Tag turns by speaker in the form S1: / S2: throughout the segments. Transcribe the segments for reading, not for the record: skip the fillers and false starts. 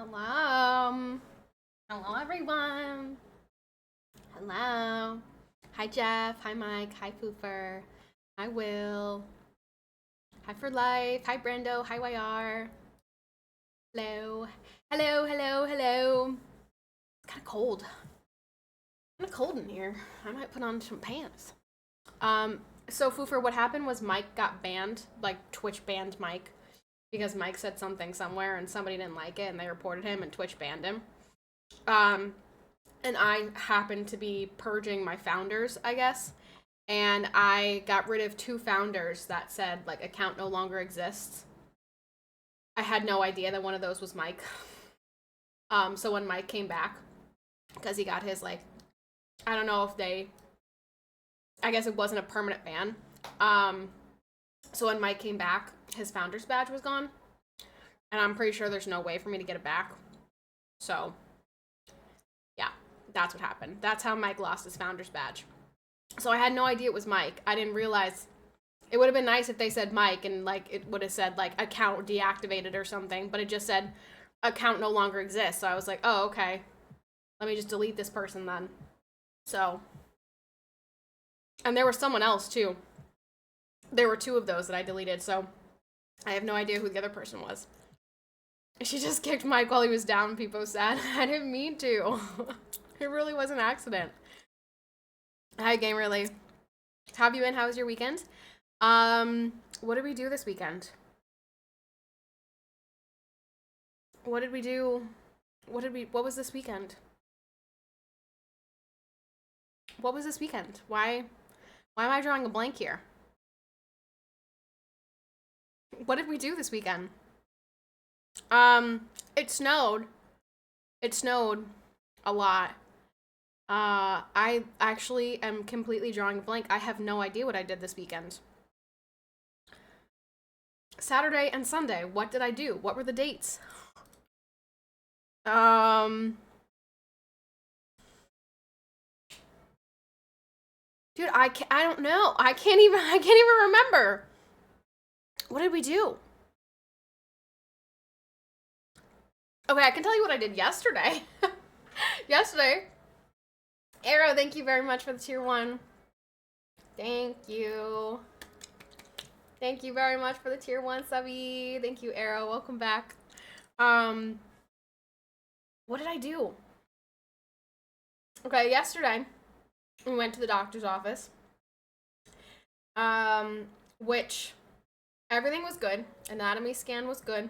S1: Hello. Hello, everyone. Hello. Hi, Jeff. Hi, Mike. Hi, Poofer. Hi, Will. Hi, For Life. Hi, Brendo. Hi, YR. Hello. Hello, hello, hello. It's kind of cold. Kind of cold in here. I might put on some pants. So Foofer, what happened was Mike got banned, like Twitch banned Mike because Mike said something somewhere and somebody didn't like it and they reported him and Twitch banned him. And I happened to be purging my founders, I guess, and I got rid of 2 founders that said like account no longer exists. I had no idea that one of those was Mike. So when Mike came back, because he got his like, I don't know if I guess it wasn't a permanent ban. So when Mike came back, his founder's badge was gone. And I'm pretty sure there's no way for me to get it back. So, yeah, that's what happened. That's how Mike lost his founder's badge. So I had no idea it was Mike. I didn't realize. It would have been nice if they said Mike and, like, it would have said, like, account deactivated or something. But it just said account no longer exists. So I was like, oh, okay. Let me just delete this person then. So. And there was someone else, too. There were 2 of those that I deleted, so I have no idea who the other person was. She just kicked Mike while he was down, people said. I didn't mean to. It really was an accident. Hi, Game Really. How have you been? How was your weekend? What did we do this weekend? What did we do? What was this weekend? What was this weekend? Why am I drawing a blank here? What did we do this weekend? It snowed. It snowed a lot. I actually am completely drawing a blank. I have no idea what I did this weekend. Saturday and Sunday, what did I do? What were the dates? Dude, I don't know. I can't even remember. What did we do? Okay, I can tell you what I did yesterday. Yesterday. Arrow, thank you very much for the tier 1. Thank you. Thank you very much for the tier 1 subby. Thank you, Arrow. Welcome back. What did I do? Okay, yesterday we went to the doctor's office. Which everything was good. Anatomy scan was good.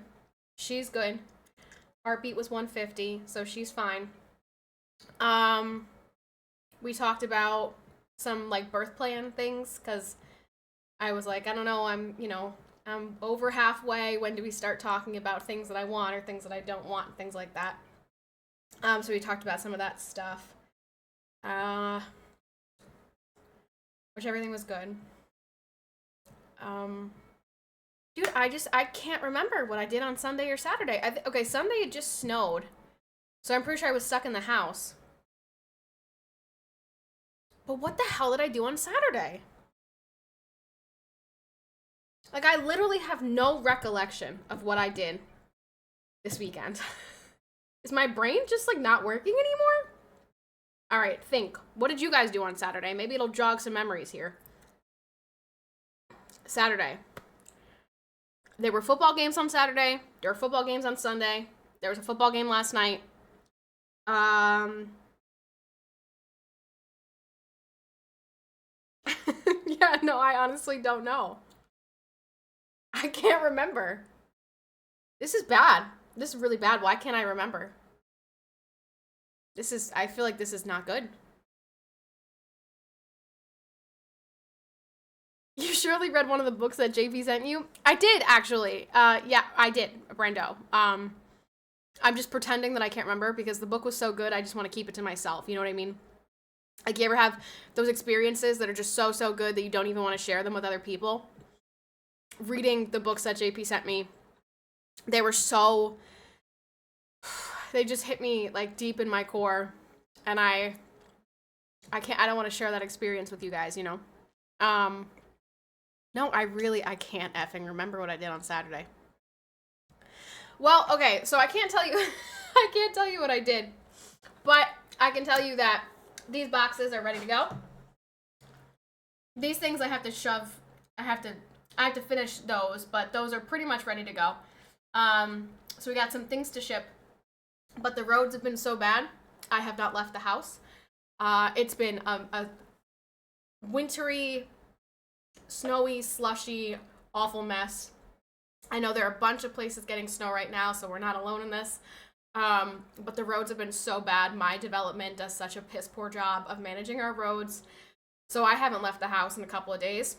S1: She's good. Heartbeat was 150, so she's fine. We talked about some like birth plan things because I was like, I don't know, I'm over halfway. When do we start talking about things that I want or things that I don't want, things like that? So we talked about some of that stuff. Which everything was good. Dude, I can't remember what I did on Sunday or Saturday. Okay, Sunday it just snowed. So I'm pretty sure I was stuck in the house. But what the hell did I do on Saturday? Like, I literally have no recollection of what I did this weekend. Is my brain just, like, not working anymore? Alright, think. What did you guys do on Saturday? Maybe it'll jog some memories here. Saturday. There were football games on Saturday. There were football games on Sunday. There was a football game last night. Yeah, no, I honestly don't know. I can't remember. This is bad. This is really bad. Why can't I remember? I feel like this is not good. You surely read one of the books that JP sent you? I did, actually. Yeah, I did, Brendo. I'm just pretending that I can't remember because the book was so good, I just want to keep it to myself. You know what I mean? Like, you ever have those experiences that are just so, so good that you don't even want to share them with other people? Reading the books that JP sent me, they were so... They just hit me, like, deep in my core. And I don't want to share that experience with you guys, you know? No, I can't effing remember what I did on Saturday. Well, okay, so I can't tell you... I can't tell you what I did, but I can tell you that these boxes are ready to go. These things I have to shove. I have to finish those, but those are pretty much ready to go. So we got some things to ship, but the roads have been so bad, I have not left the house. It's been a wintry, snowy, slushy, awful mess. I know there are a bunch of places getting snow right now, so we're not alone in this. But the roads have been so bad. My development does such a piss poor job of managing our roads. So I haven't left the house in a couple of days.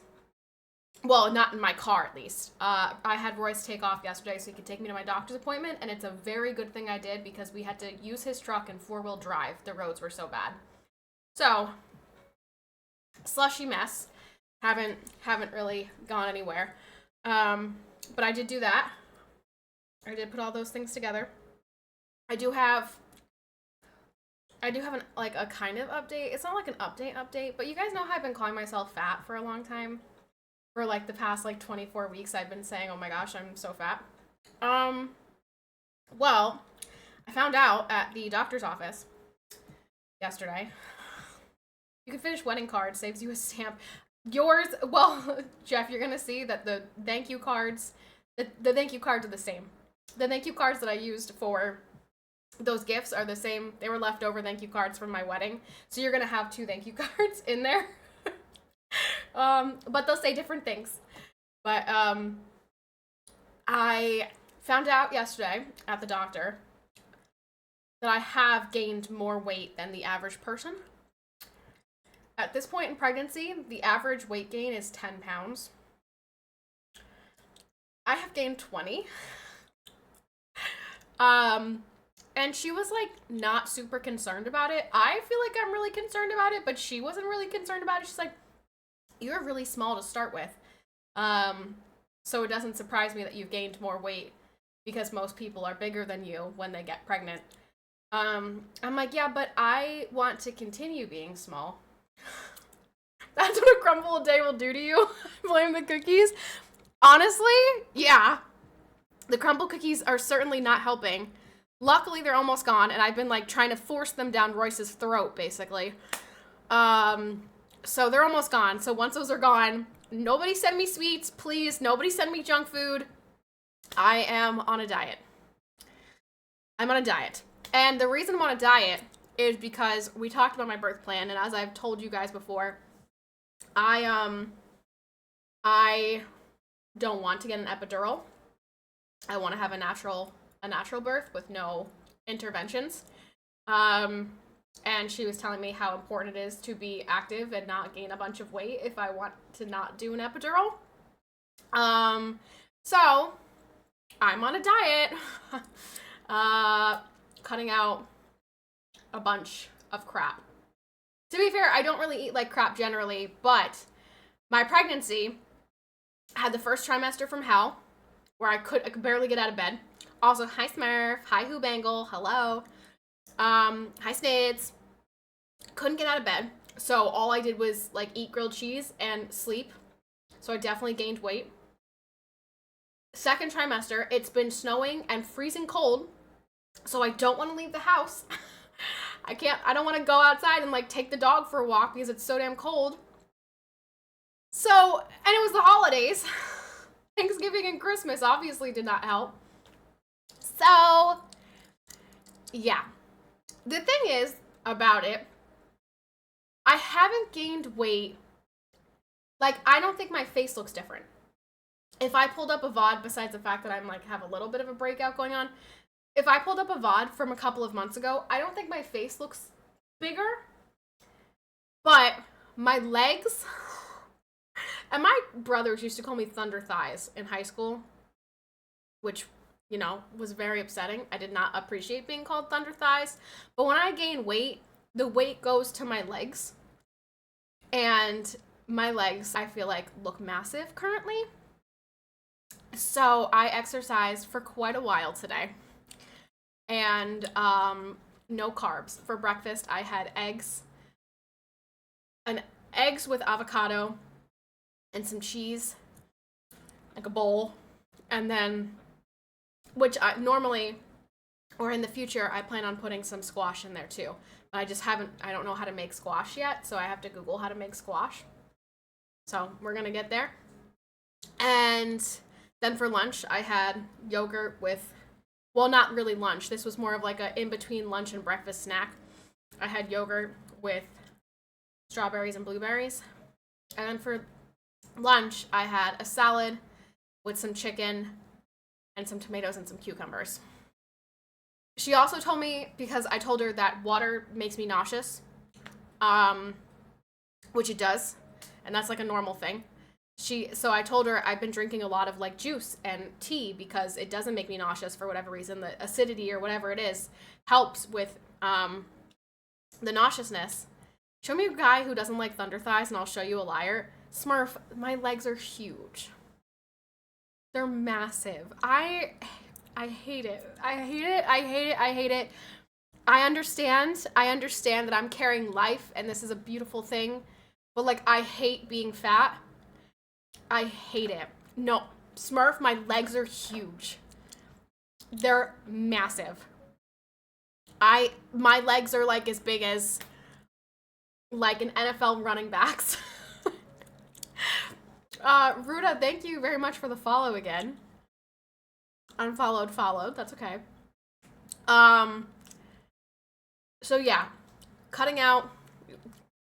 S1: Well, not in my car, at least. I had Royce take off yesterday so he could take me to my doctor's appointment, and it's a very good thing I did because we had to use his truck in 4-wheel drive. The roads were so bad. So, slushy mess. Haven't really gone anywhere. But I did do that. I did put all those things together. I do have a kind of update. It's not like an update, but you guys know how I've been calling myself fat for a long time. For like the past 24 weeks, I've been saying, "Oh my gosh, I'm so fat." Well, I found out at the doctor's office yesterday. You can finish wedding card, saves you a stamp. Yours, well, Jeff, you're gonna see that the thank you cards, the thank you cards are the same. The thank you cards that I used for those gifts are the same. They were leftover thank you cards from my wedding. So you're gonna have 2 thank you cards in there. But they'll say different things. But I found out yesterday at the doctor that I have gained more weight than the average person. At this point in pregnancy, the average weight gain is 10 pounds. I have gained 20. And she was not super concerned about it. I feel like I'm really concerned about it, but she wasn't really concerned about it. She's like, "You're really small to start with. So it doesn't surprise me that you've gained more weight because most people are bigger than you when they get pregnant." I'm like, "Yeah, but I want to continue being small." That's what a crumble a day will do to you. Blame the cookies. Honestly, yeah. The crumble cookies are certainly not helping. Luckily, they're almost gone, and I've been trying to force them down Royce's throat, basically. So they're almost gone. So once those are gone, nobody send me sweets, please. Nobody send me junk food. I am on a diet. I'm on a diet. And the reason I'm on a diet is because we talked about my birth plan, and as I've told you guys before, I don't want to get an epidural. I want to have a natural birth with no interventions. And she was telling me how important it is to be active and not gain a bunch of weight if I want to not do an epidural. So I'm on a diet, cutting out a bunch of crap. To be fair, I don't really eat like crap generally, but my pregnancy had the first trimester from hell, where I could barely get out of bed. Also, hi Smurf, hi Who Bangle, hello. Hi Snids. Couldn't get out of bed, so all I did was eat grilled cheese and sleep. So I definitely gained weight. Second trimester, it's been snowing and freezing cold, so I don't want to leave the house. I don't want to go outside and take the dog for a walk because it's so damn cold. So, and it was the holidays. Thanksgiving and Christmas obviously did not help. So, yeah. The thing is about it, I haven't gained weight. I don't think my face looks different. If I pulled up a VOD, besides the fact that I'm have a little bit of a breakout going on, if I pulled up a VOD from a couple of months ago, I don't think my face looks bigger. But my legs, and my brothers used to call me Thunder Thighs in high school, which, was very upsetting. I did not appreciate being called Thunder Thighs. But when I gain weight, the weight goes to my legs. And my legs, I feel look massive currently. So I exercised for quite a while today. And no carbs. For breakfast, I had eggs with avocado and some cheese, a bowl. And then, which I normally, or in the future, I plan on putting some squash in there too. I don't know how to make squash yet, so I have to Google how to make squash. So we're gonna get there. And then for lunch, I had yogurt with, well, not really lunch. This was more of like a in-between lunch and breakfast snack. I had yogurt with strawberries and blueberries. And then for lunch, I had a salad with some chicken and some tomatoes and some cucumbers. She also told me, because I told her that water makes me nauseous, which it does, and that's like a normal thing. So I told her I've been drinking a lot of like juice and tea because it doesn't make me nauseous for whatever reason. The acidity or whatever it is helps with the nauseousness. Show me a guy who doesn't like thunder thighs and I'll show you a liar. Smurf, my legs are huge. They're massive. I hate it. I hate it. I hate it. I hate it. I understand that I'm carrying life and this is a beautiful thing, but like I hate being fat. I hate it. No, Smurf, my legs are huge. They're massive. My legs are like as big as like an NFL running back's. Ruda, thank you very much for the follow again. Unfollowed, followed, that's okay. So yeah, cutting out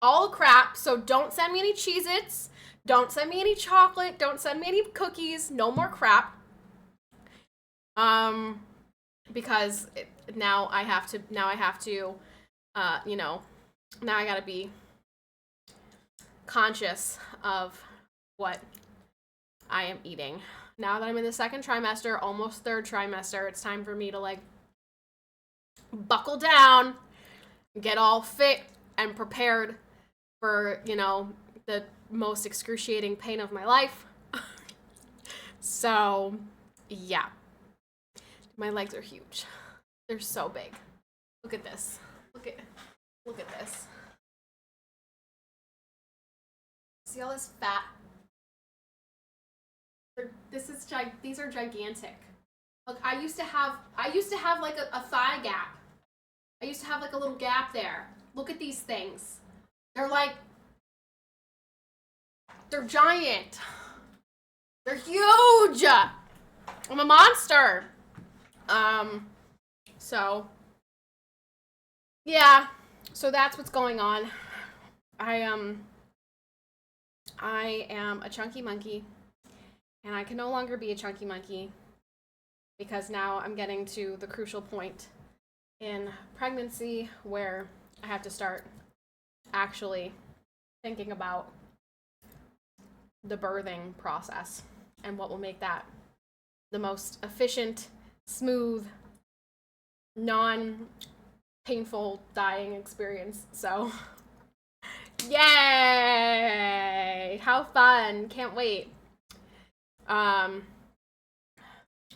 S1: all the crap, so don't send me any Cheez-Its. Don't send me any chocolate. Don't send me any cookies. No more crap. Because now I have to, you know, now I gotta be conscious of what I am eating. Now that I'm in the second trimester, almost third trimester, it's time for me to like buckle down, get all fit and prepared for, you know, the most excruciating pain of my life. So, yeah. My legs are huge. They're so big. Look at this. Look at this. See all this fat? These are gigantic. Look, I used to have like a thigh gap. I used to have like a little gap there. Look at these things. They're giant. They're huge. I'm a monster. So yeah, so that's what's going on. I am a chunky monkey, and I can no longer be a chunky monkey because now I'm getting to the crucial point in pregnancy where I have to start actually thinking about the birthing process and what will make that the most efficient, smooth, non-painful dying experience. So, yay! How fun! Can't wait.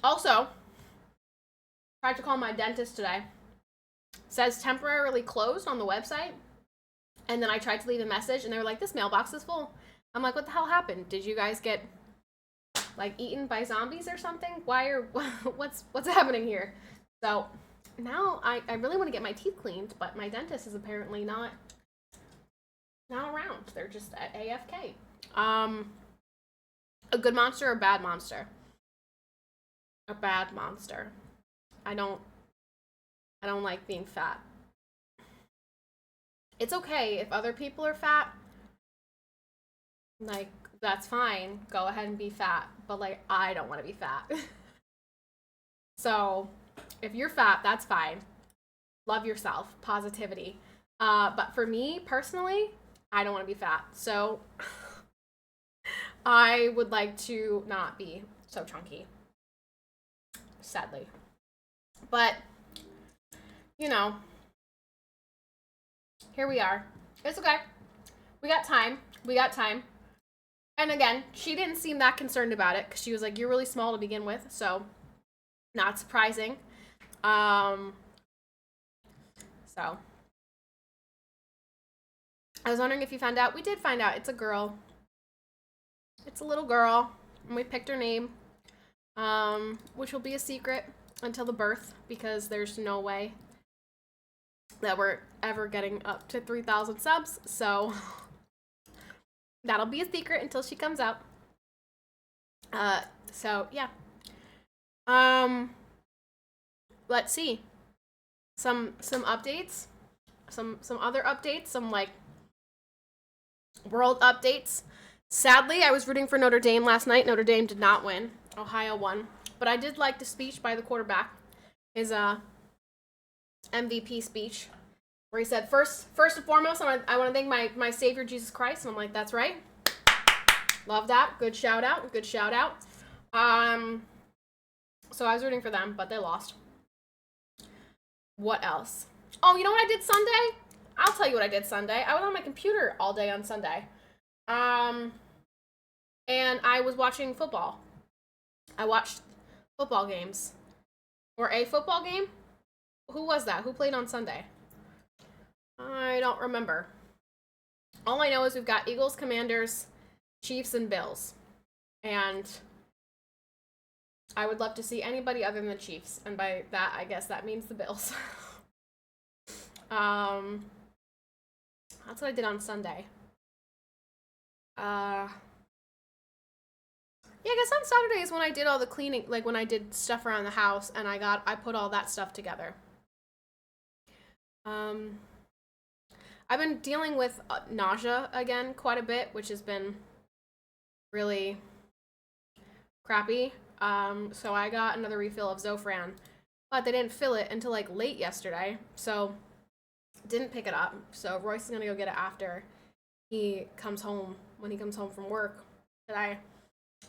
S1: Also, tried to call my dentist today. Says temporarily closed on the website. And then I tried to leave a message and they were like, this mailbox is full. I'm like, what the hell happened? Did you guys get like eaten by zombies or something? What's happening here? So now I really want to get my teeth cleaned, but my dentist is apparently not around. They're just at AFK. A good monster or a bad monster? A bad monster. I don't like being fat. It's okay if other people are fat. Like, that's fine. Go ahead and be fat. But, like, I don't want to be fat. So, if you're fat, that's fine. Love yourself. Positivity. But for me, personally, I don't want to be fat. So, I would like to not be so chunky. Sadly. But, you know, here we are. It's okay. We got time. And again, she didn't seem that concerned about it because she was like, you're really small to begin with, so not surprising. So I was wondering if you found out. We did find out. It's a girl. It's a little girl, and we picked her name, which will be a secret until the birth, because there's no way that we're ever getting up to 3,000 subs. So that'll be a secret until she comes out. So yeah. Let's see. Some updates. Some other updates, some like world updates. Sadly, I was rooting for Notre Dame last night. Notre Dame did not win. Ohio won. But I did like the speech by the quarterback. His MVP speech, where he said, first and foremost, I want to thank my Savior Jesus Christ. And I'm like, that's right. Love that. Good shout out. Good shout out. So I was rooting for them, but they lost. What else? Oh, you know what I did Sunday? I'll tell you what I did Sunday. I was on my computer all day on Sunday. And I was watching football. I watched football games. Or a football game? Who was that? Who played on Sunday? I don't remember. All I know is we've got Eagles, Commanders, Chiefs, and Bills. And I would love to see anybody other than the Chiefs. And by that, I guess that means the Bills. That's what I did on Sunday. Yeah, I guess on Saturdays when I did all the cleaning, like when I did stuff around the house, and I put all that stuff together. I've been dealing with nausea again quite a bit, which has been really crappy. So I got another refill of Zofran, but they didn't fill it until like late yesterday, so didn't pick it up. So Royce is gonna go get it after he comes home, when he comes home from work today.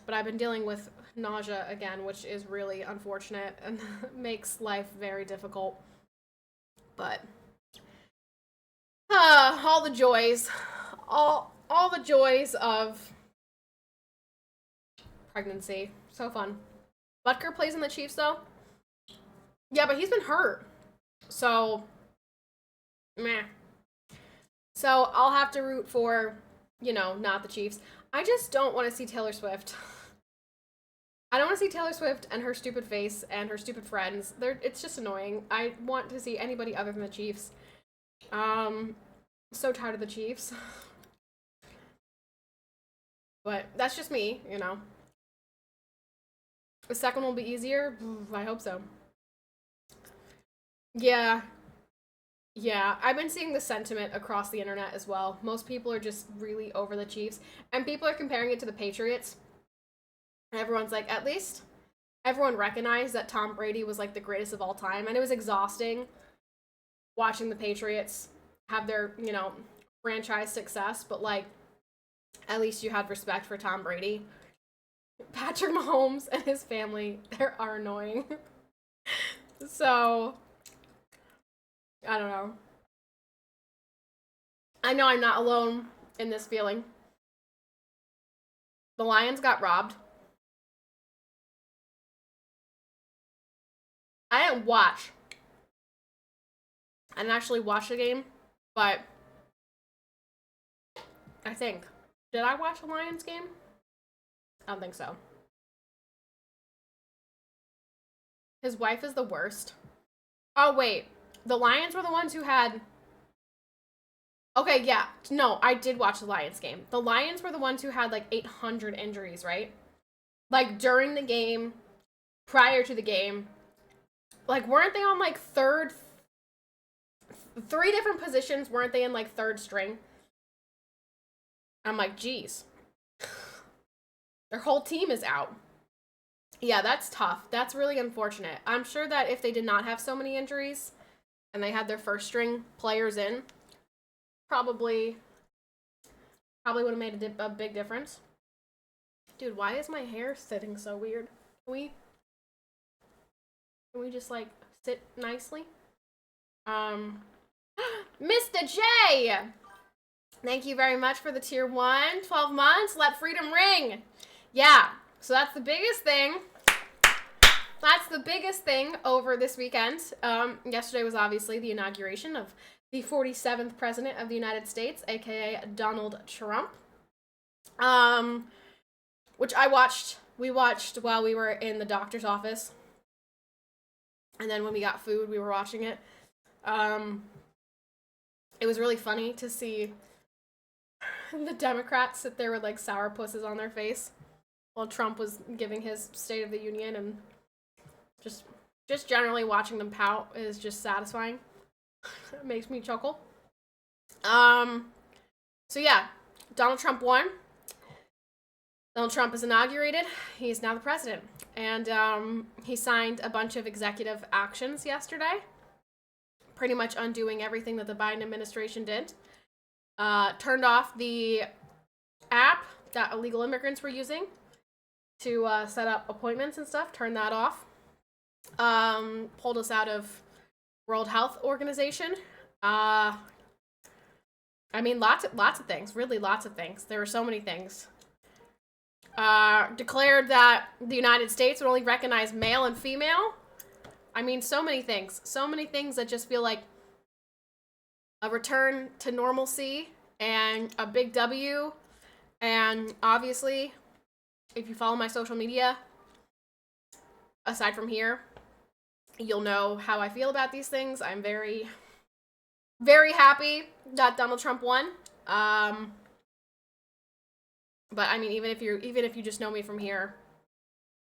S1: But I've been dealing with nausea again, which is really unfortunate and makes life very difficult. But all the joys, all the joys of pregnancy. So fun. Butker plays in the Chiefs though. Yeah, but he's been hurt. So meh. So I'll have to root for, not the Chiefs. I just don't want to see Taylor Swift. I don't want to see Taylor Swift and her stupid face and her stupid friends. It's just annoying. I want to see anybody other than the Chiefs. So tired of the Chiefs. But that's just me, The second will be easier? I hope so. Yeah. Yeah, I've been seeing the sentiment across the internet as well. Most people are just really over the Chiefs, and people are comparing it to the Patriots. And everyone's like, at least everyone recognized that Tom Brady was like the greatest of all time, and it was exhausting watching the Patriots have their, franchise success, but like, at least you had respect for Tom Brady. Patrick Mahomes and his family, they are annoying. So I don't know. I know I'm not alone in this feeling. The Lions got robbed. I didn't watch. I didn't actually watch the game, but I think. Did I watch the Lions game? I don't think so. His wife is the worst. Oh, wait. The Lions were the ones who had... Okay, yeah. No, I did watch the Lions game. The Lions were the ones who had like 800 injuries, right? Like during the game, prior to the game. Like, weren't they on like third... 3 different positions, weren't they in like third string? I'm like, geez. Their whole team is out. Yeah, that's tough. That's really unfortunate. I'm sure that if they did not have so many injuries and they had their first string players in, probably would have made a big difference. Dude, why is my hair sitting so weird? Can we just like sit nicely? Mr. J! Thank you very much for the tier 1. 12 months. Let freedom ring. Yeah. So that's the biggest thing. That's the biggest thing over this weekend. Yesterday was obviously the inauguration of the 47th president of the United States, aka Donald Trump. Which we watched while we were in the doctor's office. And then when we got food, we were watching it. It was really funny to see the Democrats sit there with like sourpusses on their face while Trump was giving his State of the Union, and just generally watching them pout is just satisfying. It makes me chuckle. So yeah, Donald Trump won. Donald Trump is inaugurated. He's now the president. And he signed a bunch of executive actions yesterday, pretty much undoing everything that the Biden administration did. Turned off the app that illegal immigrants were using to set up appointments and stuff. Turned that off. Pulled us out of World Health Organization. I mean, lots of things. Really, lots of things. There were so many things. Declared that the United States would only recognize male and female. I mean, so many things. So many things that just feel like a return to normalcy and a big W. And obviously, if you follow my social media, aside from here, you'll know how I feel about these things. I'm very, very happy that Donald Trump won. But I mean, even if you just know me from here,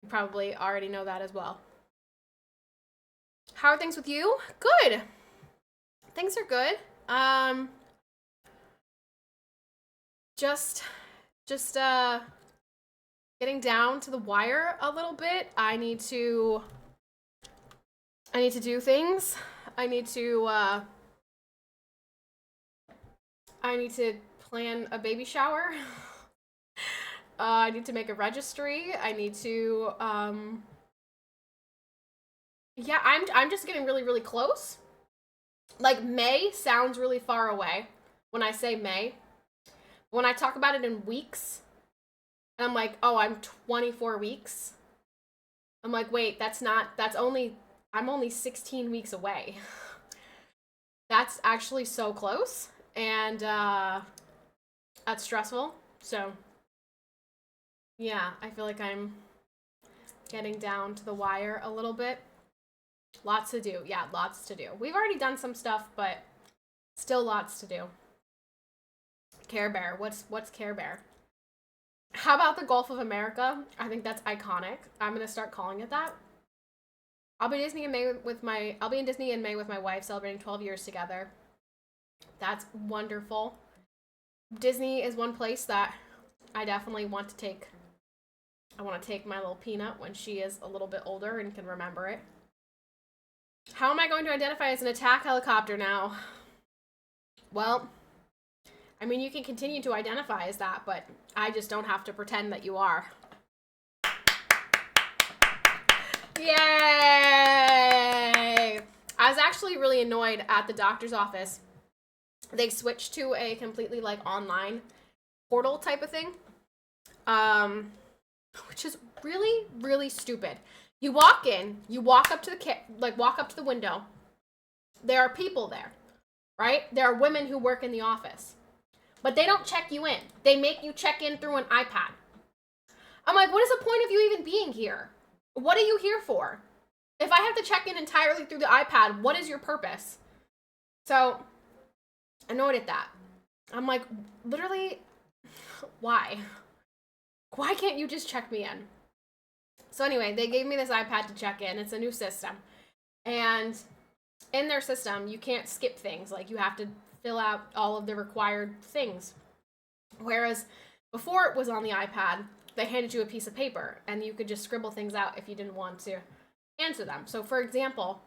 S1: you probably already know that as well. How are things with you? Good. Things are good. Just getting down to the wire a little bit. I need to do things. I need to plan a baby shower. I need to make a registry. I need to, yeah, I'm just getting really, really close. Like, May sounds really far away when I say May. When I talk about it in weeks, and I'm like, oh, I'm 24 weeks. I'm like, wait, I'm only 16 weeks away. That's actually so close, and, that's stressful, so... Yeah, I feel like I'm getting down to the wire a little bit. Lots to do. Yeah, lots to do. We've already done some stuff, but still lots to do. Care Bear. What's Care Bear? How about the Gulf of America? I think that's iconic. I'm gonna start calling it that. I'll be in Disney in May with my wife, celebrating 12 years together. That's wonderful. Disney is one place that I definitely want to take. I want to take my little Peanut when she is a little bit older and can remember it. How am I going to identify as an attack helicopter now? Well, I mean, you can continue to identify as that, but I just don't have to pretend that you are. Yay! I was actually really annoyed at the doctor's office. They switched to a completely, like, online portal type of thing. Which is really, really stupid. You walk in, you walk up to the window. There are people there, right? There are women who work in the office. But they don't check you in. They make you check in through an iPad. I'm like, what is the point of you even being here? What are you here for? If I have to check in entirely through the iPad, what is your purpose? So, annoyed at that. I'm like, literally, why? Why can't you just check me in? So anyway, they gave me this iPad to check in. It's a new system. And in their system, you can't skip things. Like, you have to fill out all of the required things. Whereas before it was on the iPad, they handed you a piece of paper, and you could just scribble things out if you didn't want to answer them. So for example,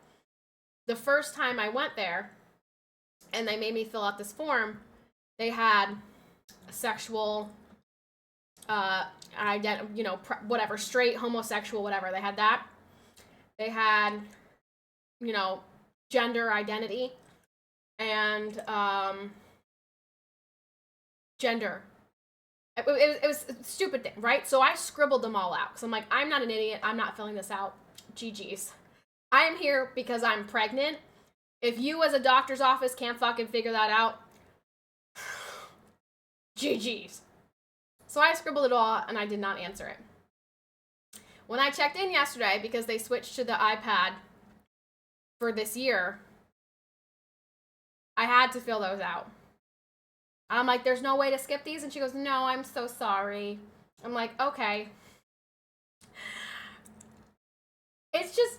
S1: the first time I went there, and they made me fill out this form, they had sexual... whatever, straight, homosexual, whatever. They had that. They had, gender identity and, gender. It was a stupid thing, right? So I scribbled them all out because I'm like, I'm not an idiot. I'm not filling this out. GG's. I am here because I'm pregnant. If you as a doctor's office can't fucking figure that out, GG's. So I scribbled it all, and I did not answer it. When I checked in yesterday, because they switched to the iPad for this year, I had to fill those out. I'm like, there's no way to skip these? And she goes, no, I'm so sorry. I'm like, okay. It's just,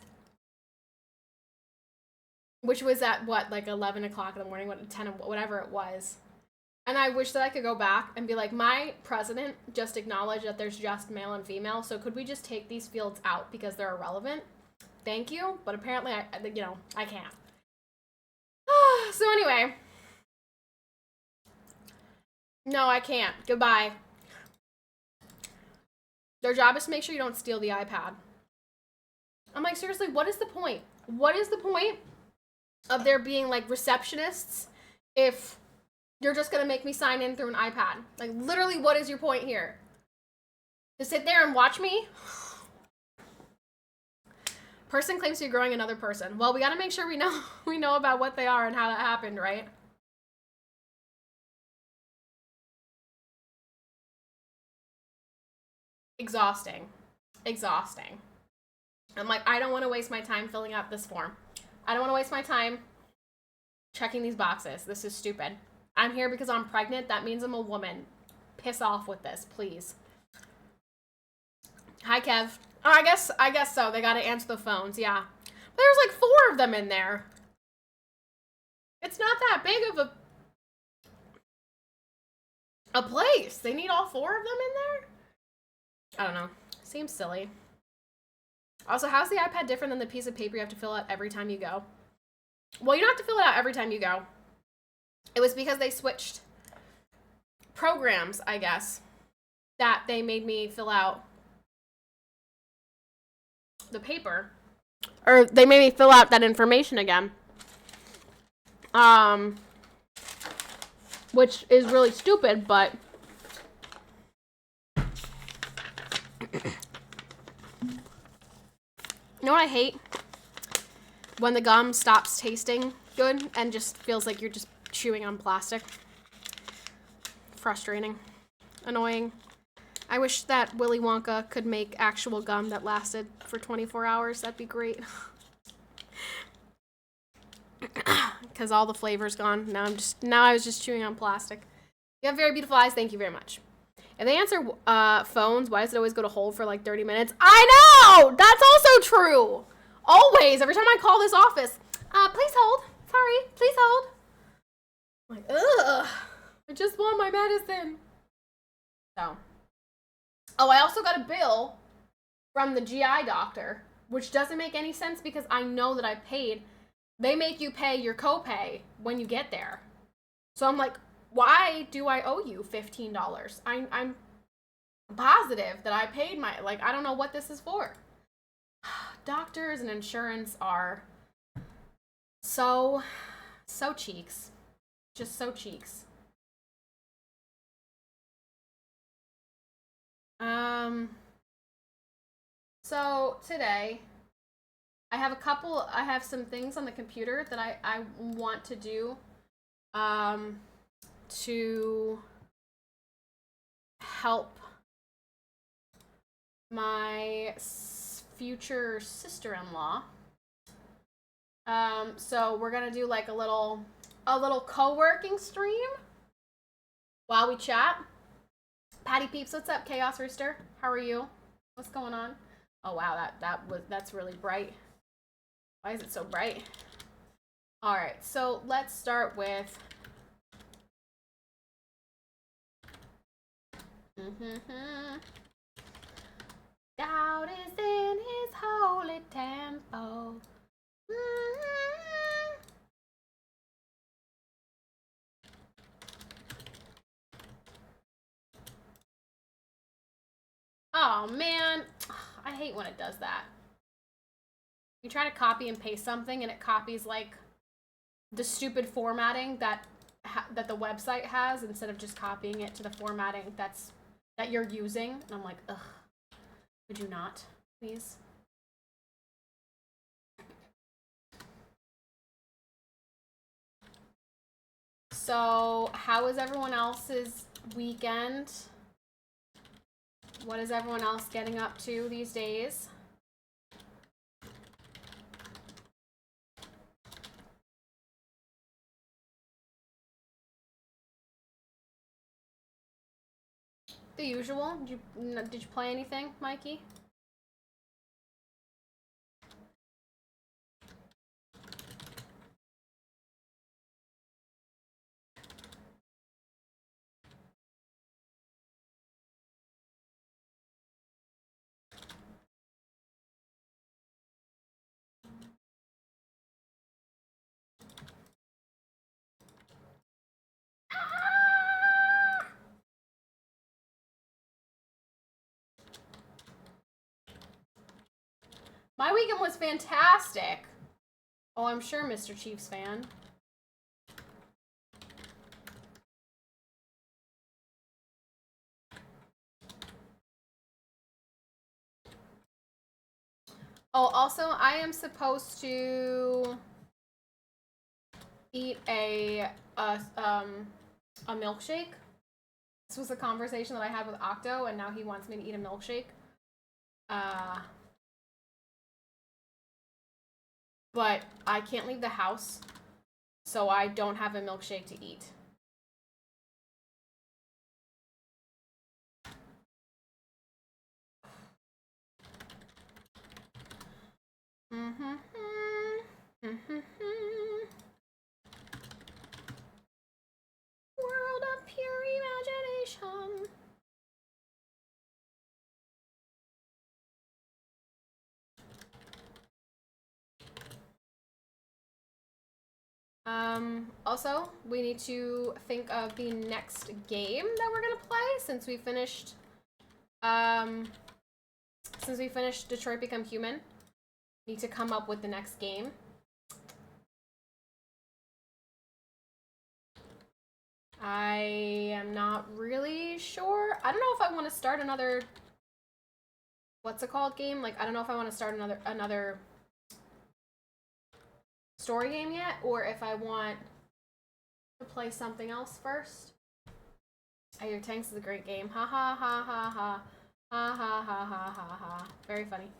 S1: which was at what, like 11 o'clock in the morning, 10, whatever it was. And I wish that I could go back and be like, my president just acknowledged that there's just male and female, so could we just take these fields out because they're irrelevant? Thank you, but apparently, I can't. So anyway. No, I can't. Goodbye. Their job is to make sure you don't steal the iPad. I'm like, seriously, what is the point? What is the point of there being, like, receptionists if you're just gonna make me sign in through an iPad? Like, literally, what is your point here? To sit there and watch me? Person claims to be growing another person. Well, we gotta make sure we know about what they are and how that happened, right? Exhausting. I'm like, I don't want to waste my time filling out this form. I don't want to waste my time checking these boxes. This is stupid. I'm here because I'm pregnant. That means I'm a woman. Piss off with this, please. Hi, Kev. Oh, I guess so. They got to answer the phones. Yeah. But there's like 4 of them in there. It's not that big of a place. They need all 4 of them in there? I don't know. Seems silly. Also, how's the iPad different than the piece of paper you have to fill out every time you go? Well, you don't have to fill it out every time you go. It was because they switched programs, I guess, that they made me fill out the paper. Or they made me fill out that information again. Which is really stupid, but you know what I hate? When the gum stops tasting good and just feels like you're just chewing on plastic. Frustrating. Annoying. I wish that Willy Wonka could make actual gum that lasted for 24 hours. That'd be great. Because all the flavor's gone. Now I was just chewing on plastic. You have very beautiful eyes. Thank you very much. If they answer phones, why does it always go to hold for like 30 minutes? I know! That's also true! Always! Every time I call this office, please hold. Sorry, please hold. I'm like, ugh. I just want my medicine. So. Oh, I also got a bill from the GI doctor, which doesn't make any sense because I know that I paid. They make you pay your copay when you get there. So I'm like, why do I owe you $15? I'm positive that I paid my, like, I don't know what this is for. Doctors and insurance are so cheeks. Just so cheeks. So today I have some things on the computer that I want to do to help my future sister-in-law. So we're gonna do like a little co-working stream while we chat. Patty Peeps, what's up? Chaos Rooster, how are you? What's going on? Oh wow, that's really bright. Why is it so bright? All right, so let's start with. God is in his holy temple. Oh man, I hate when it does that. You try to copy and paste something and it copies like the stupid formatting that the website has instead of just copying it to the formatting that you're using. And I'm like, ugh, could you not, please? So, how is everyone else's weekend? What is everyone else getting up to these days? The usual. Did you play anything, Mikey? My weekend was fantastic. Oh, I'm sure, Mr. Chiefs fan. Oh, also, I am supposed to eat a milkshake. This was a conversation that I had with Octo, and now he wants me to eat a milkshake. But I can't leave the house, so I don't have a milkshake to eat. World of pure imagination. Also, we need to think of the next game that we're gonna play since we finished Detroit Become Human. Need to come up with the next game. I am not really sure. I don't know if I want to start another, what's it called, game? Like, I don't know if I want to start another story game yet, or if I want to play something else first. I hear Tanks is a great game. Ha ha ha ha ha. Ha ha ha ha ha ha. Very funny.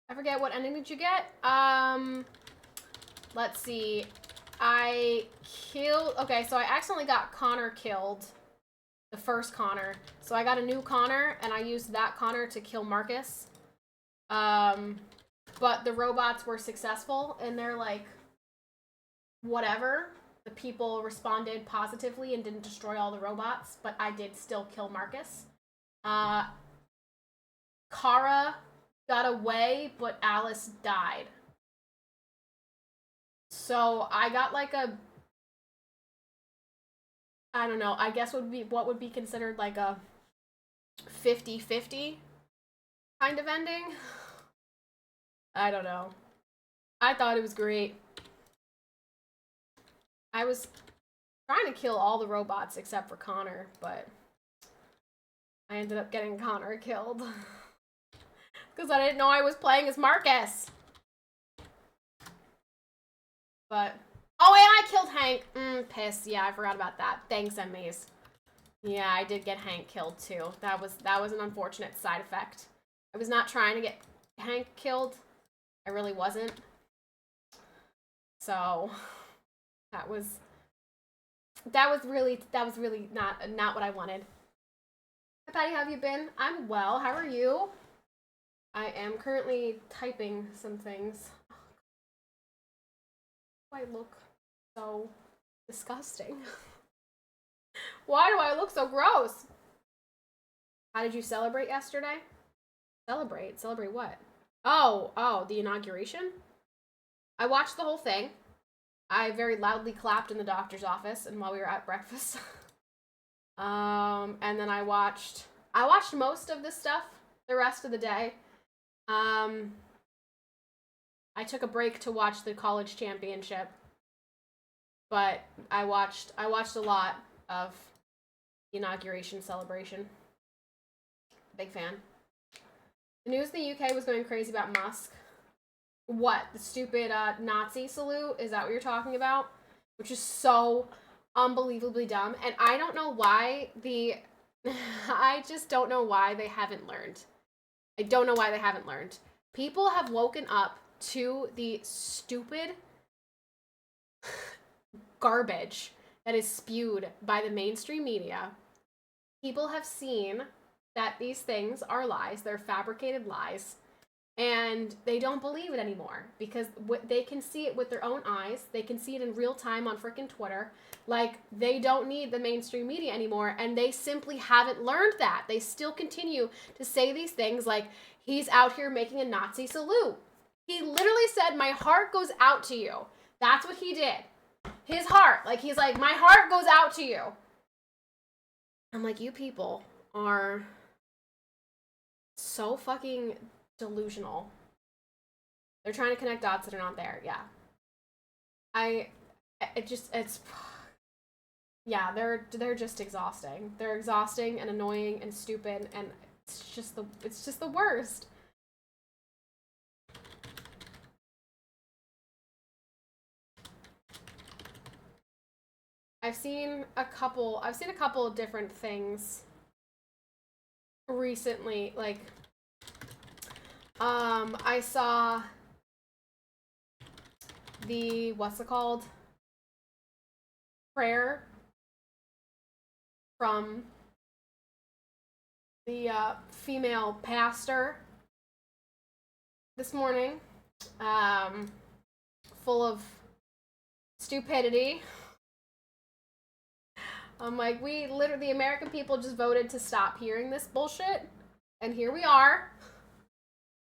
S1: I forget, what ending did you get? Let's see. Okay, so I accidentally got Connor killed. The first Connor. So I got a new Connor, and I used that Connor to kill Marcus. But the robots were successful, and they're like, whatever. The people responded positively and didn't destroy all the robots, but I did still kill Marcus. Kara got away, but Alice died. So I got like a, I don't know, I guess what would be considered like a 50-50 kind of ending. I don't know. I thought it was great. I was trying to kill all the robots except for Connor, but I ended up getting Connor killed. Because I didn't know I was playing as Marcus. But, oh, and I killed Hank. Piss. Yeah, I forgot about that. Thanks, Maze. Yeah, I did get Hank killed too. That was an unfortunate side effect. I was not trying to get Hank killed. I really wasn't. So that was really not what I wanted. Hi, Patty, how have you been? I'm well. How are you? I am currently typing some things. I look so disgusting. Why do I look so gross? How did you celebrate yesterday? Celebrate what? Oh, the inauguration? I watched the whole thing. I very loudly clapped in the doctor's office and while we were at breakfast. And then I watched most of this stuff the rest of the day. I took a break to watch the college championship, but I watched a lot of the inauguration celebration. Big fan. The news in the UK was going crazy about Musk. What? The stupid Nazi salute? Is that what you're talking about? Which is so unbelievably dumb. And I don't know why I just don't know why they haven't learned. I don't know why they haven't learned. People have woken up to the stupid garbage that is spewed by the mainstream media. People have seen that these things are lies. They're fabricated lies. And they don't believe it anymore because they can see it with their own eyes. They can see it in real time on freaking Twitter. Like, they don't need the mainstream media anymore, and they simply haven't learned that. They still continue to say these things like, he's out here making a Nazi salute. He literally said, my heart goes out to you. That's what he did. His heart. Like, he's like, my heart goes out to you. I'm like, you people are so fucking delusional. They're trying to connect dots that are not there. Yeah. Yeah, they're just exhausting. They're exhausting and annoying and stupid, and it's just the worst. I've seen a couple of different things recently. Like, I saw the, what's it called? Prayer from the female pastor this morning, full of stupidity. I'm like, the American people just voted to stop hearing this bullshit, and here we are.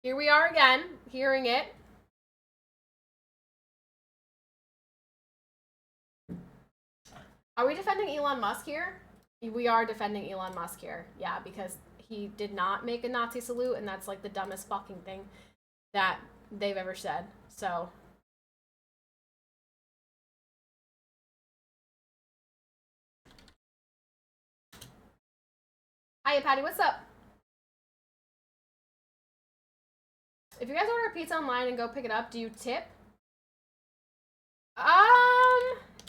S1: Here we are again, hearing it. Are we defending Elon Musk here? We are defending Elon Musk here. Yeah, because he did not make a Nazi salute, and that's like the dumbest fucking thing that they've ever said. So. Hiya, Patty, what's up? If you guys order a pizza online and go pick it up, do you tip?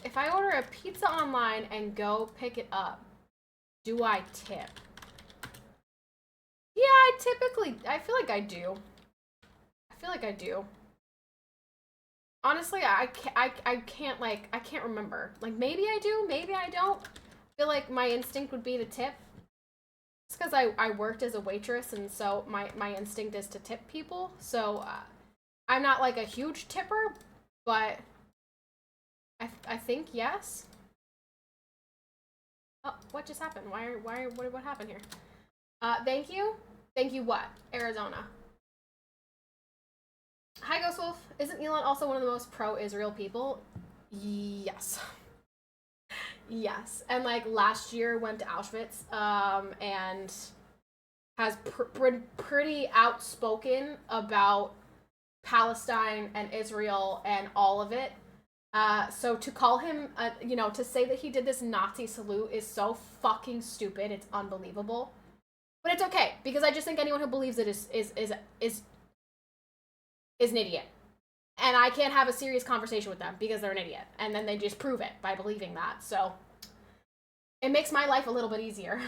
S1: If I order a pizza online and go pick it up, do I tip? Yeah, I feel like I do. Honestly, I can't remember. Like, maybe I do, maybe I don't. I feel like my instinct would be to tip. It's because I worked as a waitress, and so my instinct is to tip people. So I'm not like a huge tipper, but I think yes. Oh, what just happened? What happened here? Thank you. Thank you what? Arizona. Hi, Ghost Wolf. Isn't Elon also one of the most pro-Israel people? Yes. Yes. And like last year went to Auschwitz, and has pretty outspoken about Palestine and Israel and all of it. So to call him, to say that he did this Nazi salute is so fucking stupid. It's unbelievable. But it's okay, because I just think anyone who believes it is an idiot. And I can't have a serious conversation with them because they're an idiot. And then they just prove it by believing that. So it makes my life a little bit easier.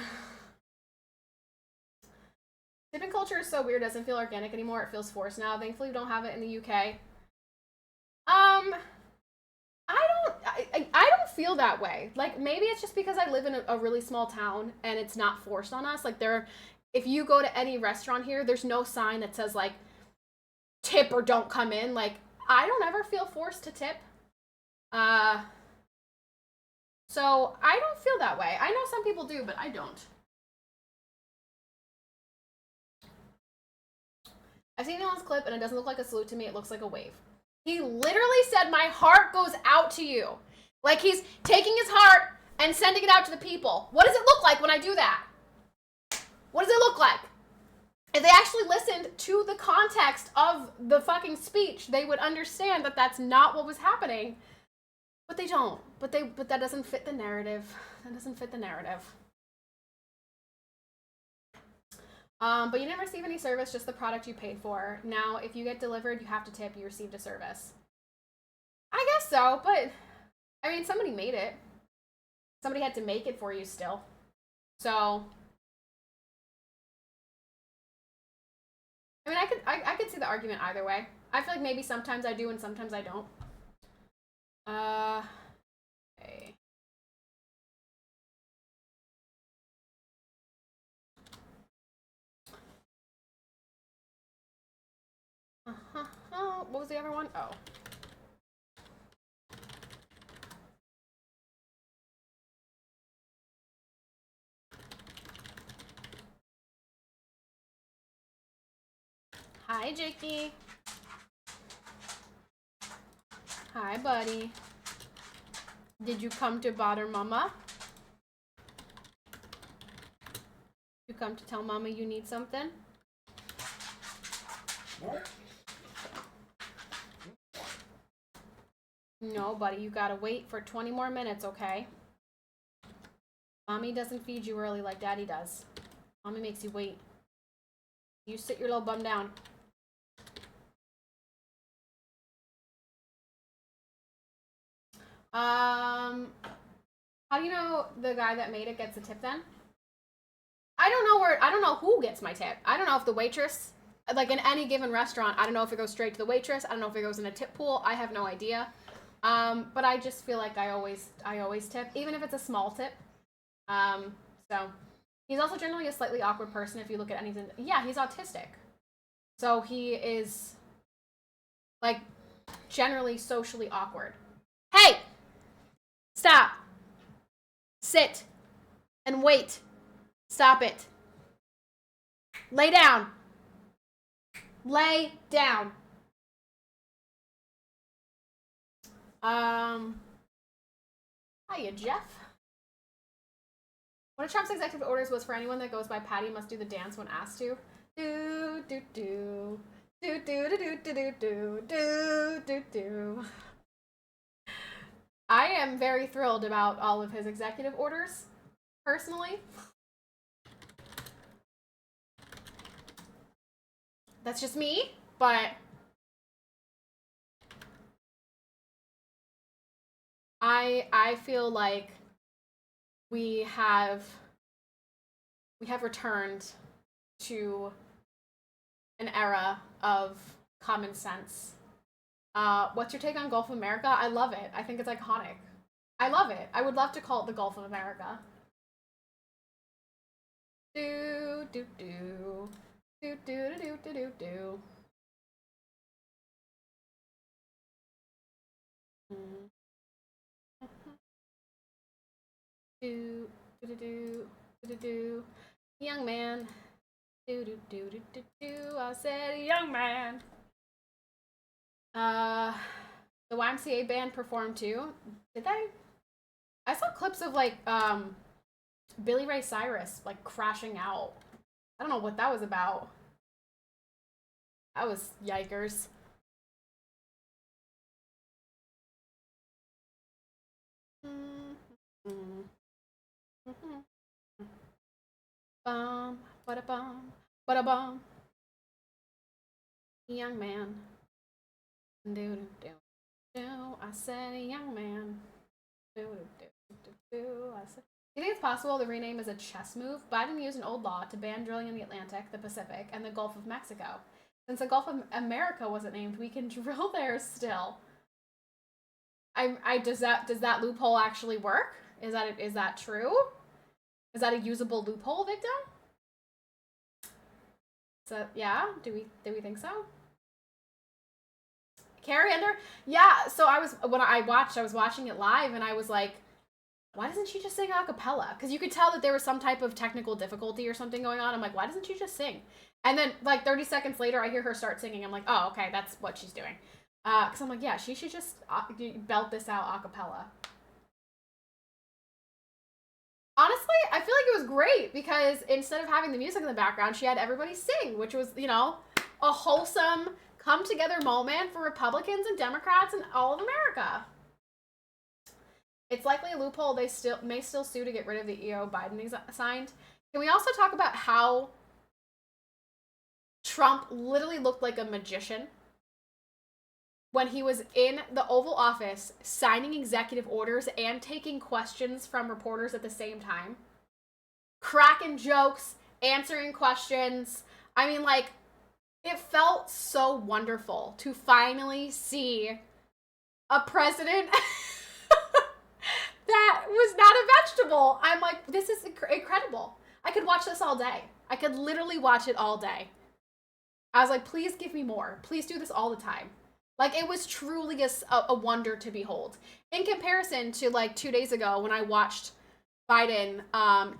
S1: Tipping culture is so weird. It doesn't feel organic anymore. It feels forced now. Thankfully, we don't have it in the UK. I don't feel that way. Like, maybe it's just because I live in a really small town and it's not forced on us. Like, if you go to any restaurant here, there's no sign that says, like, tip or don't come in. Like, I don't ever feel forced to tip. So I don't feel that way. I know some people do, but I don't. I've seen Elon's clip, and it doesn't look like a salute to me. It looks like a wave. He literally said, my heart goes out to you. Like, he's taking his heart and sending it out to the people. What does it look like when I do that? What does it look like? If they actually listened to the context of the fucking speech, they would understand that that's not what was happening. But they don't. But that doesn't fit the narrative. That doesn't fit the narrative. But you didn't receive any service, just the product you paid for. Now, if you get delivered, you have to tip. You received a service. I guess so, but I mean, somebody made it. Somebody had to make it for you still. So, I mean, I could see the argument either way. I feel like maybe sometimes I do and sometimes I don't. Okay. What was the other one? Oh. Hi, Jakey. Hi, buddy. Did you come to bother Mama? You come to tell Mama you need something? No, buddy, you gotta wait for 20 more minutes, okay? Mommy doesn't feed you early like Daddy does. Mommy makes you wait. You sit your little bum down. How do you know the guy that made it gets a tip then? I don't know who gets my tip. I don't know if the waitress, like in any given restaurant, I don't know if it goes straight to the waitress. I don't know if it goes in a tip pool. I have no idea. But I just feel like I always tip, even if it's a small tip. So he's also generally a slightly awkward person if you look at anything. Yeah, he's autistic. So he is like generally socially awkward. Hey! Stop. Sit. And wait. Stop it. Lay down. Lay down. Hiya, Jeff. One of Trump's executive orders was for anyone that goes by Patty must do the dance when asked to. Do, do, do. Do, do, do, do, do, do, do, do, do. I am very thrilled about all of his executive orders, personally. That's just me, but I feel like we have returned to an era of common sense. What's your take on Gulf of America? I love it. I think it's iconic. I love it. I would love to call it the Gulf of America. Do do do do do do do do do. Do do do do do. Young man. Do do do do do do. I said young man. The YMCA band performed too. Did they? I saw clips of like Billy Ray Cyrus like crashing out. I don't know what that was about. That was yikers. Bum, bada bum, bada bum. Young man. Do do do do. I said a young man. Do do do do. I said. Do you think it's possible the rename is a chess move? Biden used an old law to ban drilling in the Atlantic, the Pacific, and the Gulf of Mexico. Since the Gulf of America wasn't named, we can drill there still. Does that loophole actually work? Is that true? Is that a usable loophole, Victim? So yeah, do we think so? Carrie Under? Yeah, so I was watching it live and I was like, why doesn't she just sing a cappella? Because you could tell that there was some type of technical difficulty or something going on. I'm like, why doesn't she just sing? And then like 30 seconds later, I hear her start singing. I'm like, oh, okay, that's what she's doing. Because I'm like, yeah, she should just belt this out a cappella. Honestly, I feel like it was great because instead of having the music in the background, she had everybody sing, which was, a wholesome come together moment for Republicans and Democrats and all of America. It's likely a loophole they may still sue to get rid of the EO Biden signed. Can we also talk about how Trump literally looked like a magician when he was in the Oval Office signing executive orders and taking questions from reporters at the same time. Cracking jokes, answering questions. I mean, like, it felt so wonderful to finally see a president that was not a vegetable. I'm like, this is incredible. I could watch this all day. I could literally watch it all day. I was like, please give me more. Please do this all the time. Like, it was truly a wonder to behold. In comparison to, like, 2 days ago when I watched Biden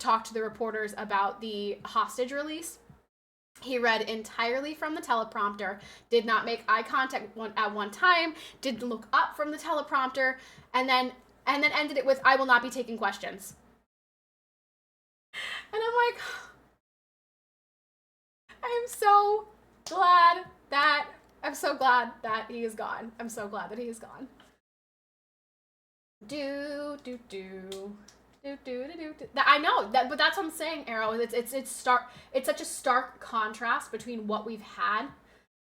S1: talk to the reporters about the hostage release. He read entirely from the teleprompter, did not make eye contact at one time, didn't look up from the teleprompter, and then ended it with, "I will not be taking questions." And I'm like, I'm so glad that he is gone. I'm so glad that he is gone. I know that, but that's what I'm saying, Arrow. It's such a stark contrast between what we've had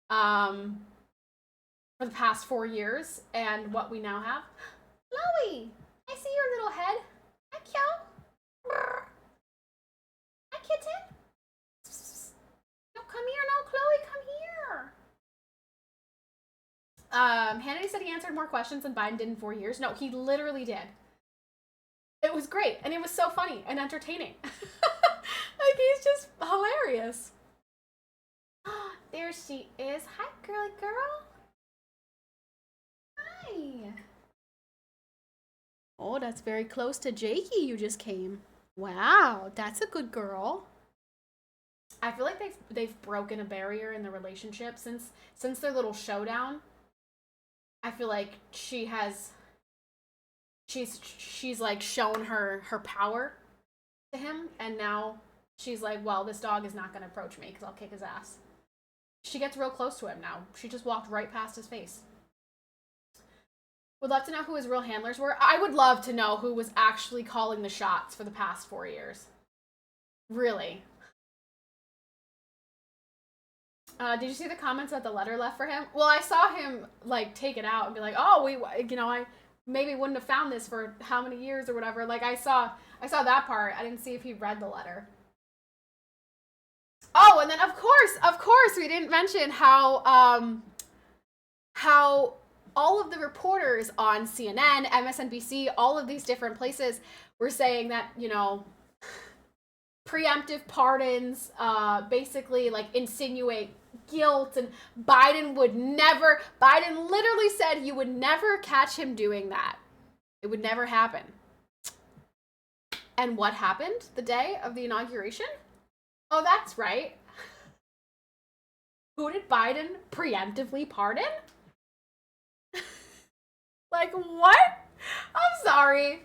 S1: for the past 4 years and what we now have. Chloe, I see your little head. Hi, Kyo. Hi, kitten. No, come here. No, Chloe, come here. Hannity said he answered more questions than Biden did in 4 years. No, he literally did. It was great, and it was so funny and entertaining. Like, he's just hilarious. There she is. Hi, girly girl. Hi. Oh, that's very close to Jakey you just came. Wow, that's a good girl. I feel like they've broken a barrier in the relationship since their little showdown. I feel like she's like shown her power to him, and now she's like, well, this dog is not going to approach me because I'll kick his ass. She gets real close to him now. She just walked right past his face. Would love to know who his real handlers were. I would love to know who was actually calling the shots for the past 4 years. Really. Did you see the comments about the letter left for him? Well, I saw him, like, take it out and be like, oh, I maybe wouldn't have found this for how many years or whatever. Like, I saw that part. I didn't see if he read the letter. Oh, and then of course, we didn't mention how all of the reporters on CNN, MSNBC, all of these different places were saying that, preemptive pardons basically, like, insinuate guilt, and Biden literally said you would never catch him doing that. It would never happen. And what happened the day of the inauguration? Oh, that's right. Who did Biden preemptively pardon? Like, what? I'm sorry.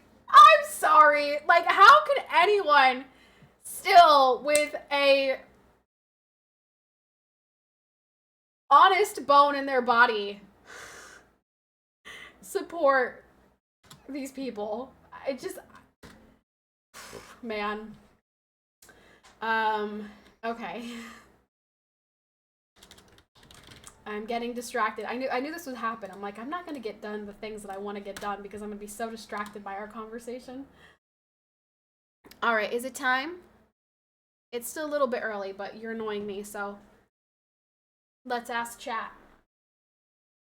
S1: Like, how could anyone still, with a honest bone in their body, support these people? I just, man. Okay. I'm getting distracted. I knew this would happen. I'm like, I'm not gonna get done the things that I want to get done because I'm gonna be so distracted by our conversation. All right, is it time? It's still a little bit early, but you're annoying me, so let's ask chat.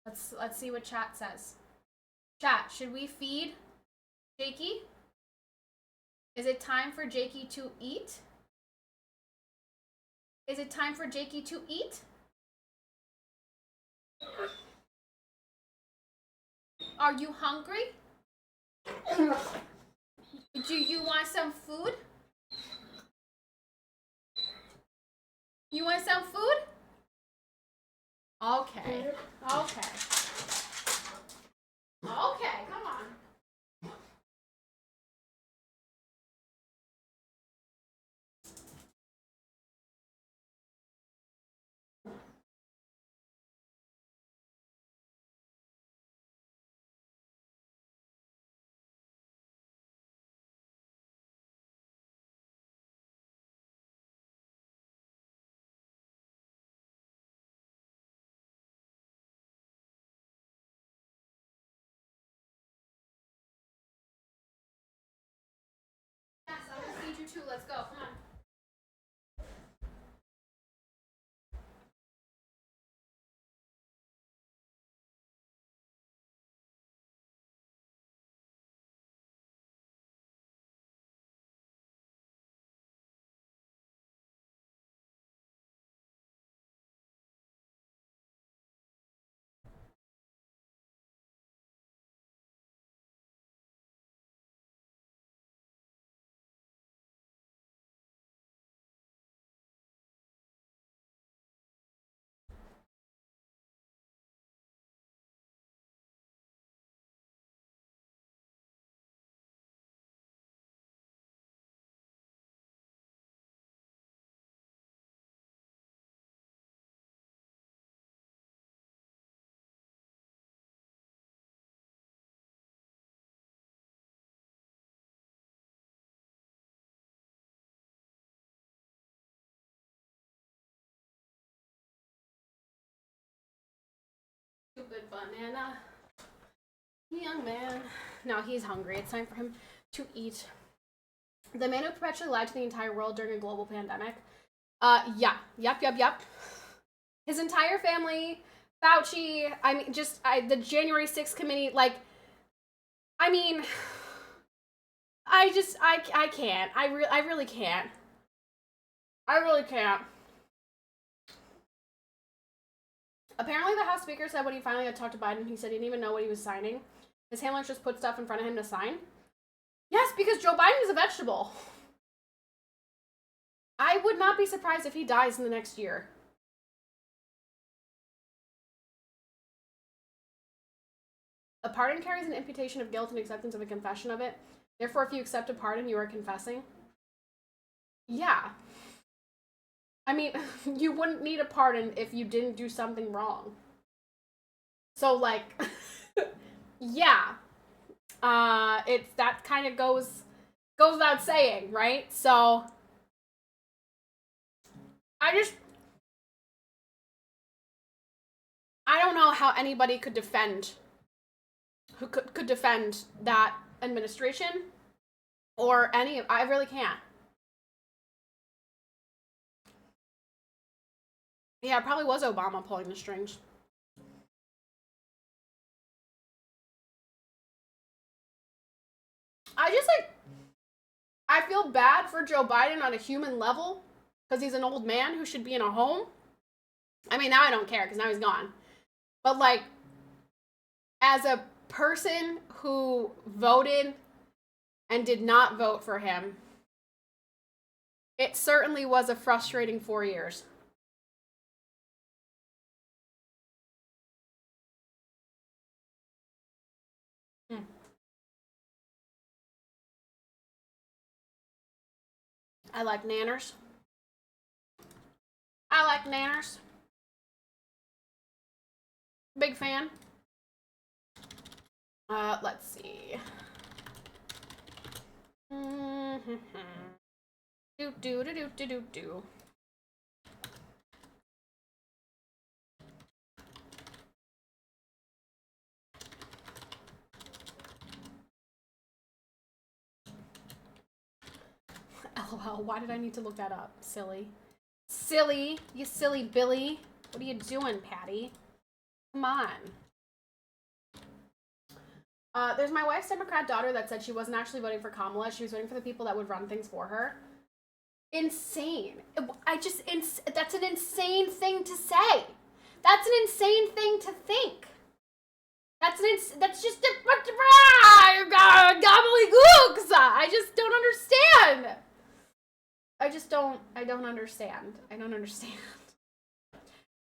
S1: Let's see what chat says. Chat, should we feed Jakey? Is it time for Jakey to eat? Is it time for Jakey to eat? Are you hungry? Do you want some food? You want some food? Okay. Okay. Okay, come on. too. Let's go. Come on. Stupid banana. Young man. No, he's hungry. It's time for him to eat. The man who perpetually lied to the entire world during a global pandemic. Yeah. Yep. His entire family, Fauci, I mean, the January 6th committee, like, I mean, I can't. I really can't. I really can't. Apparently, the House Speaker said when he finally had talked to Biden, he said he didn't even know what he was signing. His handlers just put stuff in front of him to sign. Yes, because Joe Biden is a vegetable. I would not be surprised if he dies in the next year. A pardon carries an imputation of guilt and acceptance of a confession of it. Therefore, if you accept a pardon, you are confessing. Yeah. I mean, you wouldn't need a pardon if you didn't do something wrong. So, like, yeah. That kind of goes without saying, right? So, I don't know how anybody could defend that administration or I really can't. Yeah, it probably was Obama pulling the strings. I feel bad for Joe Biden on a human level because he's an old man who should be in a home. I mean, now I don't care because now he's gone. But, like, as a person who voted and did not vote for him, it certainly was a frustrating 4 years. I like nanners. Big fan. Let's see. Do. LOL, why did I need to look that up? Silly. You silly Billy. What are you doing, Patty? Come on. There's my wife's Democrat daughter that said she wasn't actually voting for Kamala. She was voting for the people that would run things for her. Insane. That's an insane thing to say. That's an insane thing to think. That's just a gobbledygooks. I just don't understand. I don't understand.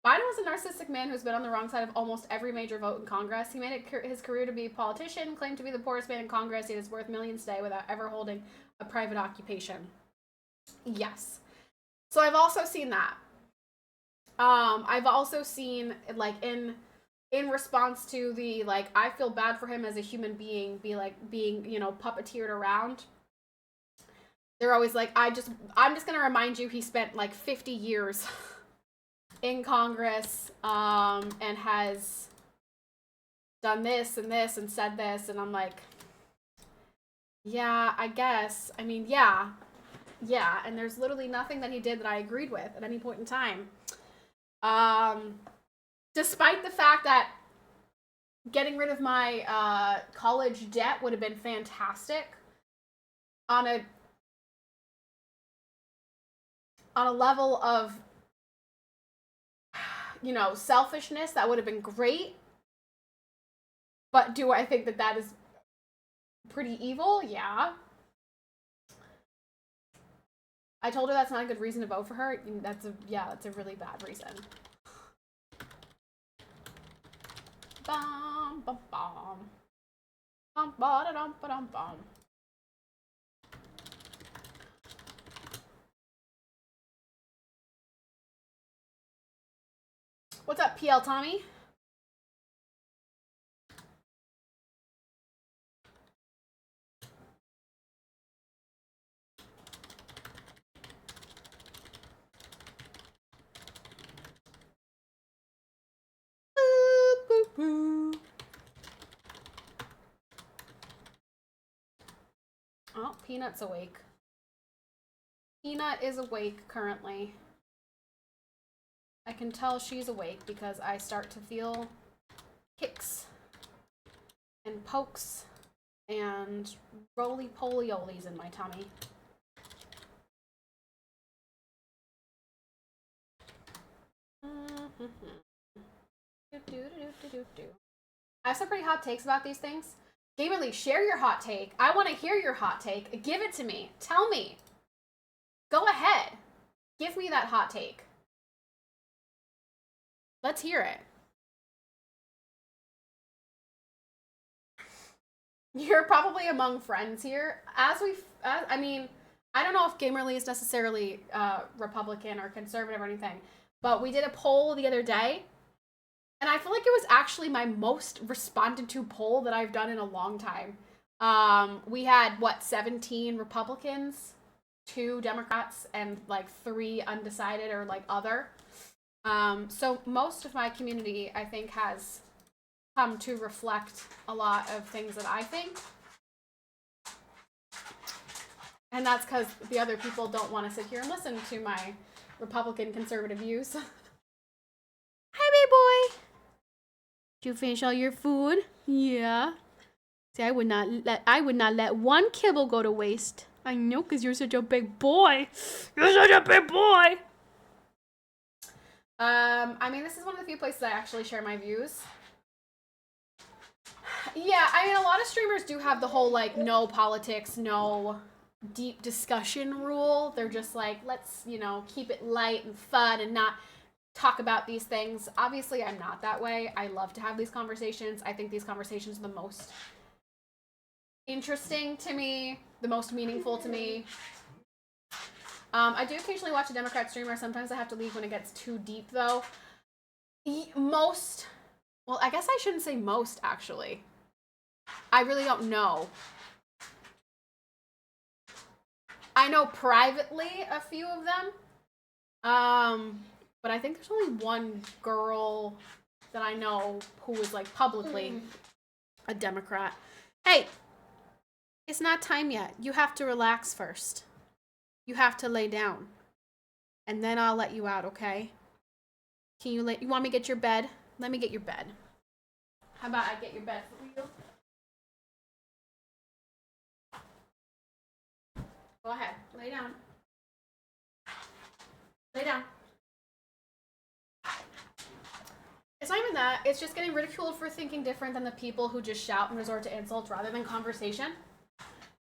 S1: Biden was a narcissistic man who's been on the wrong side of almost every major vote in Congress. He made it his career to be a politician, claimed to be the poorest man in Congress, yet is worth millions today without ever holding a private occupation. Yes. So I've also seen that. I've also seen, like, in response to the, like, I feel bad for him as a human being, being, puppeteered around. They're always like, I'm just gonna remind you he spent, like, 50 years in Congress, and has done this and this and said this, and I'm like, yeah, I guess. I mean, yeah. Yeah, and there's literally nothing that he did that I agreed with at any point in time. Despite the fact that getting rid of my college debt would have been fantastic on a level of, you know, selfishness, that would have been great. But do I think that that is pretty evil? Yeah. I told her that's not a good reason to vote for her. That's a really bad reason. Bum bum bum. Bum ba da dum ba dum bum. What's up, PL Tommy? Boop, boop, boop. Oh, Peanut's awake. Peanut is awake currently. I can tell she's awake because I start to feel kicks and pokes and roly-poly-olies in my tummy. I have some pretty hot takes about these things. Gamerly, share your hot take. I want to hear your hot take. Give it to me. Tell me. Go ahead. Give me that hot take. Let's hear it. You're probably among friends here. I mean, I don't know if Gamerly is necessarily Republican or conservative or anything, but we did a poll the other day, and I feel like it was actually my most responded to poll that I've done in a long time. We had, 17 Republicans, 2 Democrats, and like 3 undecided or like other. So most of my community, I think, has come to reflect a lot of things that I think. And that's because the other people don't want to sit here and listen to my Republican conservative views. Hi, baby boy. Did you finish all your food? Yeah. See, I would not let one kibble go to waste. I know, because you're such a big boy. You're such a big boy. I mean, this is one of the few places I actually share my views. Yeah, I mean, a lot of streamers do have the whole, like, no politics, no deep discussion rule. They're just like, let's, you know, keep it light and fun and not talk about these things. Obviously, I'm not that way. I love to have these conversations. I think these conversations are the most interesting to me, the most meaningful to me. I do occasionally watch a Democrat streamer. Sometimes I have to leave when it gets too deep, though. Well, I guess I shouldn't say most, actually. I really don't know. I know privately a few of them. But I think there's only one girl that I know who is, like, publicly a Democrat. Hey, it's not time yet. You have to relax first. You have to lay down. And then I'll let you out, okay? You want me to get your bed? Let me get your bed. How about I get your bed for you? Go ahead. Lay down. Lay down. It's not even that. It's just getting ridiculed for thinking different than the people who just shout and resort to insults rather than conversation.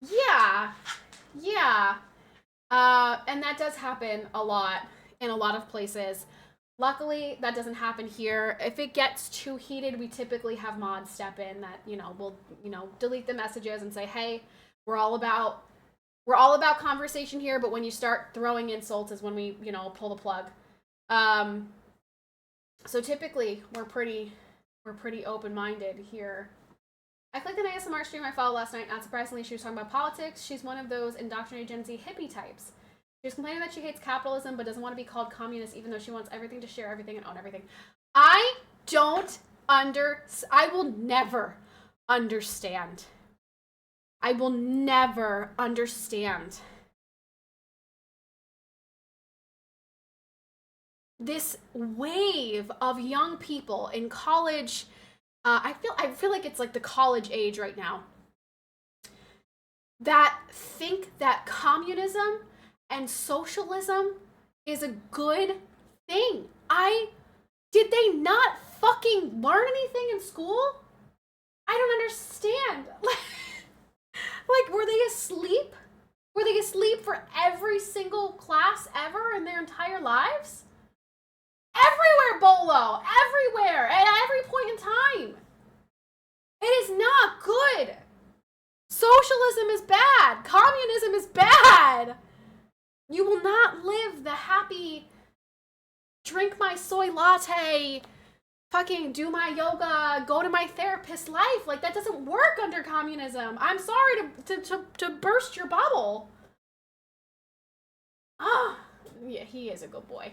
S1: Yeah. Yeah. And that does happen a lot in a lot of places. Luckily, that doesn't happen here. If it gets too heated, we typically have mods step in that, you know, will, you know, delete the messages and say, hey, we're all about conversation here, but when you start throwing insults is when we, you know, pull the plug. So typically we're pretty open-minded here. I clicked an ASMR stream I followed last night. Not surprisingly, she was talking about politics. She's one of those indoctrinated Gen Z hippie types. She was complaining that she hates capitalism but doesn't want to be called communist, even though she wants everything to share everything and own everything. I will never understand. I will never understand this wave of young people in college. I feel like it's like the college age right now that think that communism and socialism is a good thing. I did they not fucking learn anything in school? I don't understand. Like were they asleep? Were they asleep for every single class ever in their entire lives? Everywhere, Bolo! Everywhere! At every point in time! It is not good! Socialism is bad! Communism is bad! You will not live the happy, drink my soy latte, fucking do my yoga, go to my therapist life. Like, that doesn't work under communism. I'm sorry to burst your bubble. Ah, yeah, he is a good boy.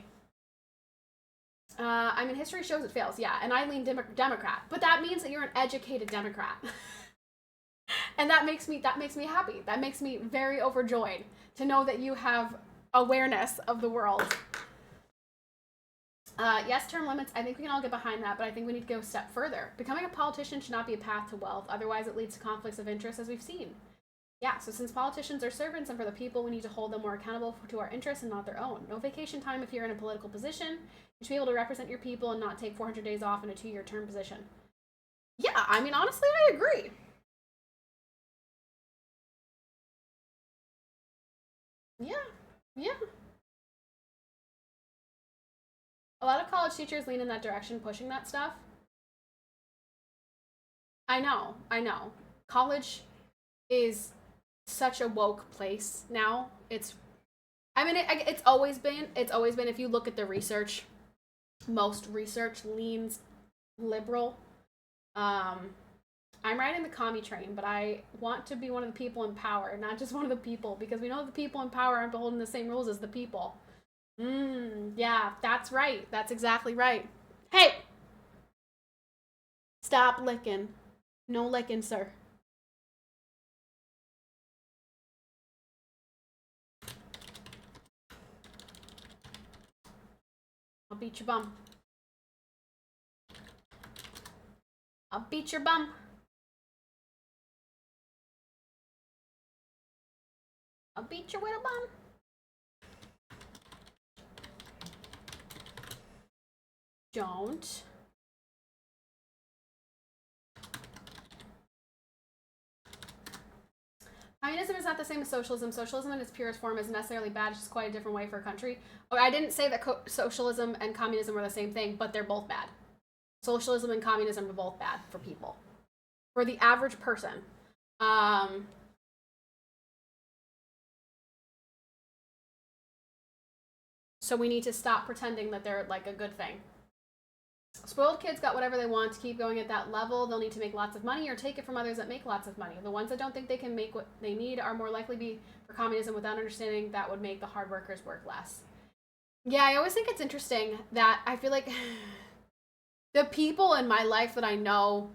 S1: I mean, history shows it fails, yeah, and I lean Democrat, but that means that you're an educated Democrat, and that makes me happy. That makes me very overjoyed to know that you have awareness of the world. Yes, term limits. I think we can all get behind that, but I think we need to go a step further. Becoming a politician should not be a path to wealth. Otherwise, it leads to conflicts of interest, as we've seen. Yeah, so since politicians are servants and for the people, we need to hold them more accountable to our interests and not their own. No vacation time if you're in a political position. You should be able to represent your people and not take 400 days off in a 2-year term position. Yeah, I mean, honestly, I agree. Yeah, yeah. A lot of college teachers lean in that direction, pushing that stuff. I know. College is such a woke place now. I mean, it's always been. It's always been. If you look at the research, most research leans liberal. Um, I'm riding the commie train, but I want to be one of the people in power, not just one of the people, because we know the people in power aren't beholden to the same rules as the people. Yeah, that's right. That's exactly right. Hey, stop licking. No licking, sir. I'll beat your bum. I'll beat your bum. I'll beat your little bum. Don't. Communism is not the same as socialism. Socialism in its purest form is necessarily bad. It's just quite a different way for a country. Oh, I didn't say that socialism and communism are the same thing, but they're both bad. Socialism and communism are both bad for people. For the average person. So we need to stop pretending that they're like a good thing. Spoiled kids got whatever they want to keep going at that level. They'll need to make lots of money or take it from others that make lots of money. The ones that don't think they can make what they need are more likely to be for communism without understanding that would make the hard workers work less. Yeah, I always think it's interesting that I feel like the people in my life that I know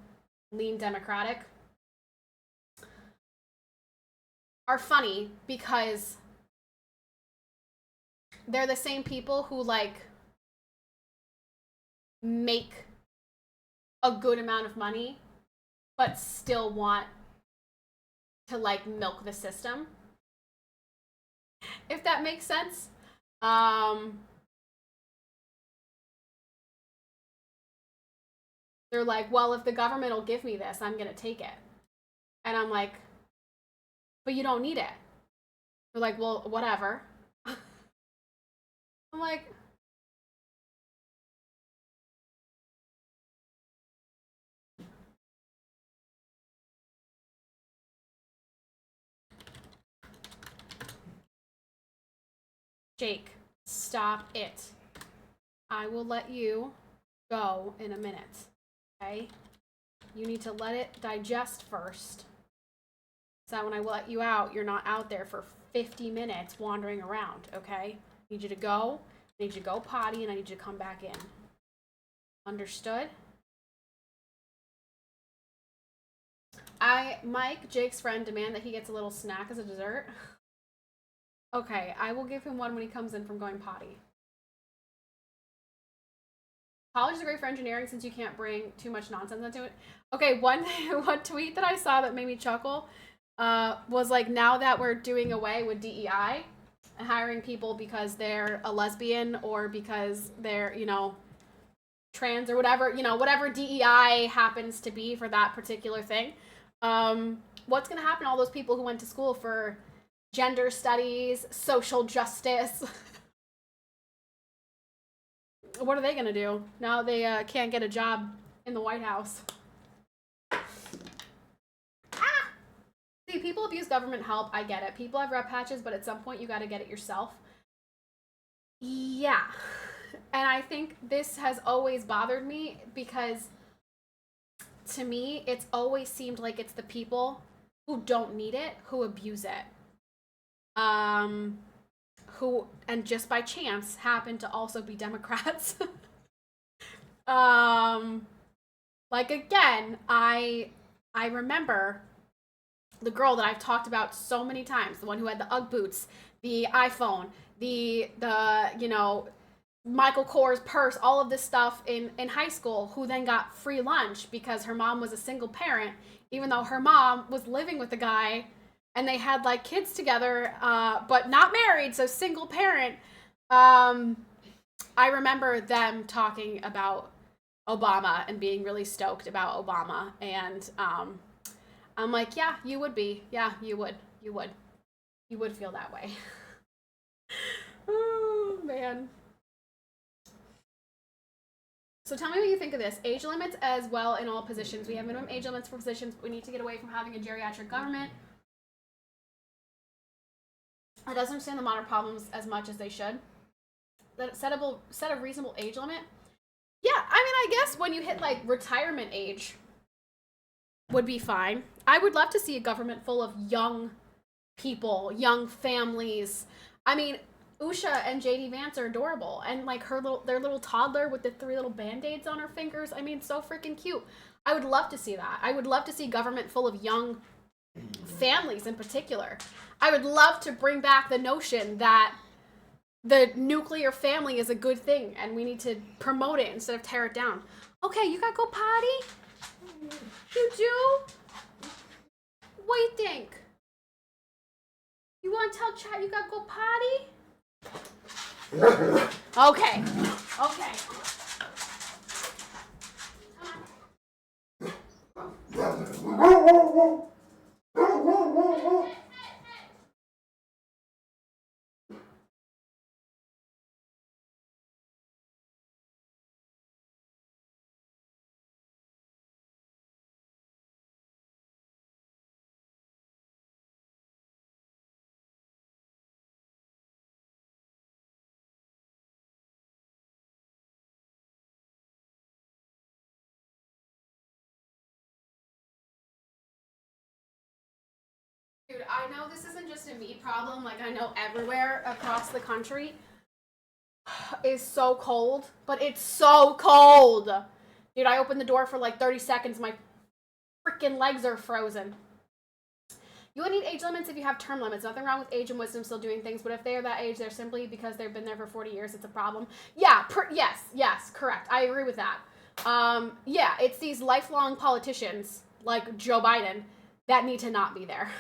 S1: lean Democratic are funny because they're the same people who like make a good amount of money but still want to like milk the system, if that makes sense. They're like, well, if the government will give me this, I'm gonna take it. And I'm like, but you don't need it. They're like, well, whatever. I'm like, Jake, stop it. I will let you go in a minute. Okay? You need to let it digest first. So that when I let you out, you're not out there for 50 minutes wandering around, okay? I need you to go. I need you to go potty, and I need you to come back in. Understood? Mike, Jake's friend, demand that he gets a little snack as a dessert. Okay, I will give him one when he comes in from going potty. College is great for engineering since you can't bring too much nonsense into it. Okay, one tweet that I saw that made me chuckle was like, now that we're doing away with DEI and hiring people because they're a lesbian or because they're, trans or whatever, whatever DEI happens to be for that particular thing. What's going to happen to all those people who went to school for gender studies, social justice? What are they going to do? Now they can't get a job in the White House. See, people abuse government help. I get it. People have rep patches, but at some point you got to get it yourself. Yeah. And I think this has always bothered me because to me, it's always seemed like it's the people who don't need it who abuse it. Who, and just by chance, happen to also be Democrats. Like, again, I remember the girl that I've talked about so many times, the one who had the UGG boots, the iPhone, the Michael Kors purse, all of this stuff in high school, who then got free lunch because her mom was a single parent, even though her mom was living with the guy and they had like kids together, but not married, so single parent. I remember them talking about Obama and being really stoked about Obama, and I'm like, yeah, you would be. Yeah, you would. You would feel that way. Oh, man. So tell me what you think of this. Age limits as well in all positions. We have minimum age limits for positions, but we need to get away from having a geriatric government. It doesn't understand the modern problems as much as they should. Set a reasonable age limit. Yeah, I mean, I guess when you hit like retirement age would be fine. I would love to see a government full of young people, young families. I mean, Usha and JD Vance are adorable, and like their little toddler with the 3 little band-aids on her fingers. I mean, so freaking cute. I would love to see that. I would love to see government full of young families in particular. I would love to bring back the notion that the nuclear family is a good thing and we need to promote it instead of tear it down. Okay, you gotta go potty? You do? What do you think? You want to tell chat you gotta go potty? Okay. Okay. Dude, I know this isn't just a me problem. Like, I know everywhere across the country is so cold, but it's so cold. Dude, I opened the door for like 30 seconds. My freaking legs are frozen. You would need age limits if you have term limits. Nothing wrong with age and wisdom still doing things, but if they are that age, they're simply because they've been there for 40 years, it's a problem. Yeah, yes, correct. I agree with that. Yeah, it's these lifelong politicians like Joe Biden that need to not be there.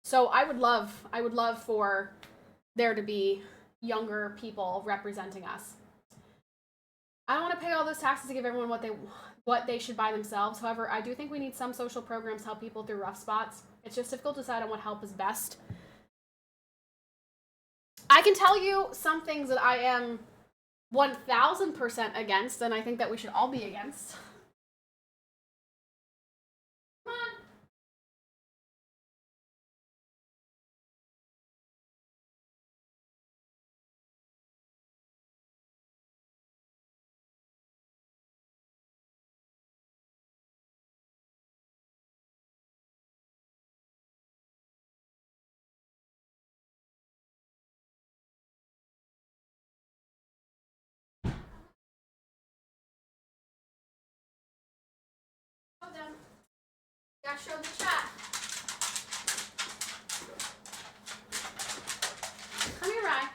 S1: So I would love for there to be younger people representing us. I don't want to pay all those taxes to give everyone what they should buy themselves. However, I do think we need some social programs to help people through rough spots. It's just difficult to decide on what help is best. I can tell you some things that I am 1000% against, and I think that we should all be against. Come on. Show them. Gotta show the chat. Come here, Ryan.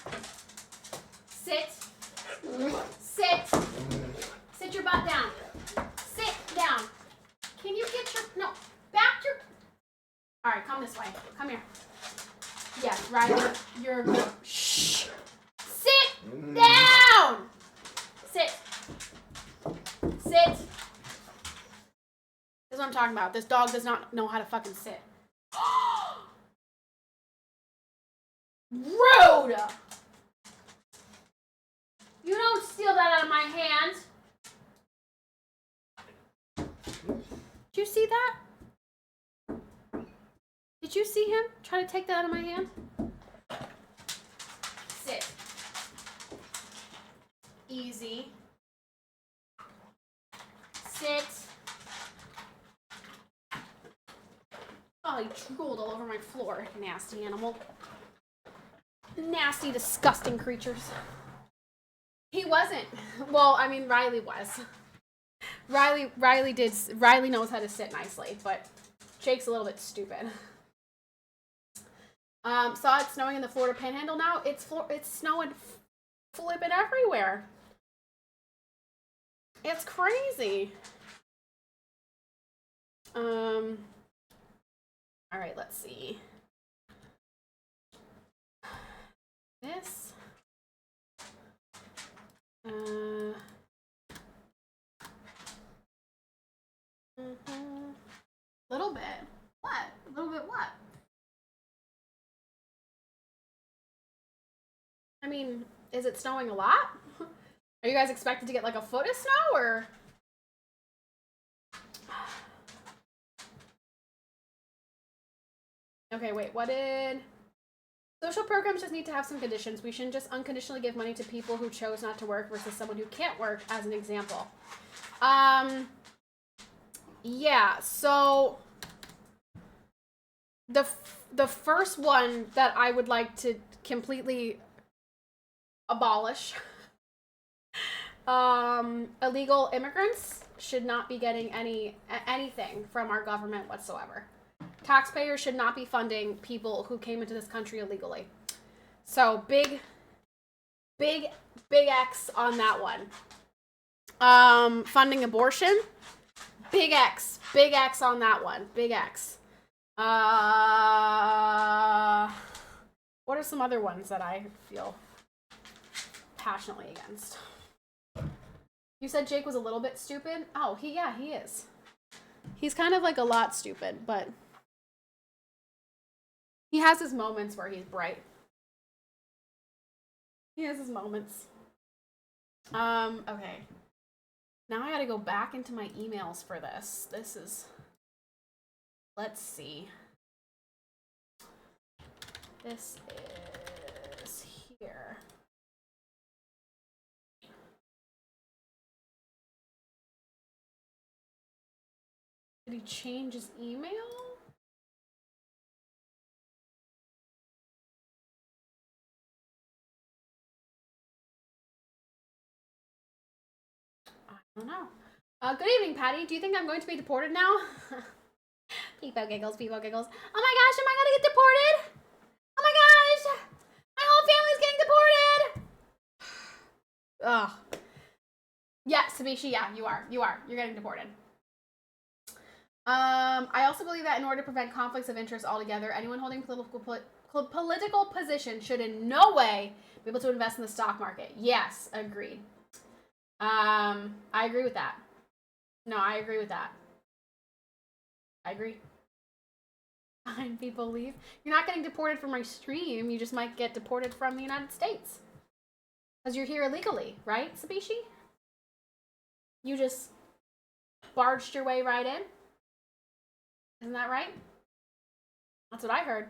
S1: Sit. Come this way. Come here. Yes, Riley, you're good. Shh. Sit down. Sit. Sit. This is what I'm talking about. This dog does not know how to fucking sit. Rude! You don't steal that out of my hand. Did you see that? Did you see him try to take that out of my hand? Sit. Easy. Sit. Oh, he drooled all over my floor. Nasty animal. Nasty, disgusting creatures. He wasn't. Well, I mean, Riley was. Riley knows how to sit nicely, but Jake's a little bit stupid. Saw it snowing in the Florida Panhandle now. It's snowing flipping everywhere. It's crazy. All right, let's see. This. Little bit. What? A little bit what? I mean, is it snowing a lot? Are you guys expected to get like a foot of snow or? Okay, wait, what did? Social programs just need to have some conditions. We shouldn't just unconditionally give money to people who chose not to work versus someone who can't work, as an example. Yeah, so the first one that I would like to completely abolish, illegal immigrants should not be getting anything from our government whatsoever. Taxpayers should not be funding people who came into this country illegally. So big X on that one. Funding abortion, big X on that one, big X. What are some other ones that I feel passionately against? You said Jake was a little bit stupid? Oh, he is. He's kind of like a lot stupid, but he has his moments where he's bright. He has his moments. Okay. Now I gotta go back into my emails for this. Let's see. This is here. Did he change his email? I don't know. Good evening, Patty. Do you think I'm going to be deported now? Peepo giggles, Peepo giggles. Oh my gosh, am I gonna get deported? Oh my gosh! My whole family's getting deported! Ugh. Yeah, Sabishi, yeah, you are. You're getting deported. I also believe that in order to prevent conflicts of interest altogether, anyone holding political position should in no way be able to invest in the stock market. Yes, agreed. I agree with that. No, I agree with that. I agree. Fine, people leave. You're not getting deported from my stream. You just might get deported from the United States. Because you're here illegally, right, Sabishi? You just barged your way right in. Isn't that right? That's what I heard.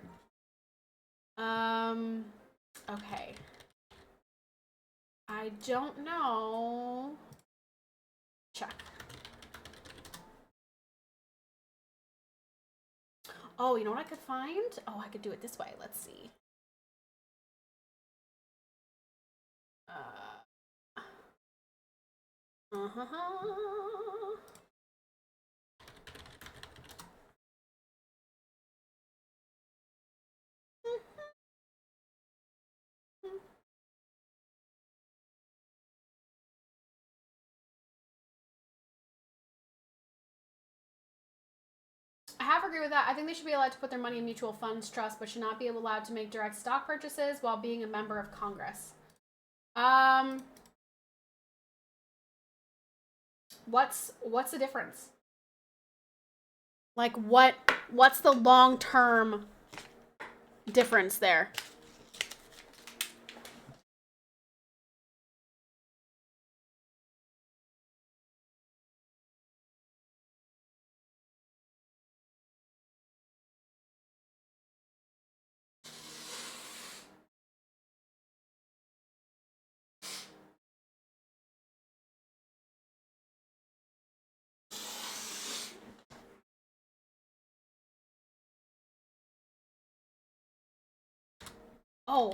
S1: Okay. I don't know. Check. Oh, you know what I could find? Oh, I could do it this way. Let's see. half agree with that. I think they should be allowed to put their money in mutual funds trust, but should not be allowed to make direct stock purchases while being a member of Congress. What's the difference? Like what's the long-term difference there? Oh,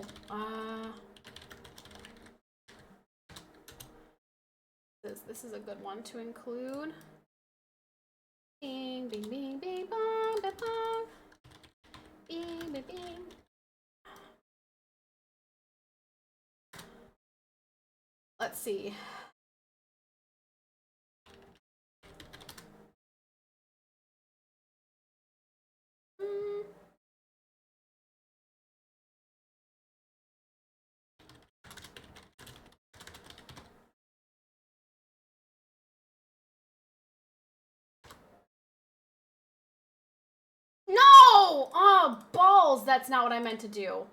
S1: this is a good one to include. Bing, bing, bing, bing, bong, bing, bong. Bing, bing, bing. Let's see. No! Oh, balls. That's not what I meant to do.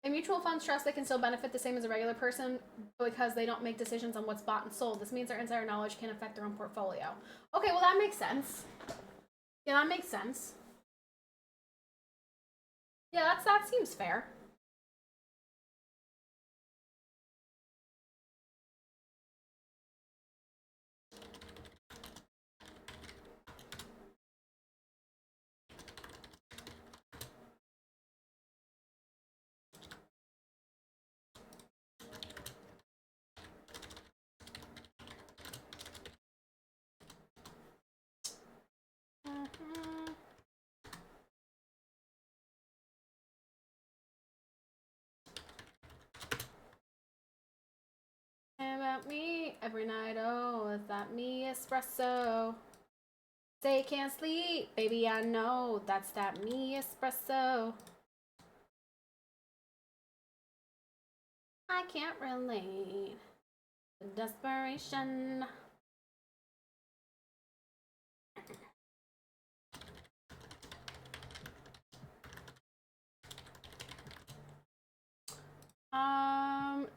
S1: In mutual funds trust, they can still benefit the same as a regular person because they don't make decisions on what's bought and sold. This means their insider knowledge can affect their own portfolio. Okay, well, that makes sense. Yeah, that makes sense. Yeah, that seems fair. About me every night, oh, is that me espresso? Say can't sleep, baby, I know that's that me espresso. I can't relate to desperation.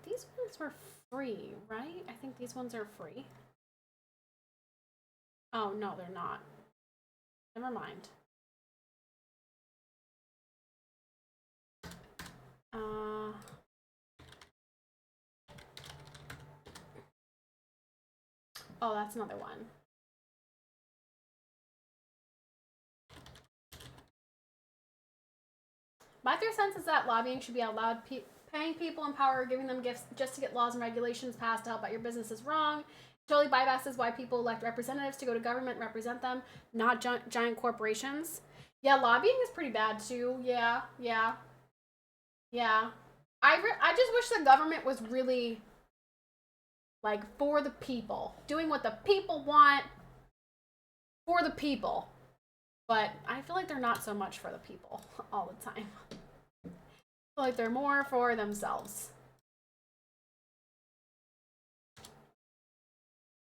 S1: These ones were free, right? I think these ones are free. Oh, no, they're not. Never mind. Oh, that's another one. My 3 cents is that lobbying should be allowed. Paying people in power or giving them gifts just to get laws and regulations passed to help out your business is wrong. Totally bypasses why people elect representatives to go to government and represent them, not giant corporations. Yeah, lobbying is pretty bad too. Yeah. I just wish the government was really like for the people, doing what the people want for the people. But I feel like they're not so much for the people all the time. I feel like they're more for themselves.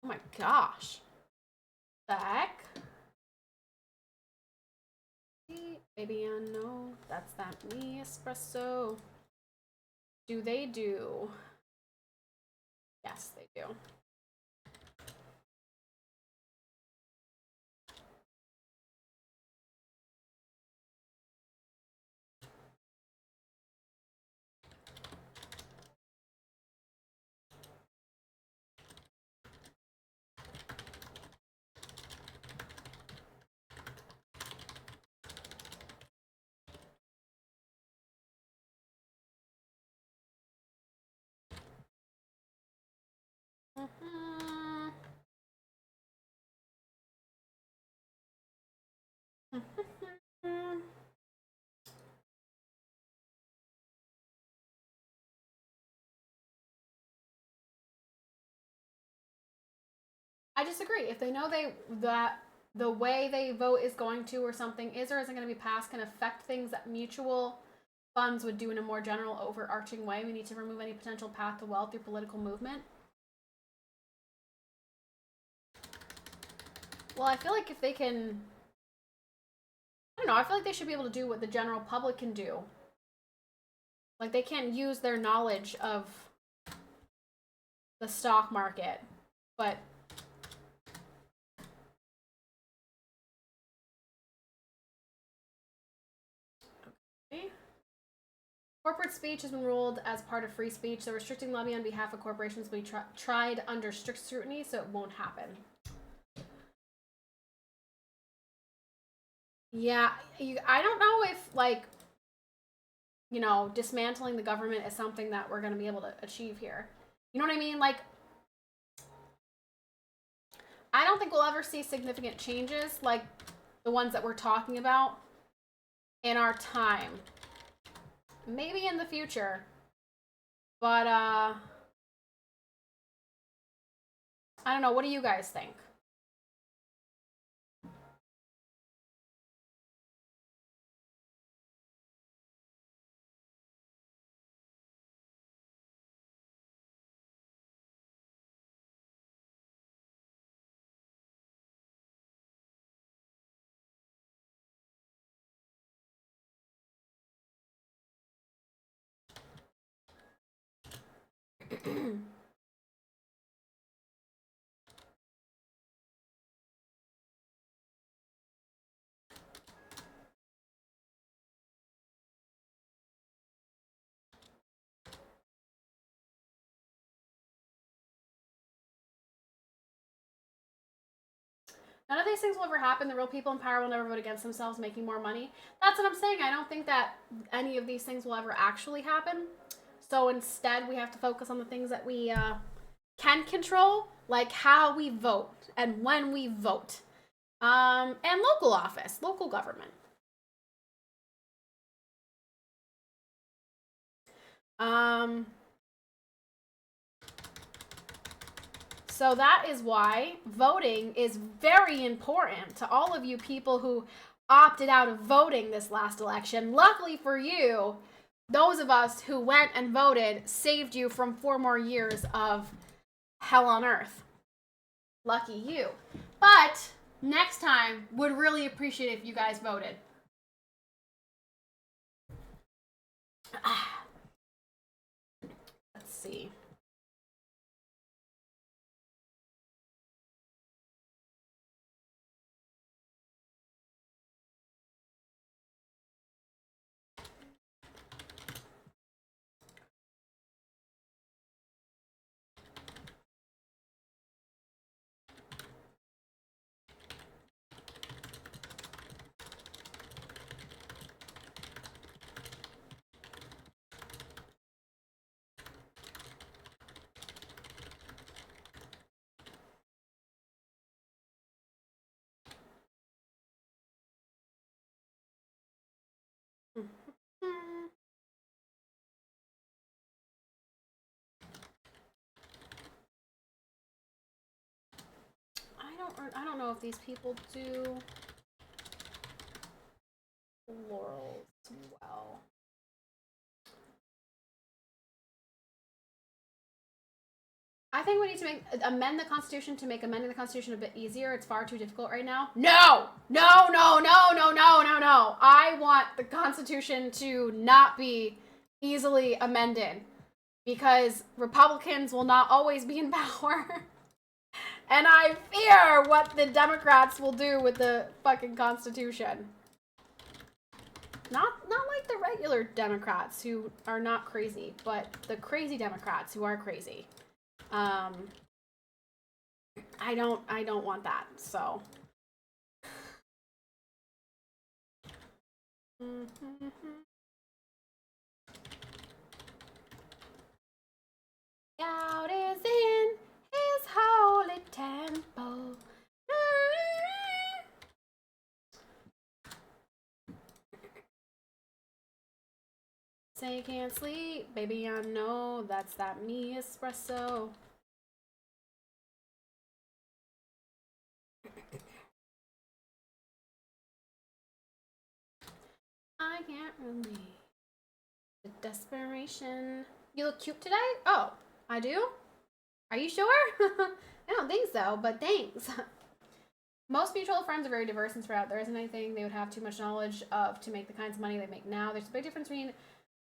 S1: Oh my gosh. The heck? Baby, I know that's that me espresso. Do they do? Yes, they do. I disagree. If they know that the way they vote is going to, or something is or isn't going to be passed, can affect things that mutual funds would do in a more general, overarching way, we need to remove any potential path to wealth through political movement. Well, I feel like if they can, I don't know, I feel like they should be able to do what the general public can do. Like, they can't use their knowledge of the stock market, but okay. Corporate speech has been ruled as part of free speech, so restricting lobby on behalf of corporations will be tried under strict scrutiny, so it won't happen. Yeah, I don't know if, like, you know, dismantling the government is something that we're going to be able to achieve here. You know what I mean? Like, I don't think we'll ever see significant changes like the ones that we're talking about in our time. Maybe in the future. But, I don't know. What do you guys think? None of these things will ever happen. The real people in power will never vote against themselves, making more money. That's what I'm saying. I don't think that any of these things will ever actually happen. So instead, we have to focus on the things that we can control, like how we vote and when we vote, and local office, local government. So that is why voting is very important to all of you people who opted out of voting this last election. Luckily for you, those of us who went and voted saved you from 4 more years of hell on earth. Lucky you. But next time, would really appreciate if you guys voted. Let's see. I don't know if these people do laurels well. I think we need to amend the Constitution to make amending the Constitution a bit easier. It's far too difficult right now. No! No, no, no, no, no, no, no. I want the Constitution to not be easily amended because Republicans will not always be in power. And I fear what the Democrats will do with the fucking Constitution. Not like the regular Democrats who are not crazy, but the crazy Democrats who are crazy. I don't want that, so. God is in his holy temple. Say can't sleep, baby, I know that's that me espresso. can't relate to desperation. You look cute today? Oh, I do? Are you sure? I don't think so, but thanks. Most mutual friends are very diverse and spread out. There isn't anything they would have too much knowledge of to make the kinds of money they make now. There's a big difference between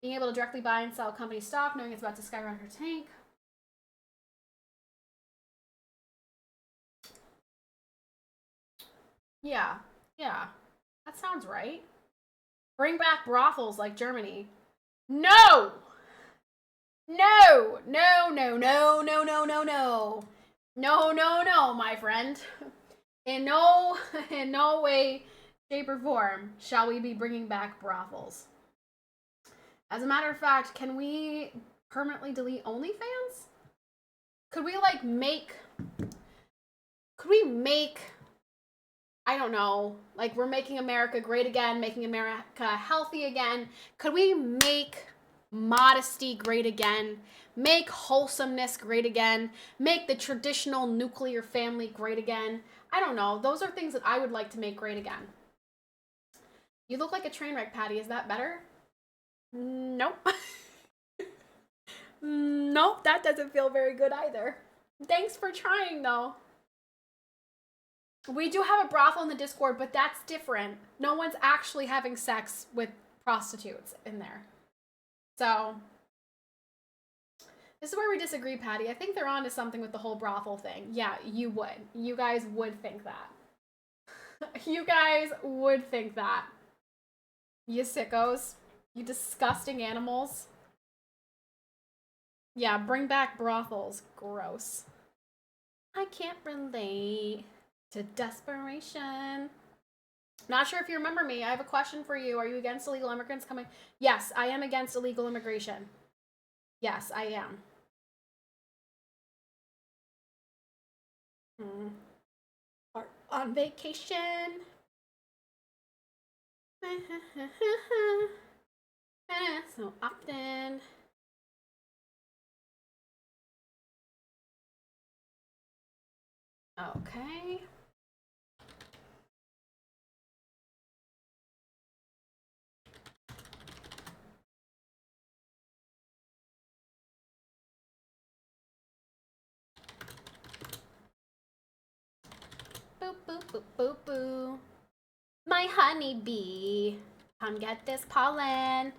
S1: being able to directly buy and sell company stock, knowing it's about to skyrocket or tank. Yeah, that sounds right. Bring back brothels like Germany. No! No, no, no, no, no, no, no, no. No, no, no, my friend. In no way, shape, or form shall we be bringing back brothels. As a matter of fact, can we permanently delete OnlyFans? Could we make, I don't know, like we're making America great again, making America healthy again. Could we make modesty great again? Make wholesomeness great again? Make the traditional nuclear family great again? I don't know. Those are things that I would like to make great again. You look like a train wreck, Patty. Is that better? Nope. Nope, that doesn't feel very good either. Thanks for trying, though. We do have a brothel in the Discord, but that's different. No one's actually having sex with prostitutes in there. So, this is where we disagree, Patty. I think they're onto something with the whole brothel thing. Yeah, you would. You guys would think that. You guys would think that. You sickos. You disgusting animals. Yeah, bring back brothels. Gross. I can't relate to desperation. Not sure if you remember me. I have a question for you. Are you against illegal immigrants coming? Yes, I am against illegal immigration. Yes, I am. Are on vacation. So often. Okay. Boop, boop, boop, boop, boop. My honeybee. Come get this pollen.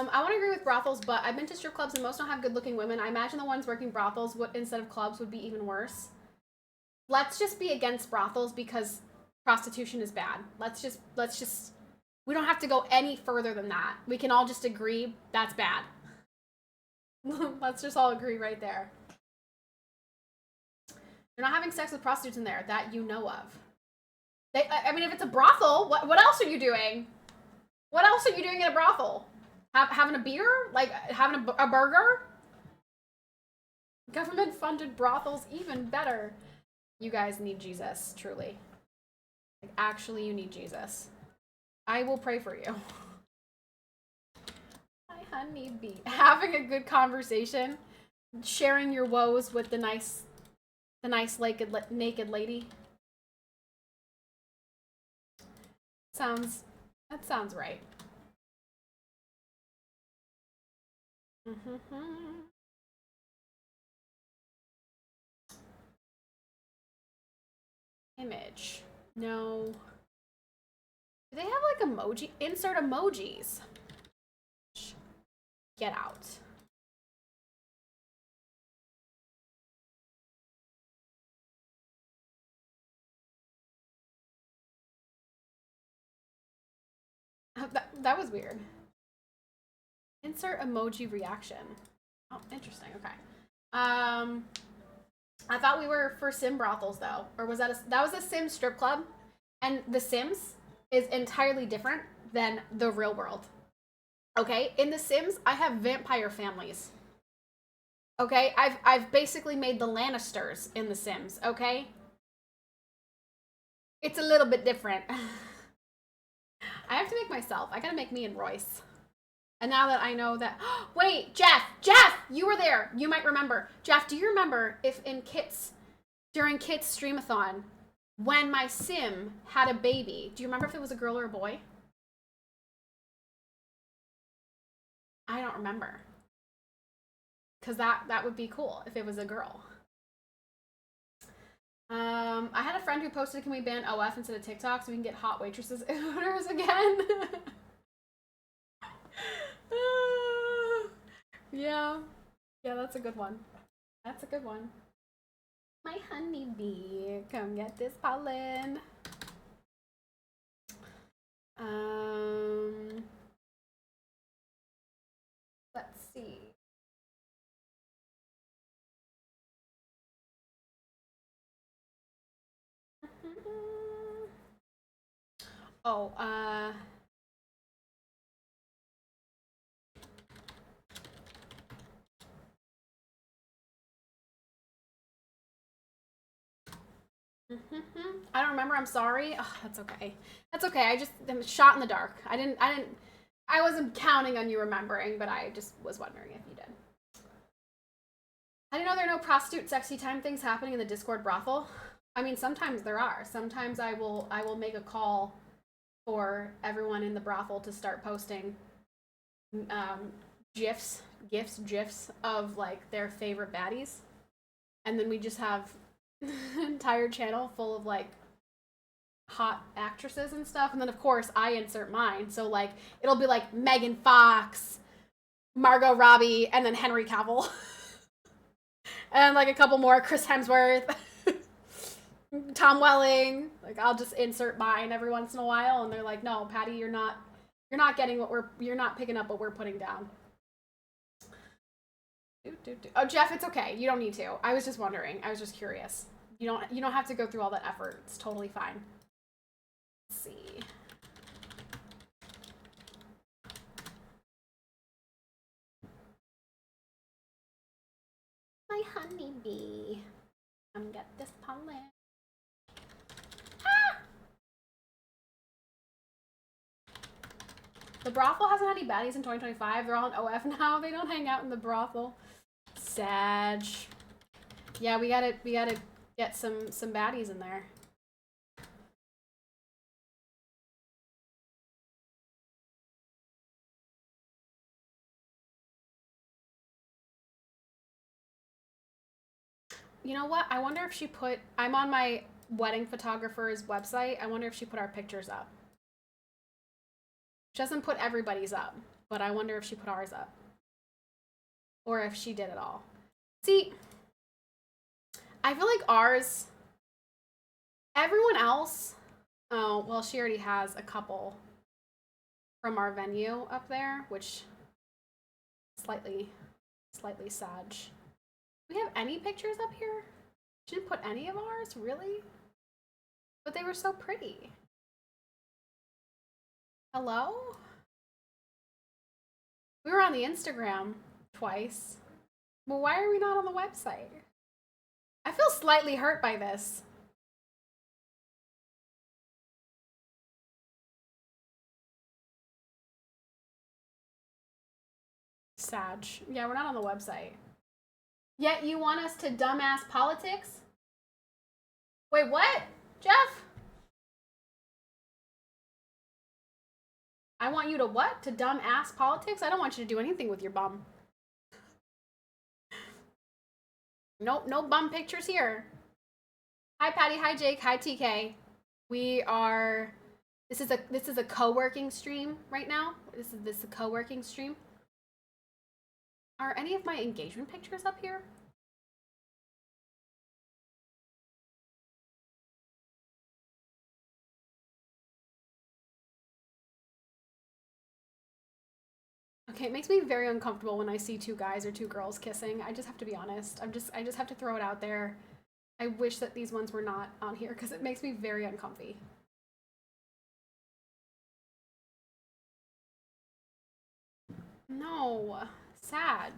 S1: I want to agree with brothels, but I've been to strip clubs and most don't have good-looking women. I imagine the ones working brothels instead of clubs would be even worse. Let's just be against brothels because prostitution is bad. Let's just we don't have to go any further than that. We can all just agree that's bad. Let's just all agree right there. You're not having sex with prostitutes in there that you know of. I mean, if it's a brothel, what else are you doing? What else are you doing in a brothel? Having a beer? Like, having a burger? Government-funded brothels, even better. You guys need Jesus, truly. Like, actually, you need Jesus. I will pray for you. My honeybee. Having a good conversation. Sharing your woes with the nice naked lady. That sounds right. Image. No. Do they have like emoji? Insert emojis. Get out. That was weird. Insert emoji reaction. Oh, interesting. Okay. I thought we were for sim brothels though, or was that was a sim strip club, and The Sims is entirely different than the real world. Okay, in The Sims, I have vampire families. Okay, I've basically made the Lannisters in The Sims. Okay, it's a little bit different. I have to make myself. I gotta make me and Royce. And now that I know that, wait, Jeff, you were there. You might remember. Jeff, do you remember if in Kit's, during Kit's streamathon, when my sim had a baby, do you remember if it was a girl or a boy? I don't remember. Because that would be cool if it was a girl. I had a friend who posted, can we ban OF instead of TikTok so we can get hot waitresses owners again? Yeah. Yeah, that's a good one. That's a good one. My honeybee, come get this pollen. Let's see. Oh, I don't remember. I'm sorry. Oh, that's okay. That's okay. I just am shot in the dark. I wasn't counting on you remembering, but I just was wondering if you did. I didn't know there are no prostitute sexy time things happening in the Discord brothel. I mean, sometimes there are. Sometimes I will make a call for everyone in the brothel to start posting gifs of like their favorite baddies, and then we just have an entire channel full of like hot actresses and stuff, and then of course I insert mine. So like it'll be like Megan Fox, Margot Robbie, and then Henry Cavill, and like a couple more, Chris Hemsworth, Tom Welling. Like I'll just insert mine every once in a while, and they're like, "No, Patty, you're not getting you're not picking up what we're putting down." Oh, Jeff, it's okay. You don't need to. I was just wondering. I was just curious. You don't have to go through all that effort. It's totally fine. Let's see. My honeybee. Come get this pollen. Ah! The brothel hasn't had any baddies in 2025. They're all in OF now. They don't hang out in the brothel. Sag. Yeah, we gotta get some baddies in there. You know what? I wonder if she put... I'm on my wedding photographer's website. I wonder if she put our pictures up. She doesn't put everybody's up, but I wonder if she put ours up. Or if she did it all. See, I feel like ours... Everyone else... Oh, well, she already has a couple from our venue up there, which... Slightly sag. Do we have any pictures up here? She didn't put any of ours? Really? But they were so pretty. Hello? We were on the Instagram twice. Well, why are we not on the website? I feel slightly hurt by this. Sag. Yeah, we're not on the website. Yet you want us to dumbass politics? Wait, what? Jeff? I want you to what? To dumbass politics? I don't want you to do anything with your bum. Nope, no bum pictures here. Hi Patty, hi Jake, hi TK. We are... This is a co-working stream right now. This is a co-working stream. Are any of my engagement pictures up here? Okay, it makes me very uncomfortable when I see two guys or two girls kissing. I just have to be honest. I just have to throw it out there. I wish that these ones were not on here because it makes me very uncomfy. No, Sag.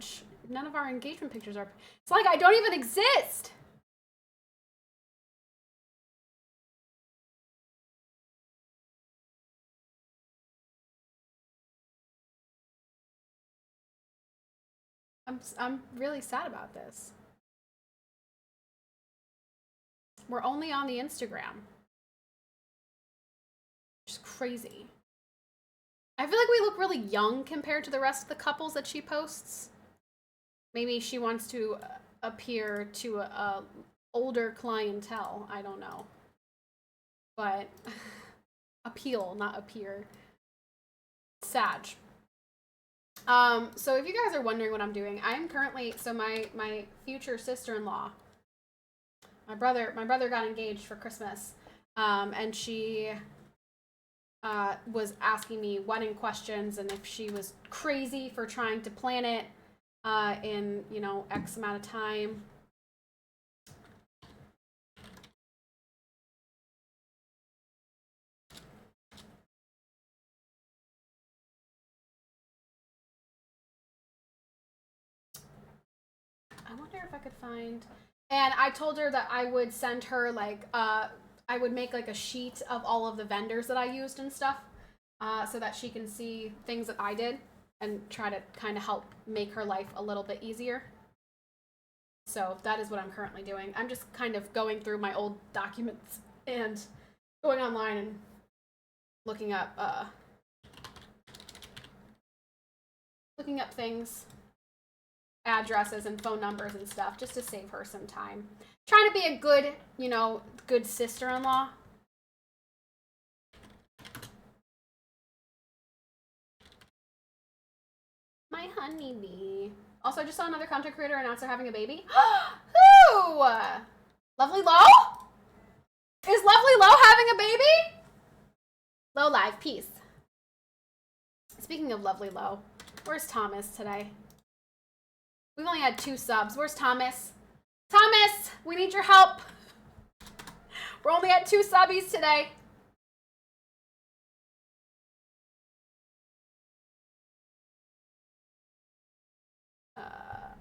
S1: None of our engagement pictures are... It's like I don't even exist! I'm really sad about this. We're only on the Instagram. Just crazy. I feel like we look really young compared to the rest of the couples that she posts. Maybe she wants to appear to a older clientele. I don't know. But appeal, not appear. Sag. So if you guys are wondering what I'm doing, I am currently, so my future sister-in-law, my brother got engaged for Christmas, and she was asking me wedding questions and if she was crazy for trying to plan it in, you know, X amount of time. I wonder if I could find, and I told her that I would send her like I would make like a sheet of all of the vendors that I used and stuff, so that she can see things that I did and try to kind of help make her life a little bit easier. So that is what I'm currently doing. I'm just kind of going through my old documents and going online and looking up things, addresses and phone numbers and stuff, just to save her some time. Trying to be a good, you know, good sister-in-law. My honeybee. Also, I just saw another content creator announce they're having a baby. Who? Lovely Low? Is Lovely Low having a baby? Low live, peace. Speaking of Lovely Low, where's Thomas today? We've only had 2 subs. Where's Thomas? Thomas, we need your help. We're only at 2 subbies today.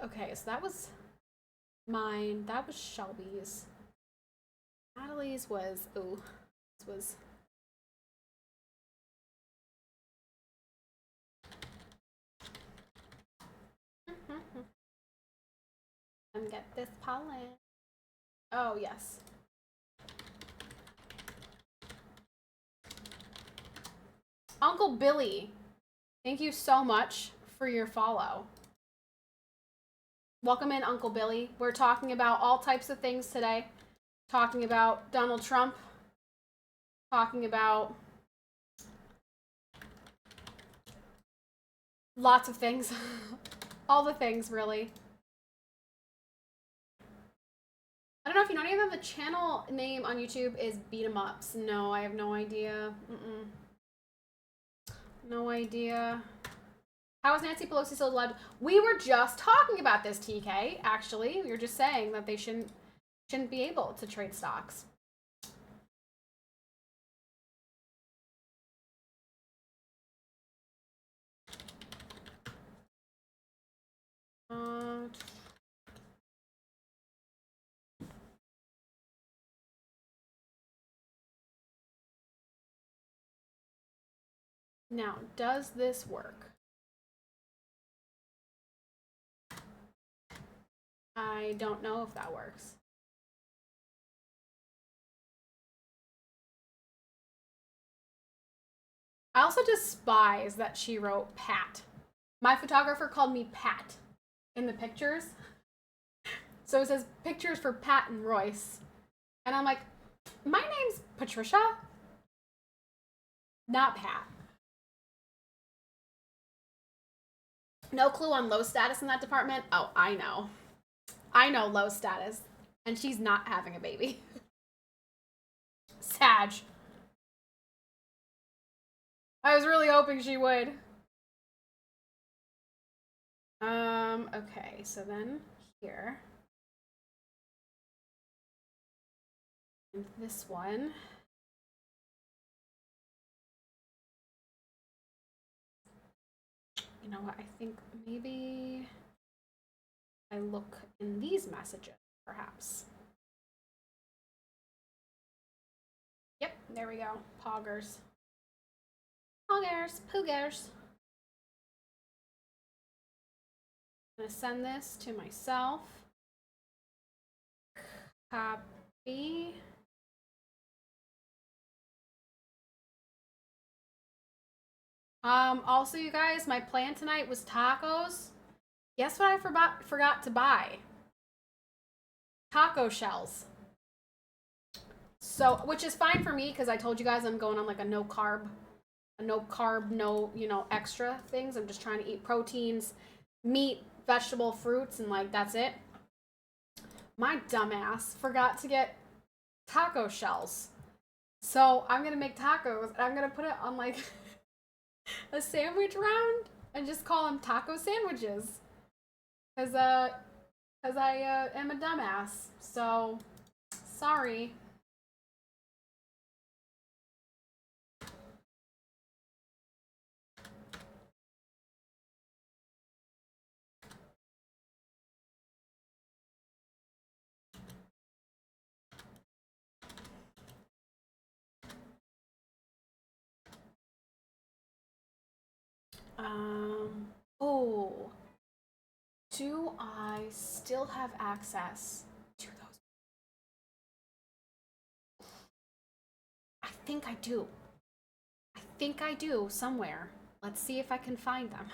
S1: Okay, so that was mine. That was Shelby's. Natalie's was, ooh, this was. And get this pollen. Oh, yes. Uncle Billy, thank you so much for your follow. Welcome in, Uncle Billy. We're talking about all types of things today. Talking about Donald Trump. Talking about lots of things. All the things, really. I don't know if you know any of them. The channel name on YouTube is Beat 'em Ups. No, I have no idea. No idea. How is Nancy Pelosi still allowed? We were just talking about this, TK. Actually, we were just saying that they shouldn't be able to trade stocks. Now, does this work? I don't know if that works. I also despise that she wrote Pat. My photographer called me Pat in the pictures. So it says pictures for Pat and Royce. And I'm like, my name's Patricia, not Pat. No clue on low status in that department? Oh, I know. I know low status. And she's not having a baby. Sag. I was really hoping she would. Okay, so then here. And this one. You know what, I think maybe I look in these messages, perhaps. Yep, there we go. Poggers. Poggers. Poogers. I'm gonna send this to myself. Copy. Also, you guys, my plan tonight was tacos. Guess what I forgot to buy? Taco shells. So, which is fine for me because I told you guys I'm going on like a no carb, no, extra things. I'm just trying to eat proteins, meat, vegetable, fruits, and like that's it. My dumbass forgot to get taco shells. So I'm gonna make tacos and I'm gonna put it on like a sandwich round and just call them taco sandwiches. Cause I am a dumbass. So sorry. Oh, do I still have access to those? I think I do. I think I do somewhere. Let's see if I can find them.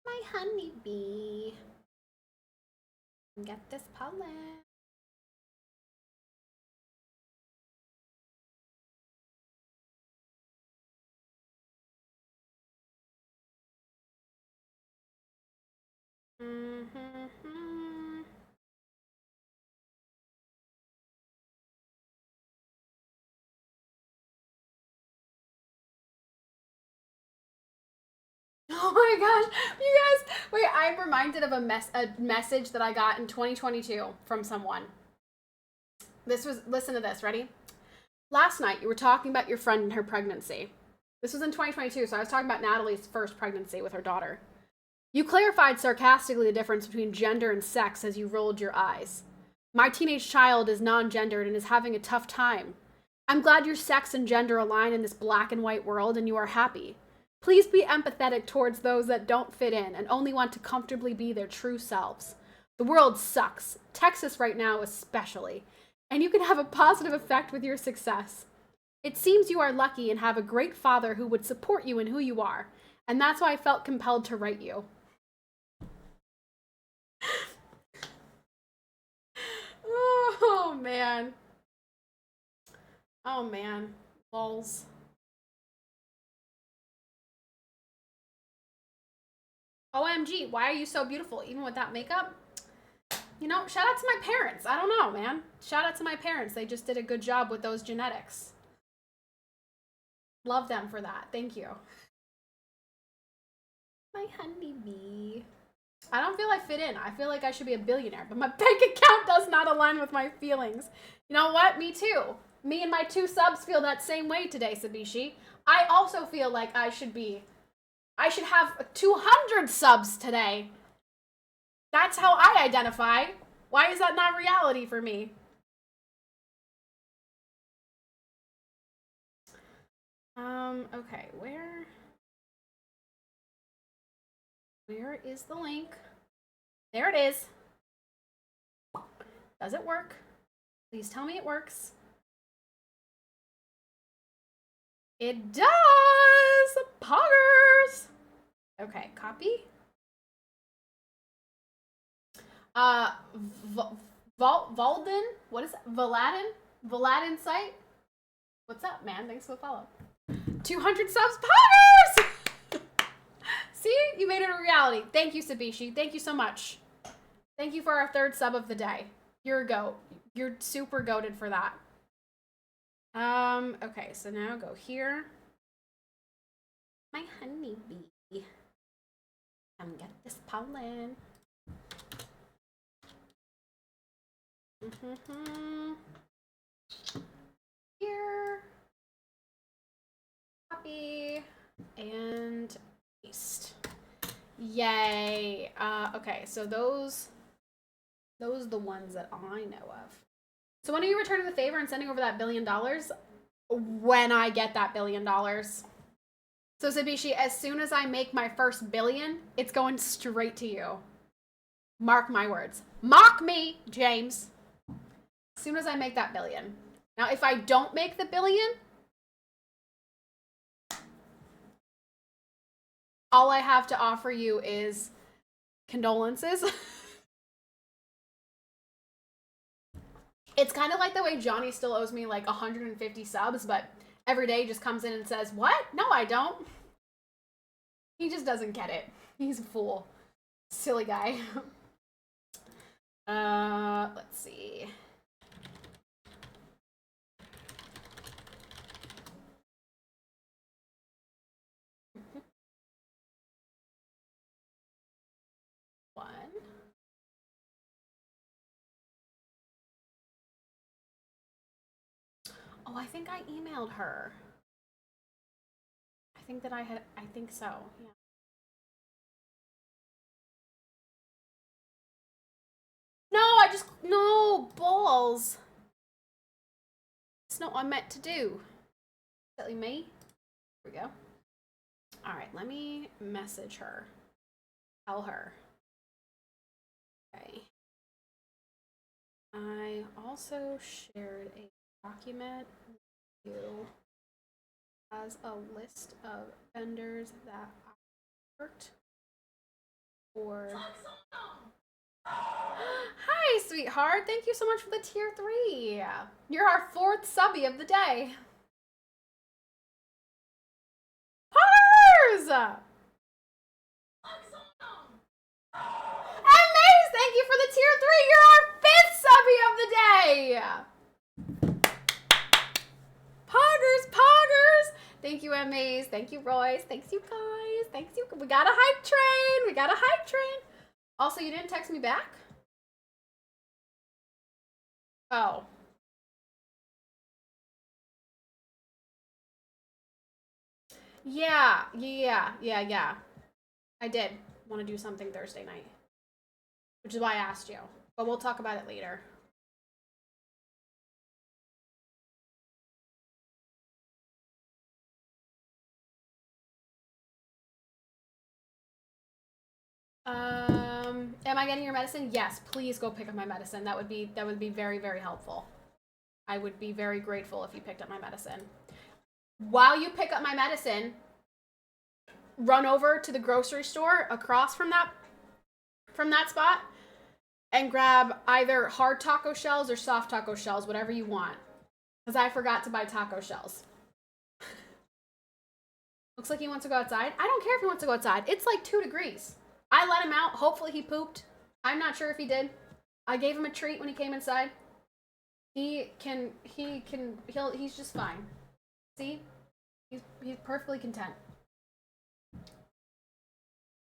S1: My honeybee. Get this pollen. Oh my gosh, you guys! Wait, I'm reminded of a message that I got in 2022 from someone. Listen to this. Ready? Last night you were talking about your friend and her pregnancy. This was in 2022, so I was talking about Natalie's first pregnancy with her daughter. You clarified sarcastically the difference between gender and sex as you rolled your eyes. My teenage child is non-gendered and is having a tough time. I'm glad your sex and gender align in this black and white world and you are happy. Please be empathetic towards those that don't fit in and only want to comfortably be their true selves. The world sucks, Texas right now especially, and you can have a positive effect with your success. It seems you are lucky and have a great father who would support you in who you are, and that's why I felt compelled to write you. Oh, man. Oh, man. Lols. OMG, why are you so beautiful, even without makeup? You know, shout out to my parents. I don't know, man. Shout out to my parents. They just did a good job with those genetics. Love them for that. Thank you. My honeybee. I don't feel I fit in. I feel like I should be a billionaire, but my bank account does not align with my feelings. You know what? Me too. Me and my 2 subs feel that same way today, Sabishi. I also feel like I should have 200 subs today. That's how I identify. Why is that not reality for me? Okay, where is the link? There it is. Does it work? Please tell me it works. It does! Poggers! Okay, copy. Valden? What is that? Valadin site? What's up, man? Thanks for the follow. 200 subs, Poggers! See? You made it a reality. Thank you, Sabishi. Thank you so much. Thank you for our 3rd sub of the day. You're a goat. You're super goated for that. Okay, so now go here. My honeybee. Come get this pollen. Here. Copy. And paste. Yay. Okay, so those are the ones that I know of. So when are you returning the favor and sending over that $1 billion? When I get that $1 billion. So Sabishi, as soon as I make my first billion, it's going straight to you. Mark my words. Mock me, James. As soon as I make that $1 billion. Now, if I don't make the $1 billion, all I have to offer you is condolences. It's kind of like the way Johnny still owes me like 150 subs, but every day he just comes in and says, what? No, I don't. He just doesn't get it. He's a fool. Silly guy. Let's see. One. Oh, I think I emailed her. I think so, yeah. No, balls. It's not what I meant to do. Silly me. Here we go. All right, let me message her. Tell her. Okay. I also shared a document with you as a list of vendors that I worked for. Hi, sweetheart. Thank you so much for the tier 3. You're our 4th subby of the day. Potters! And Maze, thank you for the tier 3. You're our 5th subby of the day. Poggers. Thank you, Maze. Thank you, Royce. Thanks, you guys. Thanks, you. We got a hype train. Also, you didn't text me back? Oh. Yeah. I did want to do something Thursday night, which is why I asked you. But we'll talk about it later. Am I getting your medicine? Yes, please go pick up my medicine. That would be very, very helpful. I would be very grateful if you picked up my medicine. While you pick up my medicine, run over to the grocery store across from that spot and grab either hard taco shells or soft taco shells, whatever you want. Because I forgot to buy taco shells. Looks like he wants to go outside. I don't care if he wants to go outside. It's like 2 degrees. I let him out. Hopefully he pooped. I'm not sure if he did. I gave him a treat when he came inside. He's just fine. See? He's perfectly content.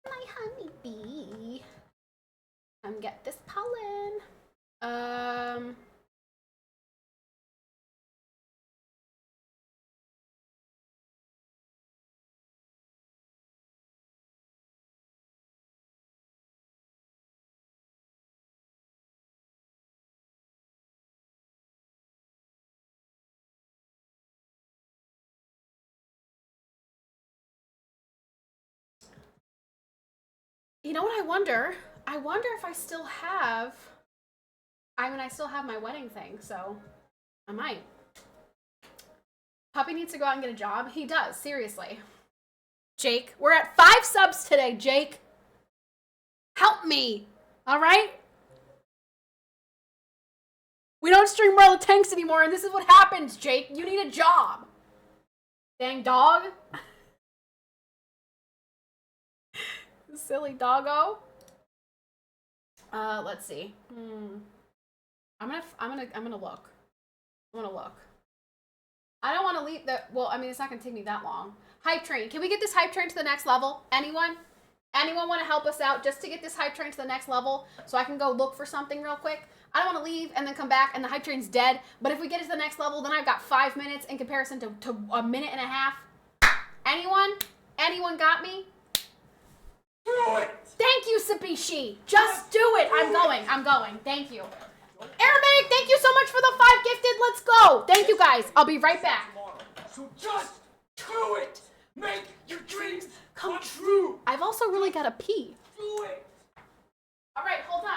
S1: My honeybee. Come get this pollen. You know what I wonder? I wonder if I still have... I still have my wedding thing, so I might. Puppy needs to go out and get a job. He does, seriously. Jake, we're at 5 subs today, Jake. Help me, all right? We don't stream World of Tanks anymore, and this is what happens, Jake. You need a job. Dang dog. Silly doggo. Let's see. I'm gonna look. I don't want to leave the, well, I mean, it's not gonna take me that long. Hype train. Can we get this hype train to the next level? Anyone want to help us out just to get this hype train to the next level so I can go look for something real quick? I don't want to leave and then come back and the hype train's dead. But if we get it to the next level, then I've got 5 minutes in comparison to a minute and a half. Anyone got me? Do it. Thank you, Sabishi. Just do it. I'm going. Thank you. Aramaic, thank you so much for the 5 gifted. Let's go. Thank you guys. I'll be right back.
S2: So just do it. Make your dreams come true.
S1: I've also really got to pee.
S2: Do it.
S1: All right, hold on.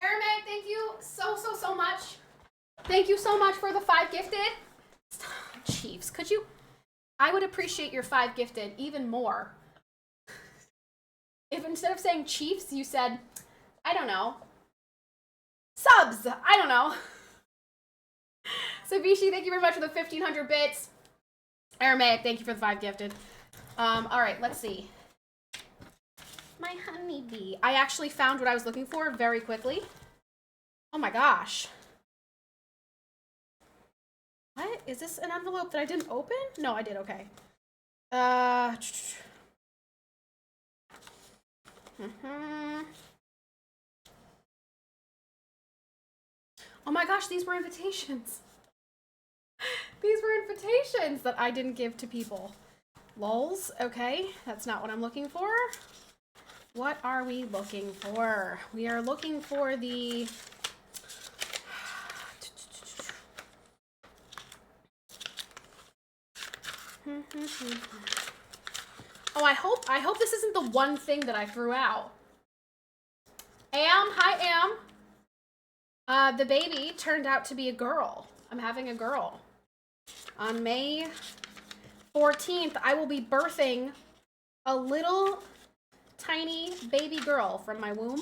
S1: Aramaic, thank you so much. Thank you so much for the 5 gifted. Chiefs, could you? I would appreciate your 5 gifted even more. If instead of saying Chiefs, you said, I don't know, subs. I don't know. Sabishi, thank you very much for the 1,500 bits. Aramaic, thank you for the 5 gifted. All right, let's see. My honeybee. I actually found what I was looking for very quickly. Oh my gosh. What? Is this an envelope that I didn't open? No, I did. Okay. Oh my gosh, these were invitations. These were invitations that I didn't give to people. Lols. Okay, that's not what I'm looking for. What are we looking for? We are looking for the... Oh, I hope this isn't the one thing that I threw out. Hi Am. The baby turned out to be a girl. I'm having a girl. On May 14th, I will be birthing a little tiny baby girl from my womb.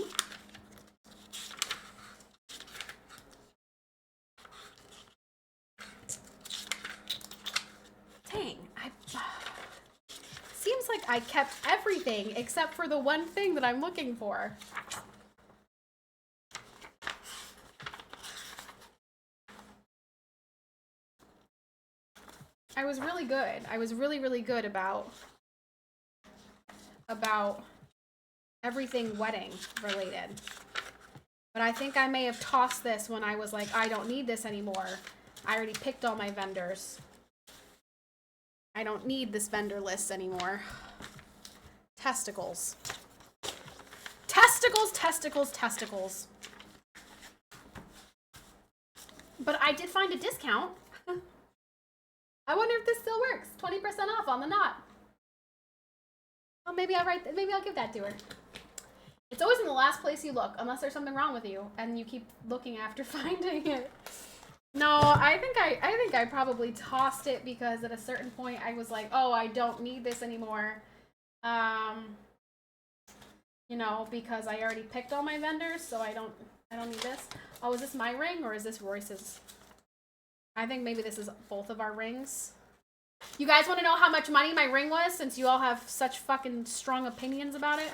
S1: Dang, seems like I kept everything except for the one thing that I'm looking for. I was really good. I was really good about everything wedding related. But I think I may have tossed this when I was like, I don't need this anymore. I already picked all my vendors. I don't need this vendor list anymore. Testicles. Testicles, testicles, testicles. But I did find a discount. I wonder if this still works. 20% off on the knot. Well, maybe I'll give that to her. It's always in the last place you look, unless there's something wrong with you, and you keep looking after finding it. No, I think I probably tossed it because at a certain point I was like, oh, I don't need this anymore. You know, because I already picked all my vendors, so I don't need this. Oh, is this my ring or is this Royce's? I think maybe this is both of our rings. You guys want to know how much money my ring was, since you all have such fucking strong opinions about it?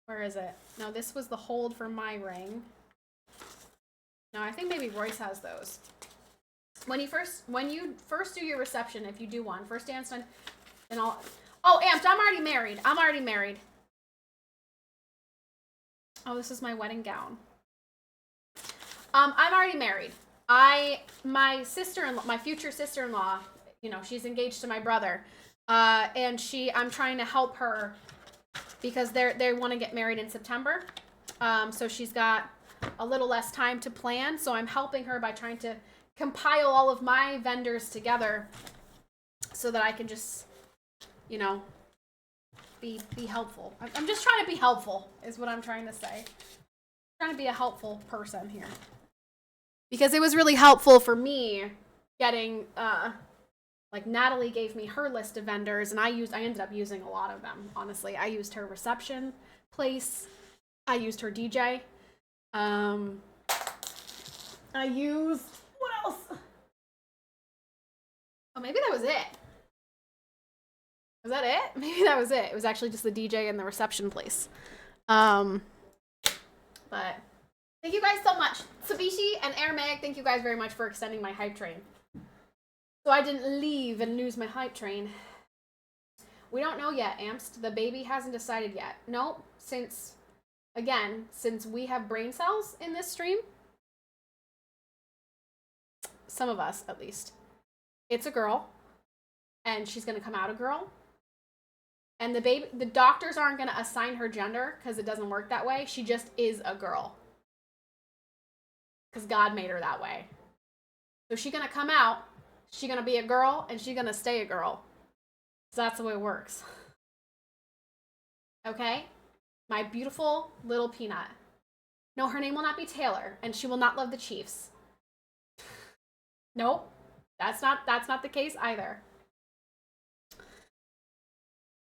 S1: Where is it? No, this was the hold for my ring. No, I think maybe Royce has those. When you first do your reception, if you do one, first dance done, then I'll... Oh, Amped, I'm already married. I'm already married. Oh, this is my wedding gown. I'm already married. My sister-in-law, my future sister-in-law, you know, she's engaged to my brother. And I'm trying to help her because they want to get married in September. So she's got a little less time to plan. So I'm helping her by trying to compile all of my vendors together so that I can just, you know, be helpful. I'm just trying to be helpful is what I'm trying to say. I'm trying to be a helpful person here. Because it was really helpful for me getting, like Natalie gave me her list of vendors and I ended up using a lot of them, honestly. I used her reception place. I used her DJ. I used, what else? Oh, maybe that was it. Was that it? Maybe that was it. It was actually just the DJ and the reception place. But thank you guys so much. Sabishi and Aramaic, thank you guys very much for extending my hype train. So I didn't leave and lose my hype train. We don't know yet, Amst. The baby hasn't decided yet. Nope. Since again, since we have brain cells in this stream, some of us at least, it's a girl, and she's gonna come out a girl. And the doctors aren't gonna assign her gender because it doesn't work that way. She just is a girl. Because God made her that way. So she's gonna come out, she's gonna be a girl, and she's gonna stay a girl. So that's the way it works. Okay? My beautiful little peanut. No, her name will not be Taylor, and she will not love the Chiefs. Nope. That's not the case either.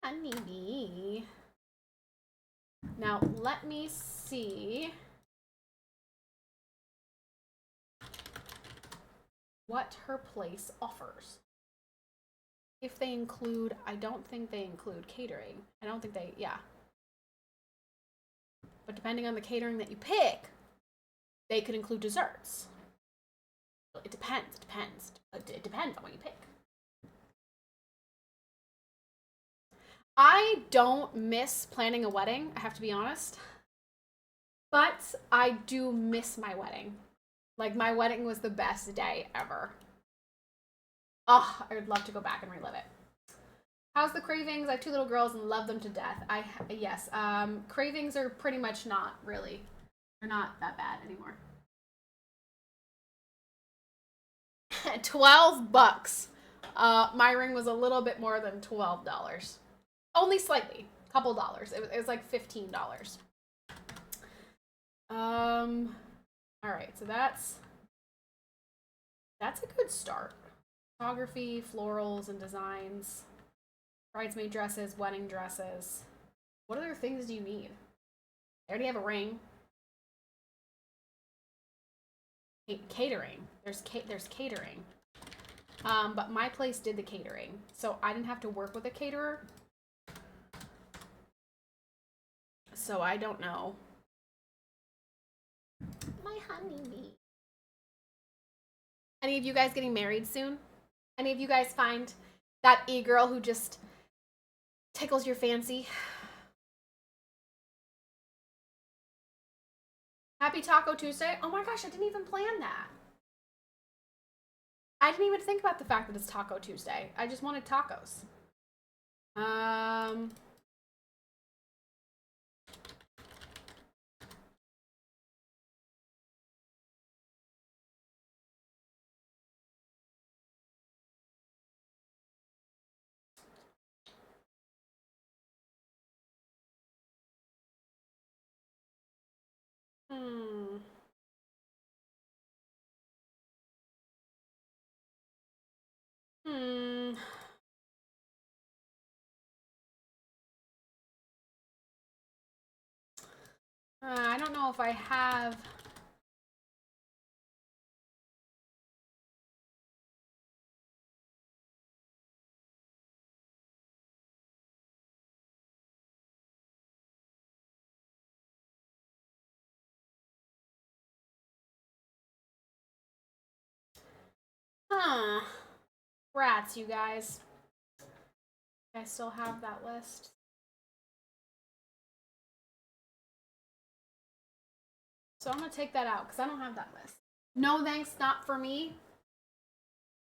S1: Honeybee. Now, let me see what her place offers. If they include, I don't think they include catering. I don't think they, yeah. But depending on the catering that you pick, they could include desserts. It depends, It depends on what you pick. I don't miss planning a wedding, I have to be honest. But I do miss my wedding. Like, my wedding was the best day ever. Oh, I would love to go back and relive it. How's the cravings? I have 2 little girls and love them to death. Yes, cravings are pretty much not really. They're not that bad anymore. $12. My ring was a little bit more than $12. Only slightly. Couple dollars. It was like $15. Alright, so that's a good start. Photography, florals, and designs. Bridesmaid dresses, wedding dresses. What other things do you need? I already have a ring. Catering. There's catering. But my place did the catering, so I didn't have to work with a caterer. So I don't know. My honeybee. Any of you guys getting married soon? Any of you guys find that e-girl who just tickles your fancy? Happy Taco Tuesday. Oh my gosh, I didn't even plan that. I didn't even think about the fact that it's Taco Tuesday. I just wanted tacos. I don't know if I have. Rats, you guys. I still have that list. So I'm gonna take that out because I don't have that list. No thanks, not for me.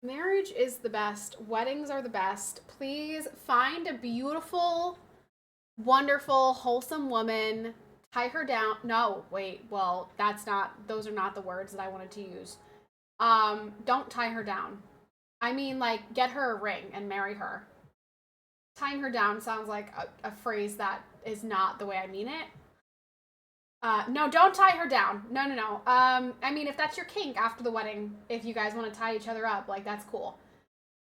S1: Marriage is the best. Weddings are the best. Please find a beautiful, wonderful, wholesome woman. Tie her down. No, wait. Well, those are not the words that I wanted to use. Don't tie her down. I mean, like, get her a ring and marry her. Tying her down sounds like a phrase that is not the way I mean it. No, don't tie her down. No. I mean, if that's your kink after the wedding, if you guys want to tie each other up, like, that's cool.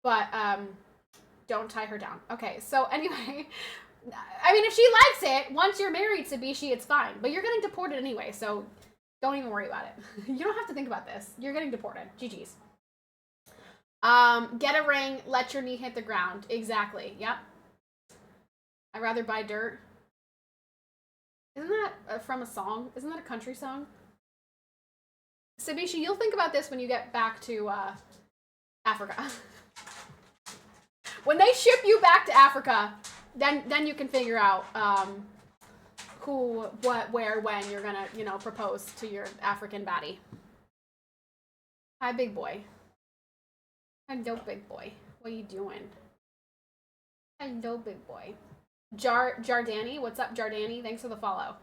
S1: But, don't tie her down. Okay, so anyway, I mean, if she likes it, once you're married, Tsubishi, it's fine. But you're getting deported anyway, so don't even worry about it. You don't have to think about this. You're getting deported. GG's. Get a ring, let your knee hit the ground. Exactly, yep. I'd rather buy dirt. Isn't that from a song? Isn't that a country song? Tsubishi, you'll think about this when you get back to Africa. When they ship you back to Africa, then you can figure out who, what, where, when you're gonna, propose to your African baddie. Hi, big boy. Hello, big boy. What are you doing? Hello, big boy. Jardani, what's up, Jardani? Thanks for the follow.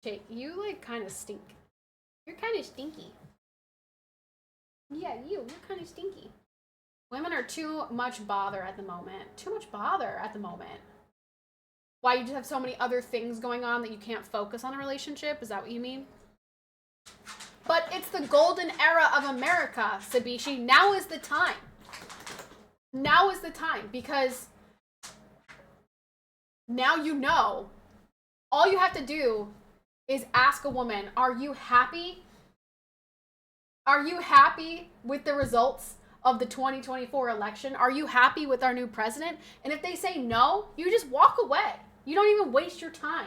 S1: Jake, you like kind of stink. You're kind of stinky. Yeah, you're kind of stinky. Women are too much bother at the moment. Too much bother at the moment. Why, you just have so many other things going on that you can't focus on a relationship? Is that what you mean? But it's the golden era of America, Sabishi. Now is the time. Now is the time, because now you know. All you have to do is ask a woman, are you happy? Are you happy with the results of the 2024 election? Are you happy with our new president? And if they say no, you just walk away. You don't even waste your time.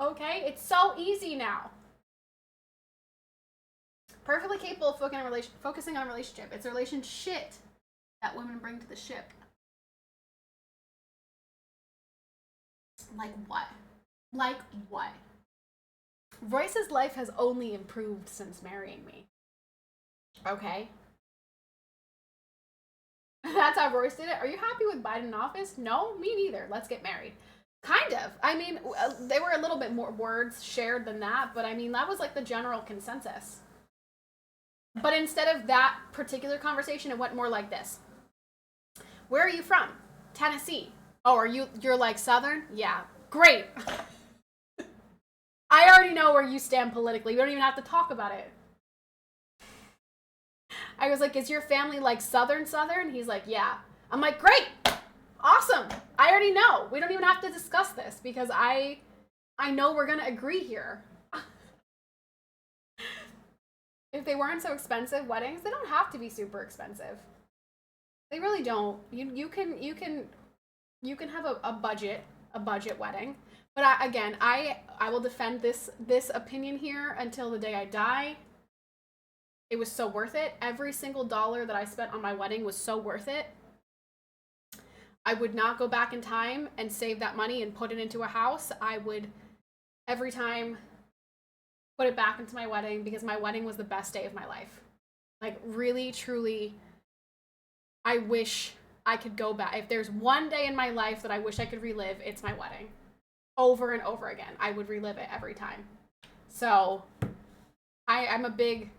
S1: Okay? It's so easy now. Perfectly capable of focusing on a relationship. It's a relationship that women bring to the ship. Like what? Like what? Royce's life has only improved since marrying me. Okay? That's how Royce did it. Are you happy with Biden in office? No, me neither. Let's get married. Kind of. I mean, they were a little bit more words shared than that, but I mean, that was like the general consensus. But instead of that particular conversation, it went more like this. Where are you from? Tennessee. Oh, you're like Southern? Yeah. Great. I already know where you stand politically. We don't even have to talk about it. I was like, is your family like Southern? He's like, yeah. I'm like, great. Awesome. I already know. We don't even have to discuss this because I know we're going to agree here. If they weren't so expensive, weddings, they don't have to be super expensive. They really don't. You can have a budget wedding. But I will defend this opinion here until the day I die. It was so worth it. Every single dollar that I spent on my wedding was so worth it. I would not go back in time and save that money and put it into a house. I would, every time, put it back into my wedding because my wedding was the best day of my life. Like, really, truly, I wish I could go back. If there's one day in my life that I wish I could relive, it's my wedding. Over and over again. I would relive it every time. So, I'm a big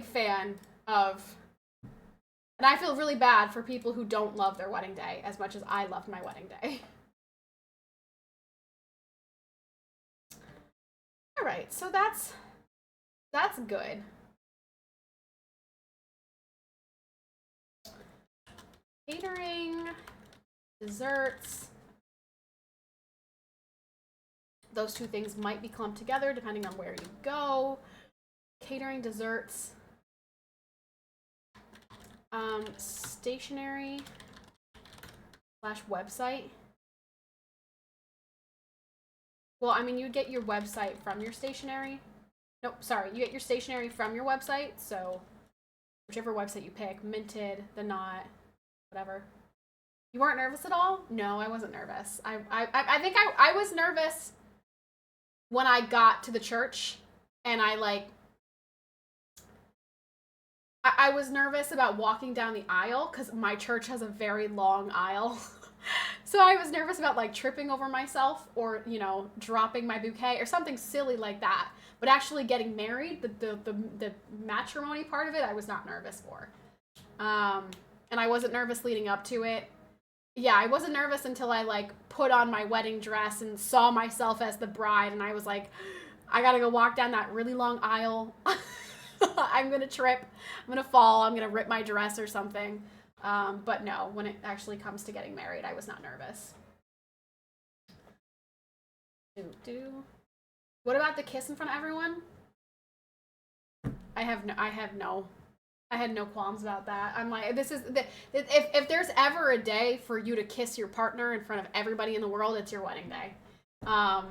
S1: fan of, and I feel really bad for people who don't love their wedding day as much as I loved my wedding day. All right, so that's good. Catering, desserts. Those two things might be clumped together depending on where you go. Catering, desserts. Stationery / website. Well, I mean, you'd get your website from your stationery. Nope, sorry. You get your stationery from your website. So whichever website you pick, Minted, The Knot, whatever. You weren't nervous at all? No, I wasn't nervous. I think I was nervous when I got to the church and I was nervous about walking down the aisle because my church has a very long aisle. So I was nervous about like tripping over myself or, dropping my bouquet or something silly like that. But actually getting married, the matrimony part of it, I was not nervous for. And I wasn't nervous leading up to it. Yeah, I wasn't nervous until I put on my wedding dress and saw myself as the bride. And I was like, I gotta go walk down that really long aisle. I'm gonna trip. I'm gonna fall. I'm gonna rip my dress or something. But no, when it actually comes to getting married, I was not nervous. What about the kiss in front of everyone? I had no qualms about that. I'm like, if there's ever a day for you to kiss your partner in front of everybody in the world, it's your wedding day. I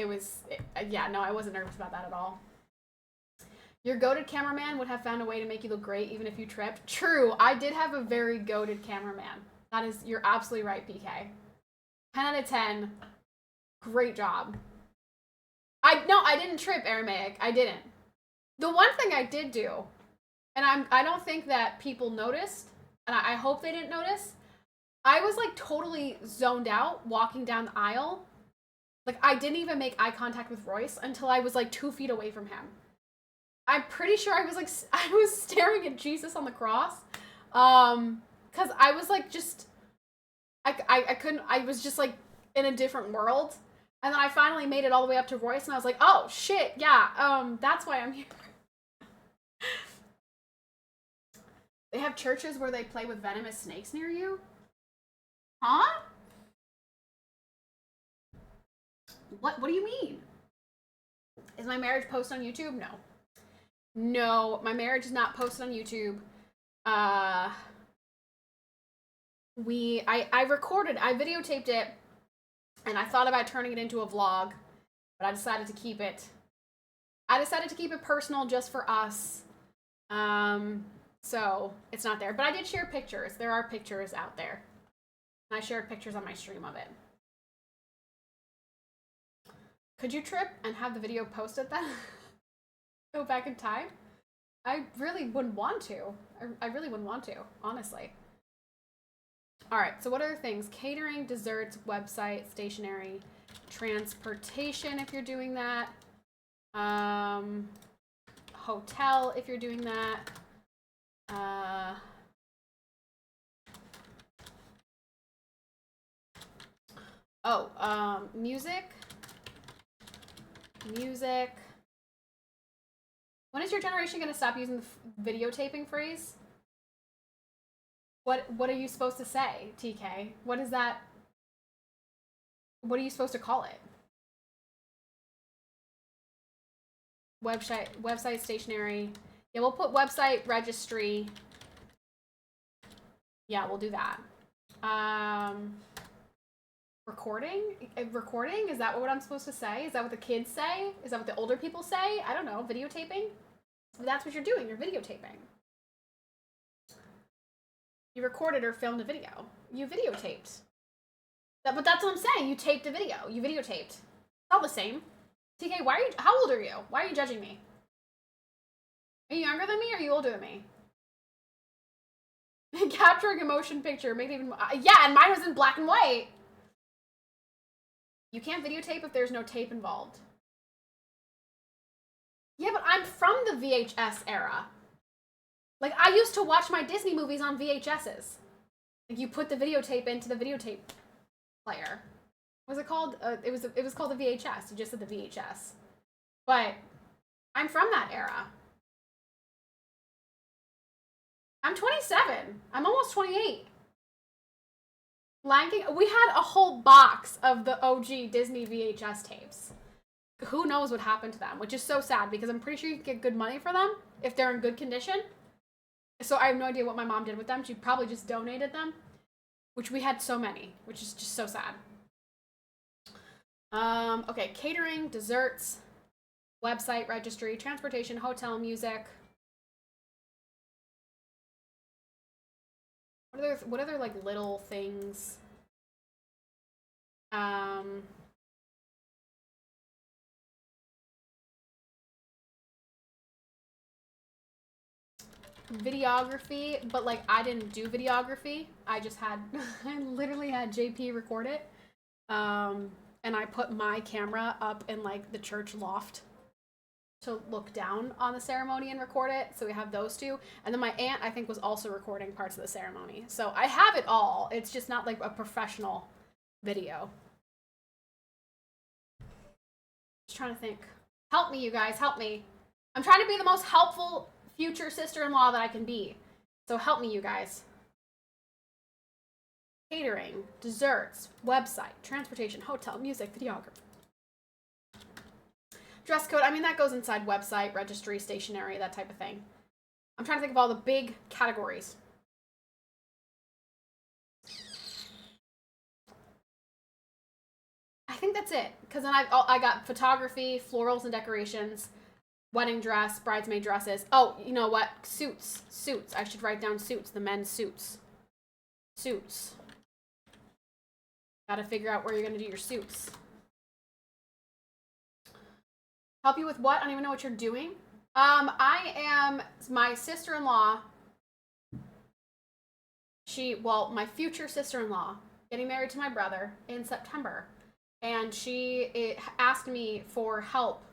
S1: wasn't nervous about that at all. Your goated cameraman would have found a way to make you look great even if you tripped. True, I did have a very goated cameraman. That is, you're absolutely right, PK. 10 out of 10. Great job. I didn't trip, Aramaic. I didn't. The one thing I did do, and I don't think that people noticed, and I hope they didn't notice, I was like totally zoned out walking down the aisle. Like I didn't even make eye contact with Royce until I was like 2 feet away from him. I'm pretty sure I was staring at Jesus on the cross. Cause I was like I couldn't, I was just like in a different world. And then I finally made it all the way up to Royce and I was like, oh shit, yeah, that's why I'm here. They have churches where they play with venomous snakes near you? Huh? What do you mean? Is my marriage posted on YouTube? No. No, my marriage is not posted on YouTube. I recorded, I videotaped it, and I thought about turning it into a vlog, but I decided to keep it. I decided to keep it personal just for us. So it's not there. But I did share pictures. There are pictures out there. And I shared pictures on my stream of it. Could you trip and have the video posted then? Go back in time? I really wouldn't want to. I really wouldn't want to, honestly. Alright, so what other things? Catering, desserts, website, stationery, transportation if you're doing that. Hotel if you're doing that. Music. Music. When is your generation going to stop using the videotaping phrase? What are you supposed to say, TK? What is that? What are you supposed to call it? Website, stationery. Yeah, we'll put website, registry. Yeah, we'll do that. Recording? Recording? Is that what I'm supposed to say? Is that what the kids say? Is that what the older people say? I don't know. Videotaping? That's what you're doing. You're videotaping. You recorded or filmed a video. You videotaped. But that's what I'm saying. You taped a video. You videotaped. It's all the same. TK, how old are you? Why are you judging me? Are you younger than me or are you older than me? Capturing a motion picture. Make it even yeah, and mine was in black and white. You can't videotape if there's no tape involved. Yeah, but I'm from the VHS era. Like, I used to watch my Disney movies on VHSs. Like, you put the videotape into the videotape player. What was it called? It was called the VHS. You just said the VHS. But I'm from that era. I'm 27. I'm almost 28. We had a whole box of the OG Disney VHS tapes. Who knows what happened to them, which is so sad because I'm pretty sure you can get good money for them if they're in good condition. So I have no idea what my mom did with them. She probably just donated them, which we had so many, which is just so sad. Okay, catering, desserts, website, registry, transportation, hotel, music. What other like little things? Videography, but like I didn't do videography. I just had, I literally had JP record it. And I put my camera up in like the church loft to look down on the ceremony and record it. So we have those two. And then my aunt, I think, was also recording parts of the ceremony. So I have it all. It's just not like a professional video. Just trying to think. Help me, you guys. Help me. I'm trying to be the most helpful future sister-in-law that I can be. So help me, you guys. Catering, desserts, website, transportation, hotel, music, videography. Dress code, I mean, that goes inside website, registry, stationery, that type of thing. I'm trying to think of all the big categories. I think that's it. Because then I got photography, florals and decorations, wedding dress, bridesmaid dresses. Oh, you know what? Suits. Suits. I should write down suits. The men's suits. Suits. Gotta figure out where you're gonna do your suits. Help you with what? I don't even know what you're doing. I am my sister-in-law. My future sister-in-law, getting married to my brother in September. And she asked me for help.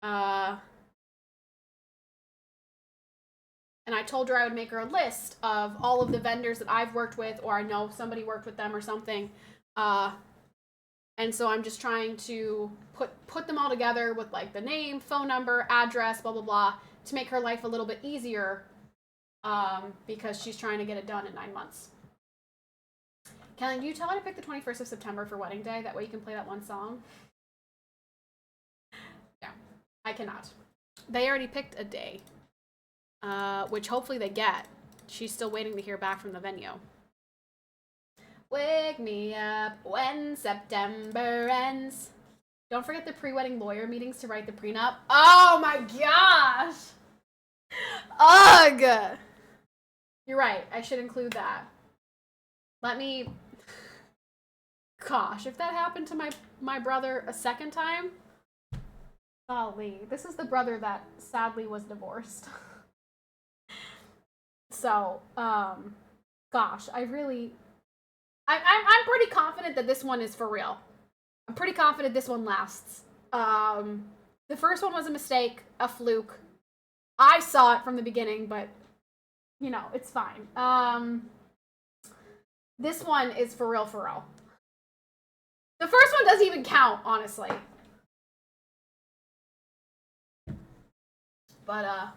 S1: And I told her I would make her a list of all of the vendors that I've worked with, or I know somebody worked with them or something. And so I'm just trying to put them all together with like the name, phone number, address, blah, blah, blah, to make her life a little bit easier, because she's trying to get it done in 9 months. Kelly, do you tell her to pick the 21st of September for wedding day? That way you can play that one song. Yeah, I cannot. They already picked a day, which hopefully they get. She's still waiting to hear back from the venue. Wake me up when September ends. Don't forget the pre-wedding lawyer meetings to write the prenup. Oh my gosh! Ugh! You're right, I should include that. Let me... Gosh, if that happened to my brother a second time... Golly, this is the brother that sadly was divorced. So, gosh, I'm pretty confident that this one is for real. I'm pretty confident this one lasts. The first one was a mistake, a fluke. I saw it from the beginning, but, you know, it's fine. This one is for real, for real. The first one doesn't even count, honestly. But,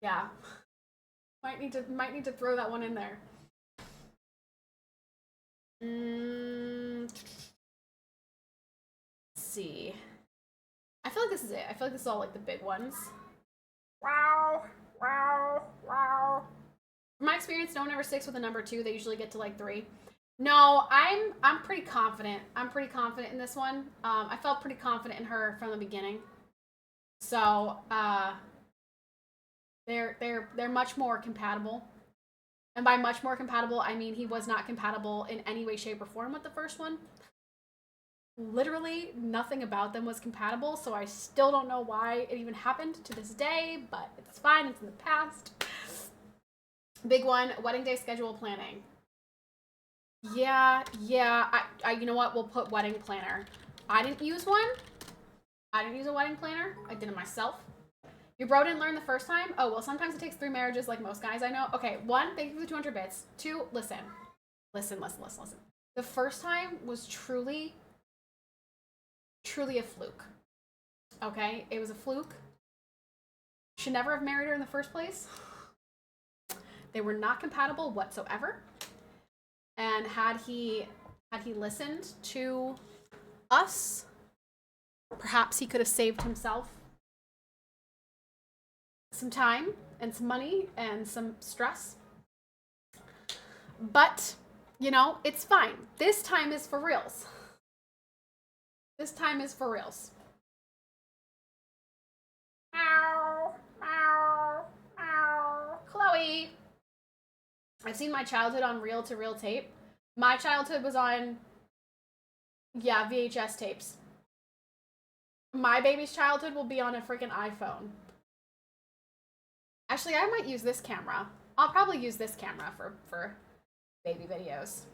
S1: yeah. Might need to throw that one in there. Let's see. I feel like this is it. I feel like this is all like the big ones. Wow. From my experience, no one ever sticks with a number 2. They usually get to like 3. No, I'm pretty confident. I'm pretty confident in this one. I felt pretty confident in her from the beginning. So, they're much more compatible. And by much more compatible, I mean he was not compatible in any way, shape, or form with the first one. Literally nothing about them was compatible, so I still don't know why it even happened to this day, but it's fine, it's in the past. Big one, wedding day schedule planning. Yeah, I you know what, we'll put wedding planner. I didn't use one. I didn't use a wedding planner. I did it myself. Your bro didn't learn the first time? Oh, well, sometimes it takes 3 marriages like most guys I know. Okay, 1, thank you for the 200 bits. 2, listen. The first time was truly a fluke. Okay? It was a fluke. Should never have married her in the first place. They were not compatible whatsoever. And had he listened to us, perhaps he could have saved himself some time and some money and some stress. But, you know, it's fine. This time is for reals. This time is for reals. Meow, meow, meow. Chloe. I've seen my childhood on reel-to-reel tape. My childhood was on, yeah, VHS tapes. My baby's childhood will be on a freaking iPhone. Actually, I might use this camera. I'll probably use this camera for baby videos.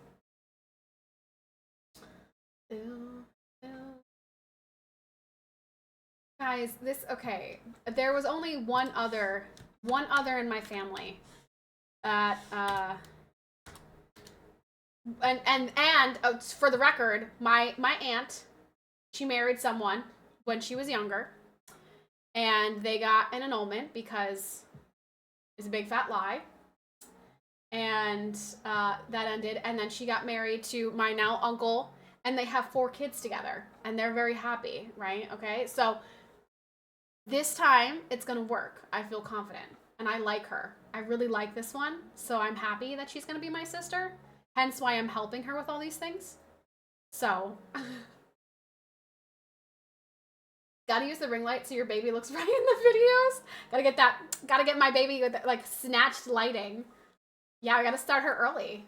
S1: Guys, okay. There was only one other in my family that and for the record, my aunt, she married someone when she was younger, and they got an annulment because it's a big fat lie. And that ended, and then she got married to my now uncle, and they have 4 kids together, and they're very happy, right? Okay, so this time it's gonna work. I feel confident, and I like her. I really like this one, so I'm happy that she's gonna be my sister, hence why I'm helping her with all these things. So gotta use the ring light so your baby looks right in the videos. Gotta get my baby with like snatched lighting. Yeah, I gotta start her early.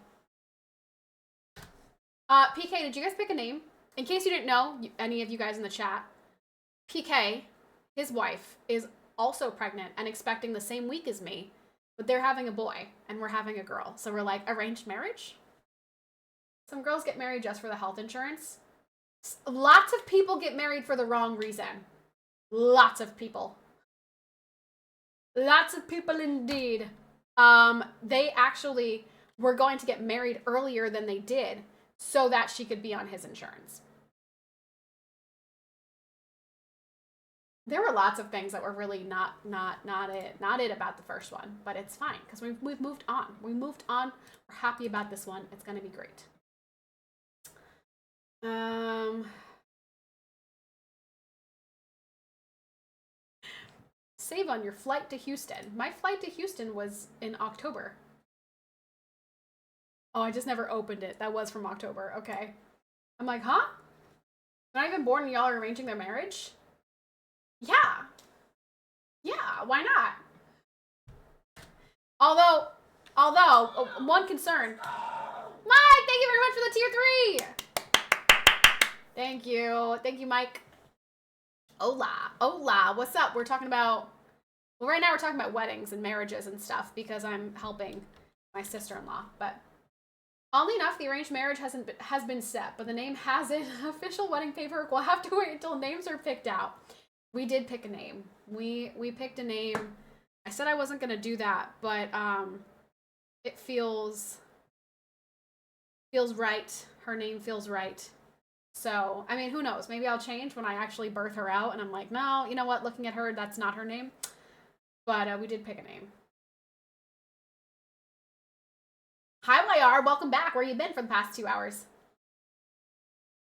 S1: PK, did you guys pick a name? In case you didn't know, any of you guys in the chat, PK, his wife, is also pregnant and expecting the same week as me, but they're having a boy and we're having a girl. So we're like, arranged marriage? Some girls get married just for the health insurance. Lots of people get married for the wrong reason. Lots of people. Lots of people indeed. They actually were going to get married earlier than they did so that she could be on his insurance. There were lots of things that were really not it about the first one, but it's fine because we've moved on. We moved on. We're happy about this one. It's gonna be great. Save on your flight to Houston. My flight to Houston was in October. Oh, I just never opened it. That was from October. Okay. I'm like, huh? They're not even born and y'all are arranging their marriage? Yeah. Yeah, why not? Although, one concern. Mike, thank you very much for the tier 3. Thank you, Mike. Hola, what's up? We're talking about, well, right now we're talking about weddings and marriages and stuff because I'm helping my sister-in-law. But oddly enough, the arranged marriage has been set, but the name hasn't. Official wedding paperwork will have to wait until names are picked out. We did pick a name. We picked a name. I said I wasn't gonna do that, but it feels right. Her name feels right. So, I mean, who knows? Maybe I'll change when I actually birth her out and I'm like, no, you know what? Looking at her, that's not her name. But we did pick a name. Hi, YR. Welcome back. Where you been for the past 2 hours?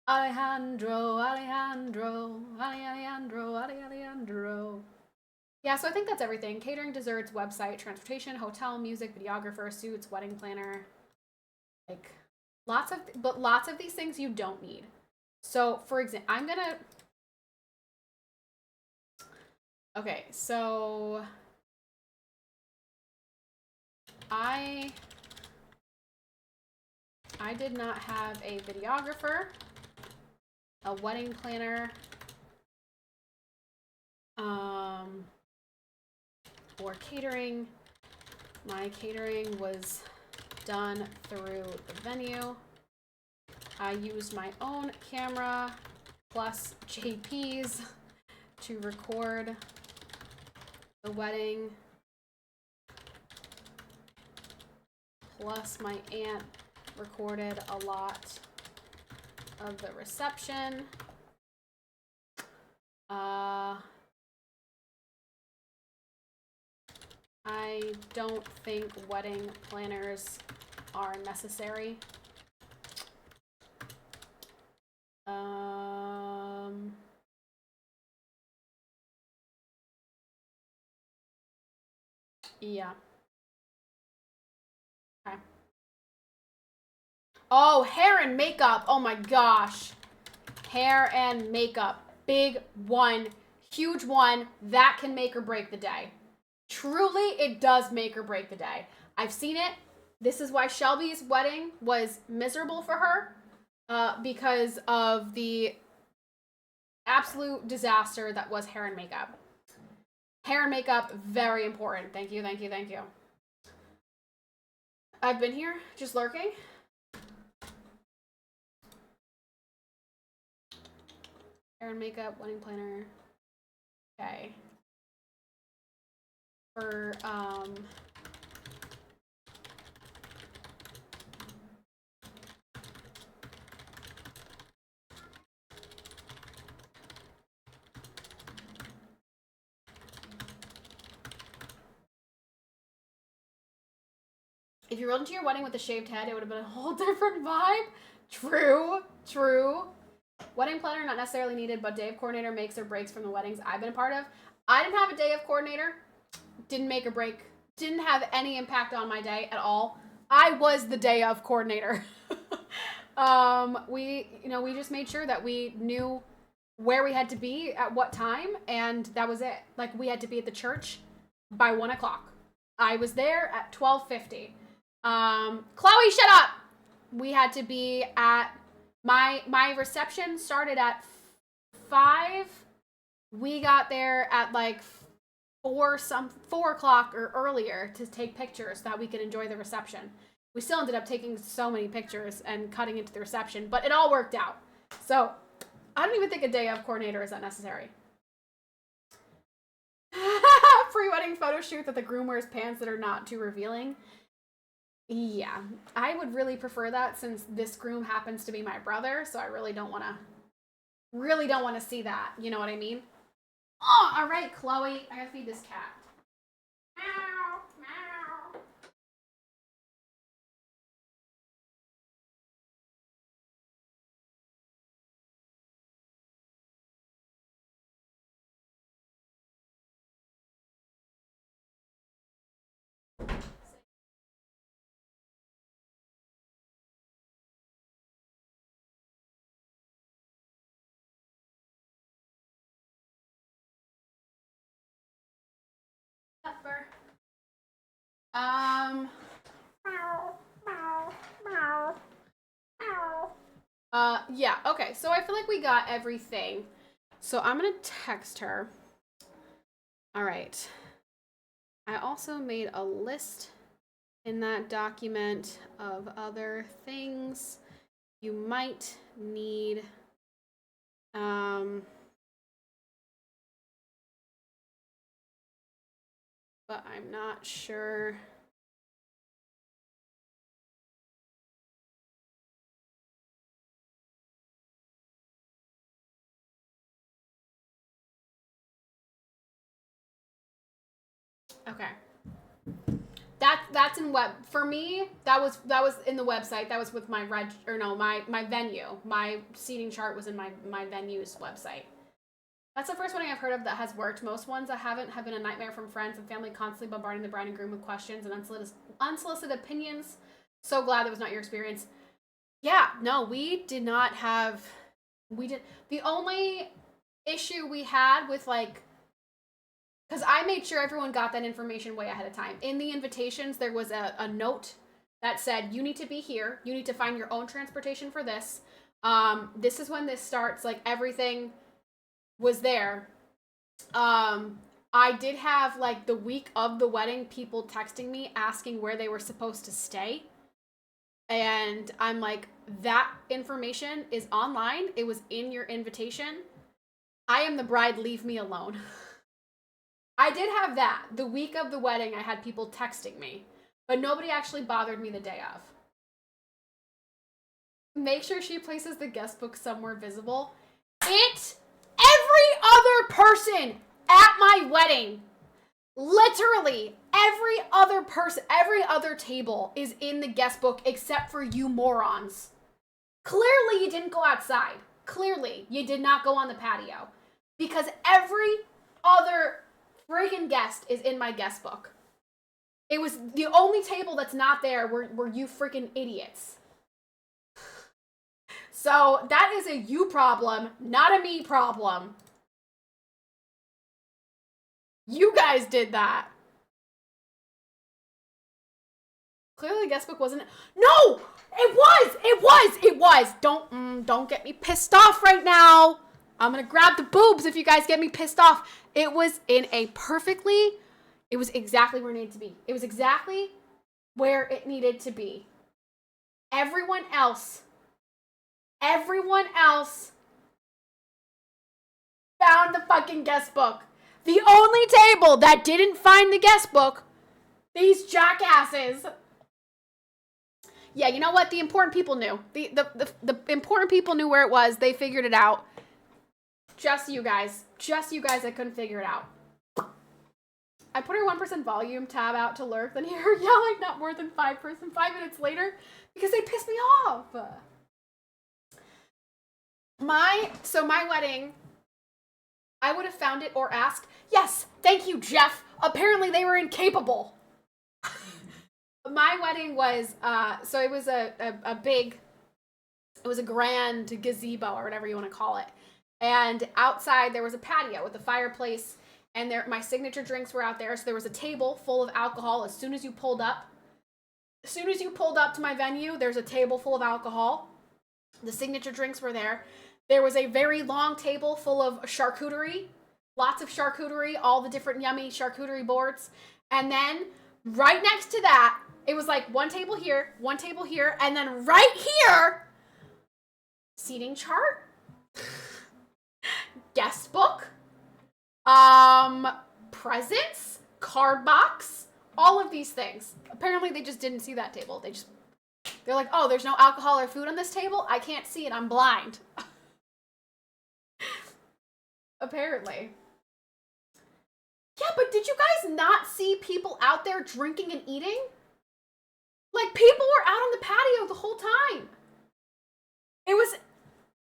S1: Alejandro. Yeah, so I think that's everything. Catering, desserts, website, transportation, hotel, music, videographer, suits, wedding planner. Like, lots of these things you don't need. So, for example, okay, so I did not have a videographer, a wedding planner, or catering. My catering was done through the venue. I used my own camera plus JP's to record the wedding. Plus my aunt recorded a lot of the reception. I don't think wedding planners are necessary. Yeah. Okay. Oh, hair and makeup. Oh my gosh. Hair and makeup. Big one. Huge one. That can make or break the day. Truly, it does make or break the day. I've seen it. This is why Shelby's wedding was miserable for her. Because of the absolute disaster that was hair and makeup. Hair and makeup, very important. Thank you. I've been here, just lurking. Hair and makeup, wedding planner. Okay. For, if you rolled into your wedding with a shaved head, it would have been a whole different vibe. True. Wedding planner, not necessarily needed, but day of coordinator makes or breaks from the weddings I've been a part of. I didn't have a day of coordinator. Didn't make or break. Didn't have any impact on my day at all. I was the day of coordinator. We just made sure that we knew where we had to be at what time, and that was it. Like, we had to be at the church by 1 o'clock. I was there at 12:50. Chloe, shut up! We had to be at My reception started at 5. We got there at like 4 o'clock or earlier to take pictures so that we could enjoy the reception. We still ended up taking so many pictures and cutting into the reception, but it all worked out. So I don't even think a day of coordinator is that necessary. Pre-wedding photo shoot that the groom wears pants that are not too revealing. Yeah, I would really prefer that since this groom happens to be my brother, so I really don't want to see that. You know what I mean? Oh, all right, Chloe, I gotta feed this cat. Meow, meow. Pepper. Meow, meow, meow, meow. Yeah, okay, so I feel like we got everything. So I'm gonna text her. All right. I also made a list in that document of other things you might need. But I'm not sure. Okay. That's in web for me. That was in the website. That was with my my venue. My seating chart was in my venue's website. That's the first one I've heard of that has worked. Most ones I haven't have been a nightmare from friends and family constantly bombarding the bride and groom with questions and unsolicited opinions. So glad that was not your experience. Yeah, no, we did not have. The only issue we had with like, because I made sure everyone got that information way ahead of time. In the invitations, there was a note that said, you need to be here. You need to find your own transportation for this. This is when this starts. Like, everything was there. I did have, like, the week of the wedding, people texting me asking where they were supposed to stay. And I'm like, that information is online. It was in your invitation. I am the bride. Leave me alone. I did have that. The week of the wedding, I had people texting me, but nobody actually bothered me the day of. Make sure she places the guest book somewhere visible. Every other person at my wedding, literally every other person, every other table is in the guest book except for you morons. Clearly you didn't go outside. Clearly you did not go on the patio because every other freaking guest is in my guest book. It was the only table that's not there were you freaking idiots. So that is a you problem, not a me problem. You guys did that. Clearly the guest book wasn't. No! It was! Don't get me pissed off right now. I'm gonna grab the boobs if you guys get me pissed off. It was in a it was exactly where it needed to be. It was exactly where it needed to be. Everyone else found the fucking guest book. The only table that didn't find the guest book, these jackasses. Yeah, you know what? The important people knew. The important people knew where it was. They figured it out. Just you guys that couldn't figure it out. I put her 1% volume tab out to lurk, then hear her yelling not more than 5 minutes later because they pissed me off. My wedding, I would have found it or asked. Yes, thank you, Jeff. Apparently they were incapable. My wedding was, so it was a grand gazebo or whatever you want to call it. And outside there was a patio with a fireplace, and my signature drinks were out there. So there was a table full of alcohol as soon as you pulled up. As soon as you pulled up to my venue, there's a table full of alcohol. The signature drinks were there. There was a very long table full of charcuterie, lots of charcuterie, all the different yummy charcuterie boards. And then right next to that, it was like one table here, and then right here, seating chart, guest book, presents, card box, all of these things. Apparently they just didn't see that table. They're like, oh, there's no alcohol or food on this table? I can't see it, I'm blind. Apparently. Yeah, but did you guys not see people out there drinking and eating? Like, people were out on the patio the whole time. It was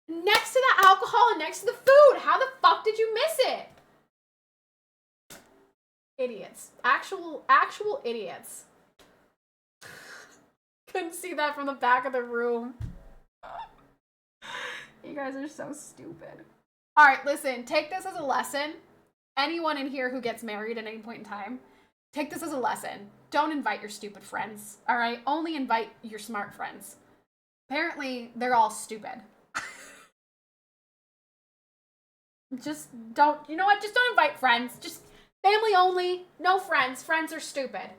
S1: next to the alcohol and next to the food. How the fuck did you miss it? Idiots. Actual idiots. Couldn't see that from the back of the room. You guys are so stupid. All right, listen, take this as a lesson. Anyone in here who gets married at any point in time, take this as a lesson. Don't invite your stupid friends, all right? Only invite your smart friends. Apparently, they're all stupid. Just don't, you know what? Just don't invite friends. Just family only, no friends. Friends are stupid.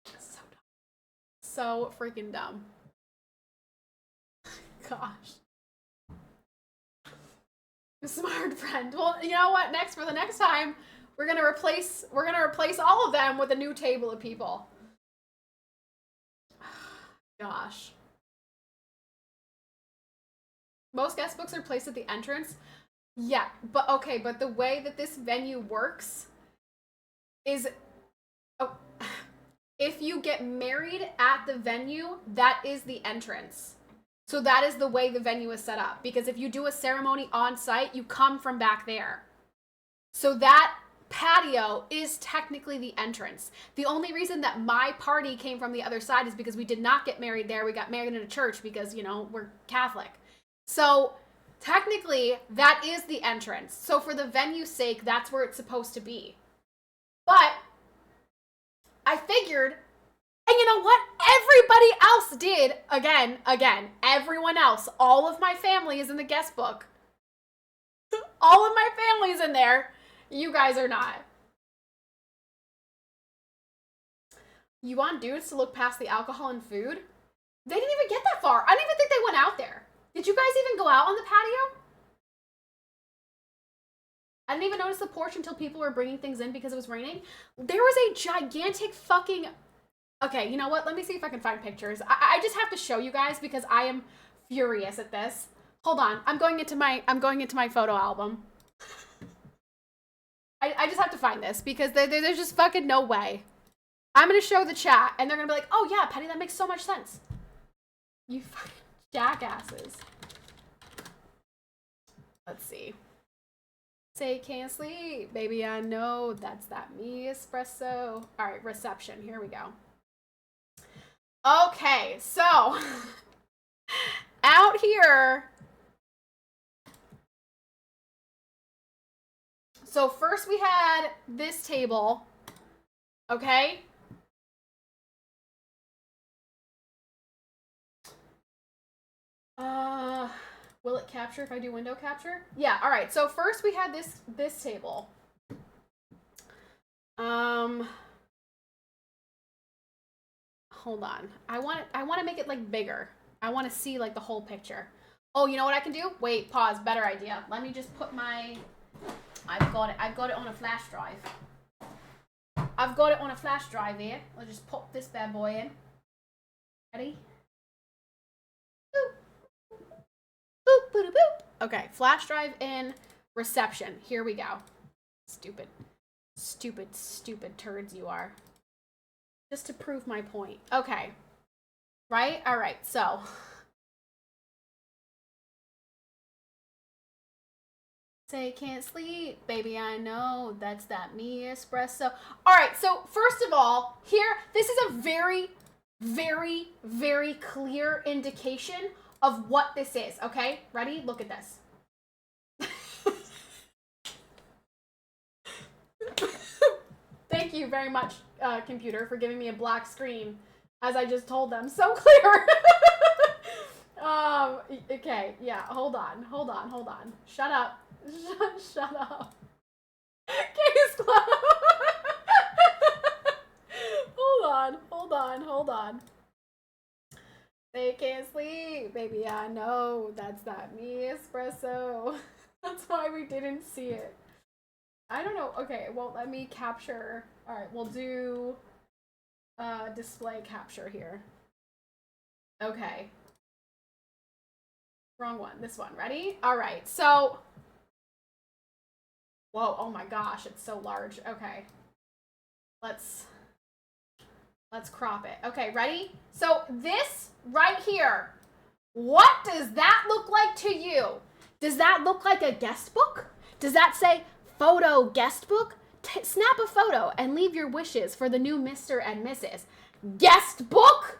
S1: So dumb. So freaking dumb. Gosh. Smart friend. Well, you know what? For the next time, we're gonna replace all of them with a new table of people. Gosh. Most guest books are placed at the entrance. Yeah, but okay, but the way that this venue works is, if you get married at the venue, that is the entrance. So that is the way the venue is set up. Because if you do a ceremony on site, you come from back there. So that patio is technically the entrance. The only reason that my party came from the other side is because we did not get married there. We got married in a church because, you know, we're Catholic. So technically, that is the entrance. So for the venue's sake, that's where it's supposed to be. But I figured, and you know what? Everybody else did. Again, everyone else, all of my family is in the guest book. All of my family's in there. You guys are not. You want dudes to look past the alcohol and food? They didn't even get that far. I don't even think they went out there. Did you guys even go out on the patio? I didn't even notice the porch until people were bringing things in because it was raining. There was a gigantic fucking... Okay, you know what? Let me see if I can find pictures. I just have to show you guys because I am furious at this. Hold on. I'm going into my photo album. I just have to find this because there's just fucking no way. I'm going to show the chat and they're going to be like, oh yeah, Patty, that makes so much sense. You fucking jackasses. Let's see. Say can't sleep. Baby, I know that's that me espresso. All right, reception. Here we go. Okay, so out here. So first we had this table, okay? Will it capture if I do window capture? Yeah, all right. So first we had this table. Hold on. I want to make it like bigger. I want to see like the whole picture. Oh, you know what I can do? Wait, pause. Better idea. Let me just put my... I've got it on a flash drive. I've got it on a flash drive here. I'll just pop this bad boy in. Ready? Boop. Boop, boop, boop. Okay, flash drive in, reception. Here we go. Stupid turds you are. Just to prove my point. Okay. Right? All right, so... Say can't sleep, baby, I know that's that me espresso. All right, so first of all, here, this is a very, very, very clear indication of what this is, okay? Ready? Look at this. Thank you very much, computer, for giving me a black screen as I just told them so clear. Okay, yeah, hold on. Shut up. Shut up. Case closed. Hold on. They can't sleep, baby. I know that's not me, espresso. That's why we didn't see it. I don't know. Okay, well, let me capture. All right, we'll do display capture here. Okay. Wrong one. This one. Ready? All right. So, whoa. Oh my gosh, it's so large. Okay. Let's crop it. Okay, ready? So this right here, what does that look like to you? Does that look like a guest book? Does that say photo guest book? Snap a photo and leave your wishes for the new Mr. and Mrs. Guest book?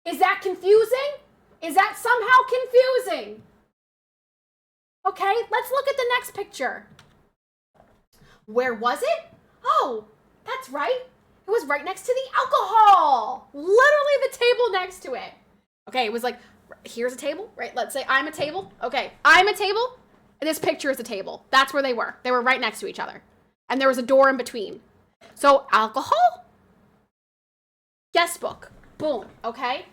S1: Is that confusing? Is that somehow confusing? Okay, let's look at the next picture. Where was it? Oh, that's right. It was right next to the alcohol. Literally the table next to it. Okay, it was like, here's a table, right? Let's say I'm a table. Okay, I'm a table, and this picture is a table. That's where they were. They were right next to each other. And there was a door in between. So alcohol, guest book, boom, okay?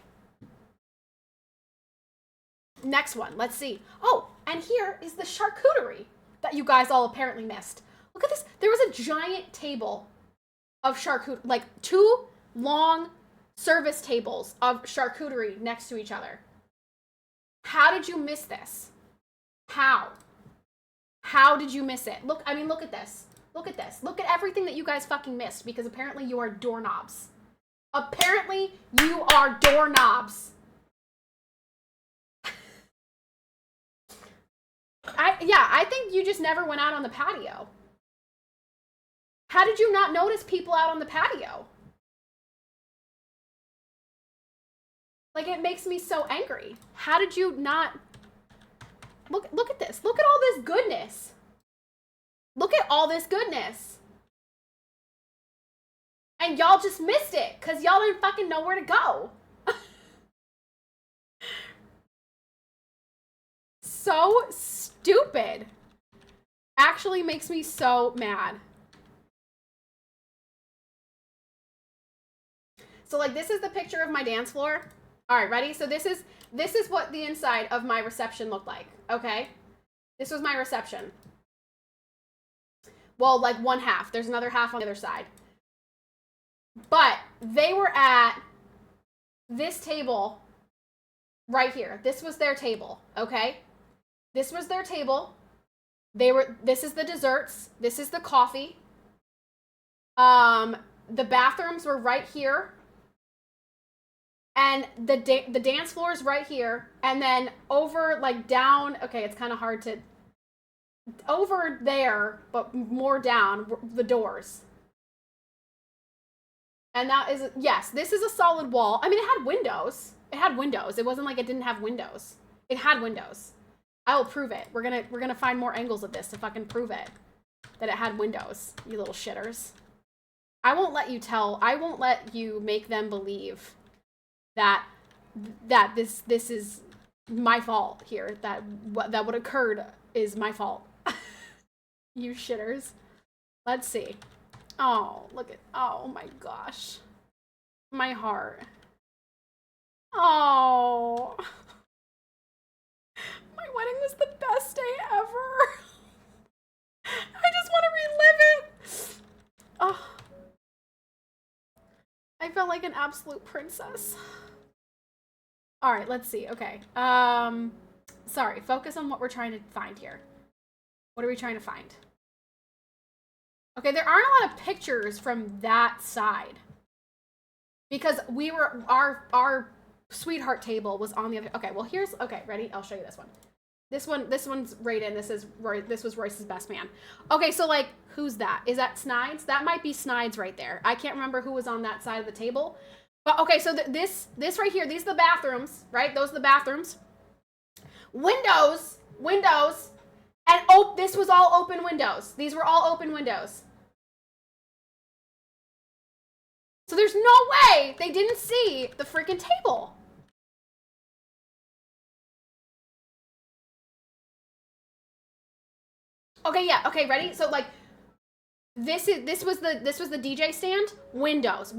S1: Next one, let's see. Oh, and here is the charcuterie that you guys all apparently missed. Look at this. There was a giant table of charcuterie, like 2 long service tables of charcuterie next to each other. How did you miss this? How did you miss it? Look at this. Look at this. Look at everything that you guys fucking missed because apparently you are doorknobs. Apparently you are doorknobs. I think you just never went out on the patio. How did you not notice people out on the patio? Like, it makes me so angry. How did you not... Look at this. Look at all this goodness. Look at all this goodness. And y'all just missed it because y'all didn't fucking know where to go. So stupid. Actually makes me so mad. So like this is the picture of my dance floor. All right, ready? So this is what the inside of my reception looked like, okay? This was my reception. Well, like one half. There's another half on the other side. But they were at this table right here. This was their table, okay? This was their table. This is the desserts. This is the coffee. The bathrooms were right here. And the dance floor is right here. And then over, like, down, okay, it's kind of hard to, over there, but more down, the doors. And that is, yes, this is a solid wall. I mean, it had windows. It had windows. It wasn't like it didn't have windows. It had windows. I will prove it. We're gonna find more angles of this to fucking prove it. That it had windows, you little shitters. I won't let you make them believe that this is my fault here. That what occurred is my fault. You shitters. Let's see. Oh, look at, oh my gosh. My heart. Oh. My wedding was the best day ever. I just want to relive it. Oh. I felt like an absolute princess. All right, let's see. Okay. Sorry, focus on what we're trying to find here. What are we trying to find? Okay, there aren't a lot of pictures from that side. Because we were, our sweetheart table was on the other, okay, well here's, okay, ready? I'll show you this one. This one's right in, this was Royce's best man. Okay, so like, who's that? Is that Snides? That might be Snides right there. I can't remember who was on that side of the table. But okay, so this right here, these are the bathrooms, right? Those are the bathrooms. Windows, and this was all open windows. These were all open windows. So there's no way they didn't see the freaking table. Okay, yeah, okay, ready? So like this was the DJ stand. Windows.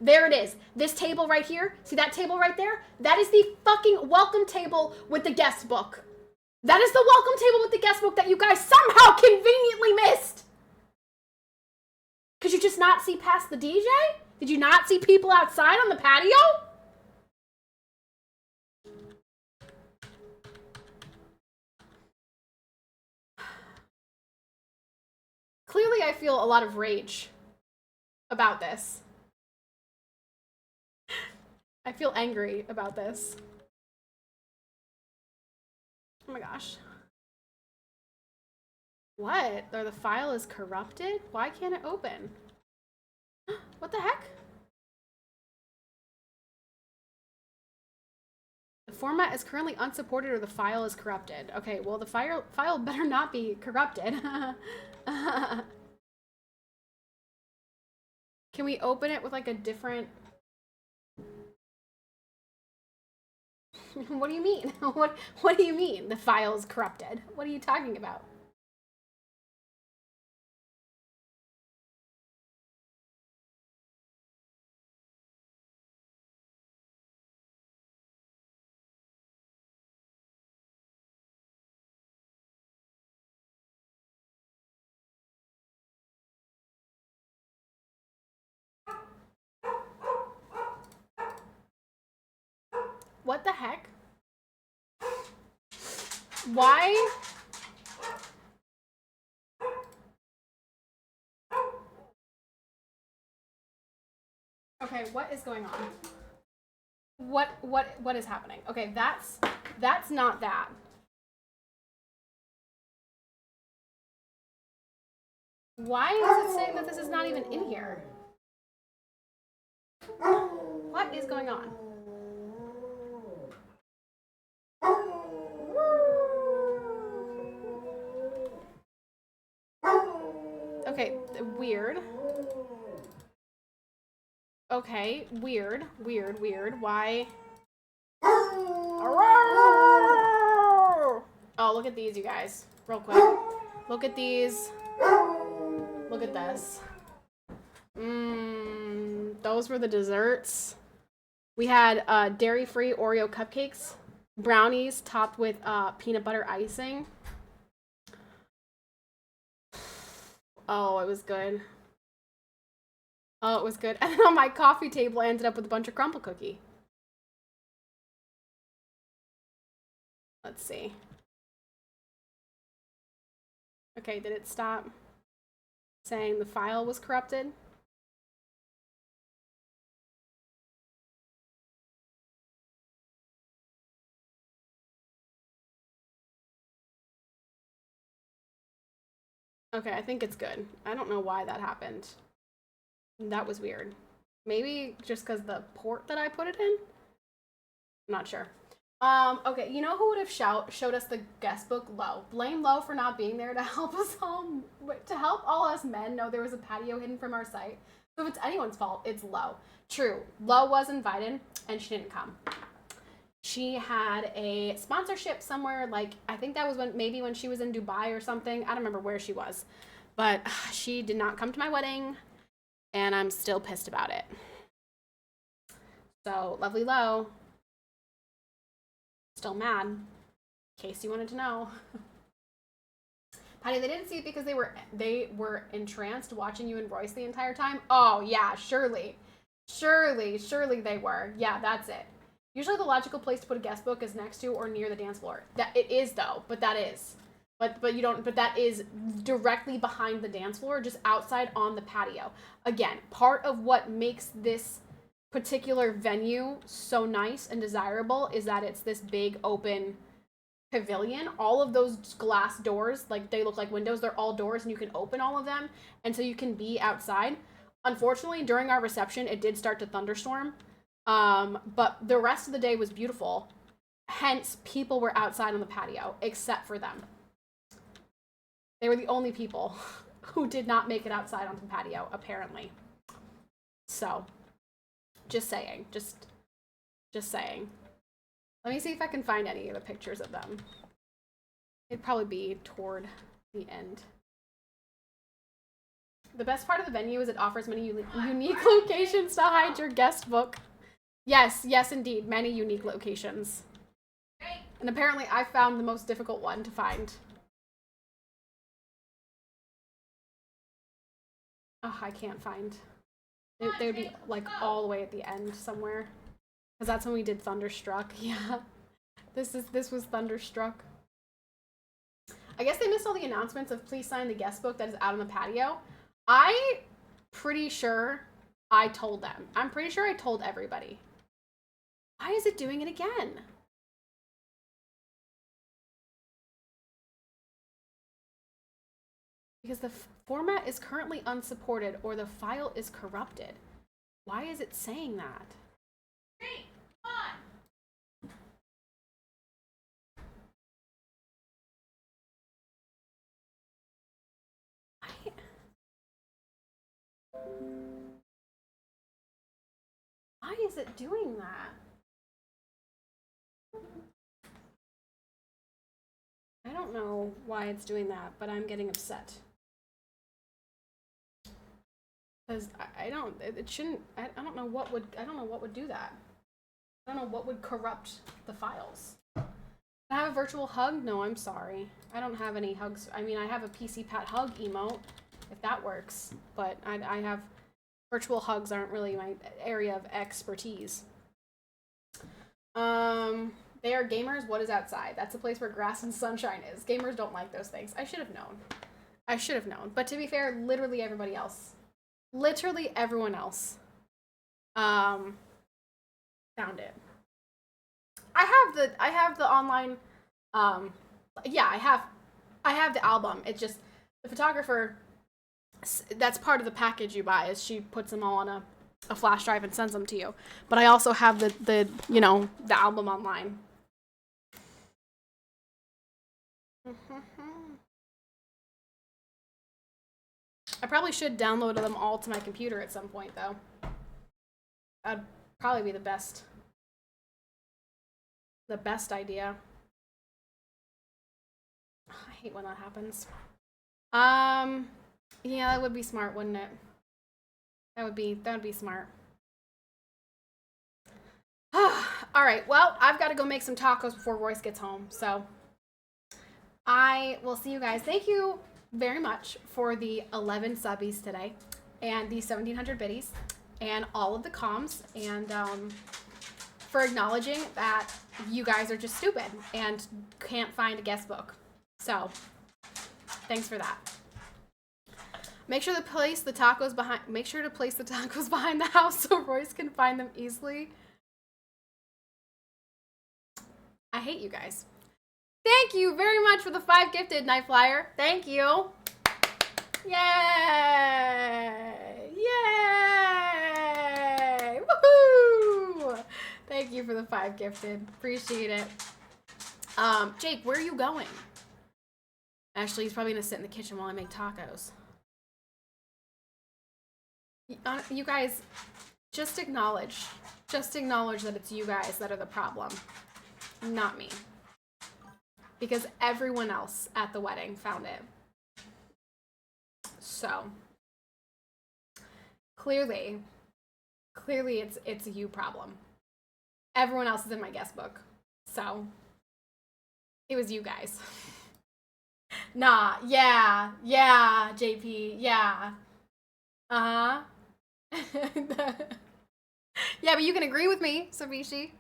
S1: There it is. This table right here. See that table right there? That is the fucking welcome table with the guest book. That is the welcome table with the guest book that you guys somehow conveniently missed. Could you just not see past the DJ? Did you not see people outside on the patio? Clearly, I feel a lot of rage about this. I feel angry about this. Oh my gosh. What? Or the file is corrupted? Why can't it open? What the heck? The format is currently unsupported or the file is corrupted. Okay, well the file better not be corrupted. Can we open it with like a different... What do you mean? What do you mean the file is corrupted? What are you talking about? What the heck? Why? Okay, what is going on? What is happening? Okay, that's not that. Why is it saying that this is not even in here? What is going on? Okay, weird. Okay, weird. Why? Oh, look at these, you guys. Real quick. Look at these. Look at this. Those were the desserts. We had dairy-free Oreo cupcakes, brownies topped with peanut butter icing. Oh, it was good. Oh, it was good. And then on my coffee table, I ended up with a bunch of crumble cookie. Let's see. Okay, did it stop saying the file was corrupted? Okay, I think it's good. I don't know why that happened. That was weird. Maybe just because the port that I put it in? I'm not sure. Okay, you know who would have showed us the guest book? Lo. Blame Lo for not being there to help us all us men know there was a patio hidden from our site. So if it's anyone's fault, it's Lo. True, Lo was invited and she didn't come. She had a sponsorship somewhere, like I think that was when she was in Dubai or something. I don't remember where she was, but she did not come to my wedding, and I'm still pissed about it. So lovely Lo, still mad. In case you wanted to know. Patty, they didn't see it because they were entranced watching you and Royce the entire time. Oh yeah, surely they were. Yeah, that's it. Usually the logical place to put a guest book is next to or near the dance floor. That it is though, but that is directly behind the dance floor, just outside on the patio. Again, part of what makes this particular venue so nice and desirable is that it's this big open pavilion. All of those glass doors, like they look like windows, they're all doors and you can open all of them, and so you can be outside. Unfortunately, during our reception, it did start to thunderstorm. But the rest of the day was beautiful. Hence, people were outside on the patio, except for them. They were the only people who did not make it outside onto the patio, apparently. So, just saying. Just saying. Let me see if I can find any of the pictures of them. It'd probably be toward the end. The best part of the venue is it offers many unique locations to hide your guest book. Yes, yes, indeed. Many unique locations. And apparently I found the most difficult one to find. Oh, I can't find. They would be like all the way at the end somewhere. Because that's when we did Thunderstruck. Yeah. This was Thunderstruck. I guess they missed all the announcements of please sign the guest book that is out on the patio. I'm pretty sure I told them. I'm pretty sure I told everybody. Why is it doing it again? Because the format is currently unsupported or the file is corrupted. Why is it saying that?
S2: Hey, come on.
S1: Why is it doing that? I don't know why it's doing that, but I'm getting upset. Because I don't know what would do that. I don't know what would corrupt the files. Can I have a virtual hug? No, I'm sorry. I don't have any hugs. I mean, I have a PCPat hug emote, if that works. But I have... Virtual hugs aren't really my area of expertise. They are gamers. What is outside? That's a place where grass and sunshine is. Gamers don't like those things. I should have known. I should have known. But to be fair, literally everybody else. Literally everyone else. Found it. I have the online, yeah, I have the album. It's just, the photographer, that's part of the package you buy, is she puts them all on a flash drive and sends them to you. But I also have the you know, the album online. I probably should download them all to my computer at some point, though. That'd probably be the best idea. I hate when that happens. Yeah, that would be smart, wouldn't it? That would be smart. All right, well, I've got to go make some tacos before Royce gets home, so I will see you guys. Thank you very much for the 11 subbies today, and the 1700 biddies, and all of the comms, and for acknowledging that you guys are just stupid and can't find a guest book. So, thanks for that. Make sure to place the tacos behind the house so Royce can find them easily. I hate you guys. Thank you very much for the 5 gifted, Night Flyer. Thank you. Yay! Yay! Woohoo! Thank you for the 5 gifted. Appreciate it. Jake, where are you going? Actually, he's probably gonna sit in the kitchen while I make tacos. You guys, just acknowledge that it's you guys that are the problem, not me. Because everyone else at the wedding found it. So, clearly it's a you problem. Everyone else is in my guest book. So, it was you guys. Nah, yeah, JP, yeah. Uh-huh. Yeah, but you can agree with me, Sabishi.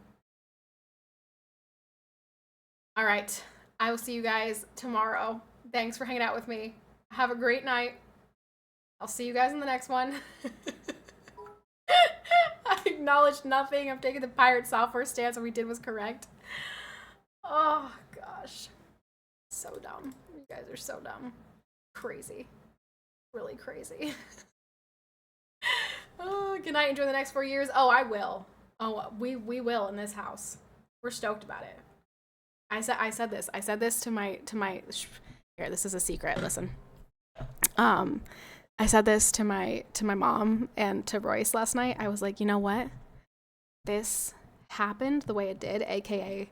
S1: All right. I will see you guys tomorrow. Thanks for hanging out with me. Have a great night. I'll see you guys in the next one. I acknowledged nothing. I'm taking the pirate software stance. What we did was correct. Oh, gosh. So dumb. You guys are so dumb. Crazy. Really crazy. Oh, good night. Enjoy the next 4 years. Oh, I will. Oh, we will in this house. We're stoked about it. I said this to my here, this is a secret. Listen. I said this to my mom and to Royce last night. I was like, you know what? This happened the way it did, aka,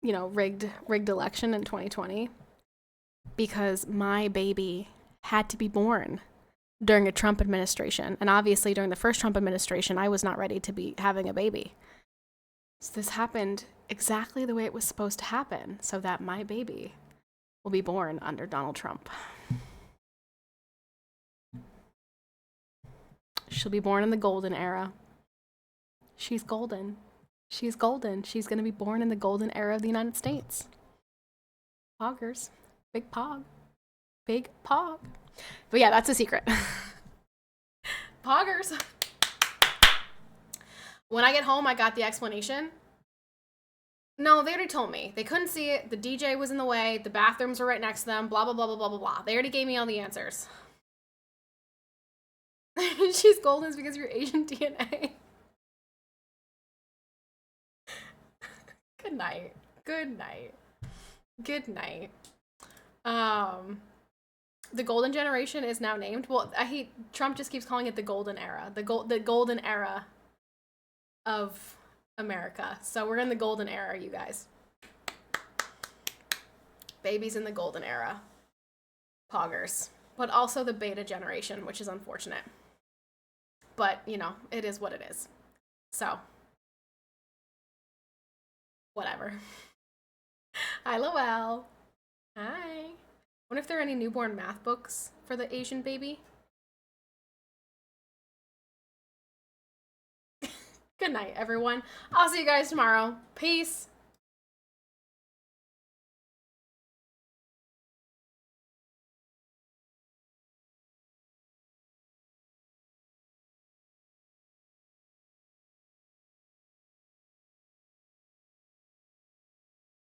S1: you know, rigged election in 2020, because my baby had to be born during a Trump administration. And obviously during the first Trump administration, I was not ready to be having a baby. So this happened exactly the way it was supposed to happen, so that my baby will be born under Donald Trump. She'll be born in the golden era. She's golden. She's golden. She's going to be born in the golden era of the United States. Poggers. Big pog. Big pog. But yeah, that's a secret. Poggers. When I get home, I got the explanation. No, they already told me. They couldn't see it. The DJ was in the way. The bathrooms were right next to them. Blah, blah, blah, blah, blah, blah, blah. They already gave me all the answers. She's golden because you're Asian DNA. Good night. Good night. Good night. The golden generation is now named. Well, Trump just keeps calling it the golden era. The golden era of America. So we're in the golden era, you guys. Babies in the golden era. Poggers. But also the beta generation, which is unfortunate. But, you know, it is what it is. So, whatever. Hi, Lowell. Hi. Wonder if there are any newborn math books for the Asian baby. Good night, everyone. I'll see you guys tomorrow. Peace.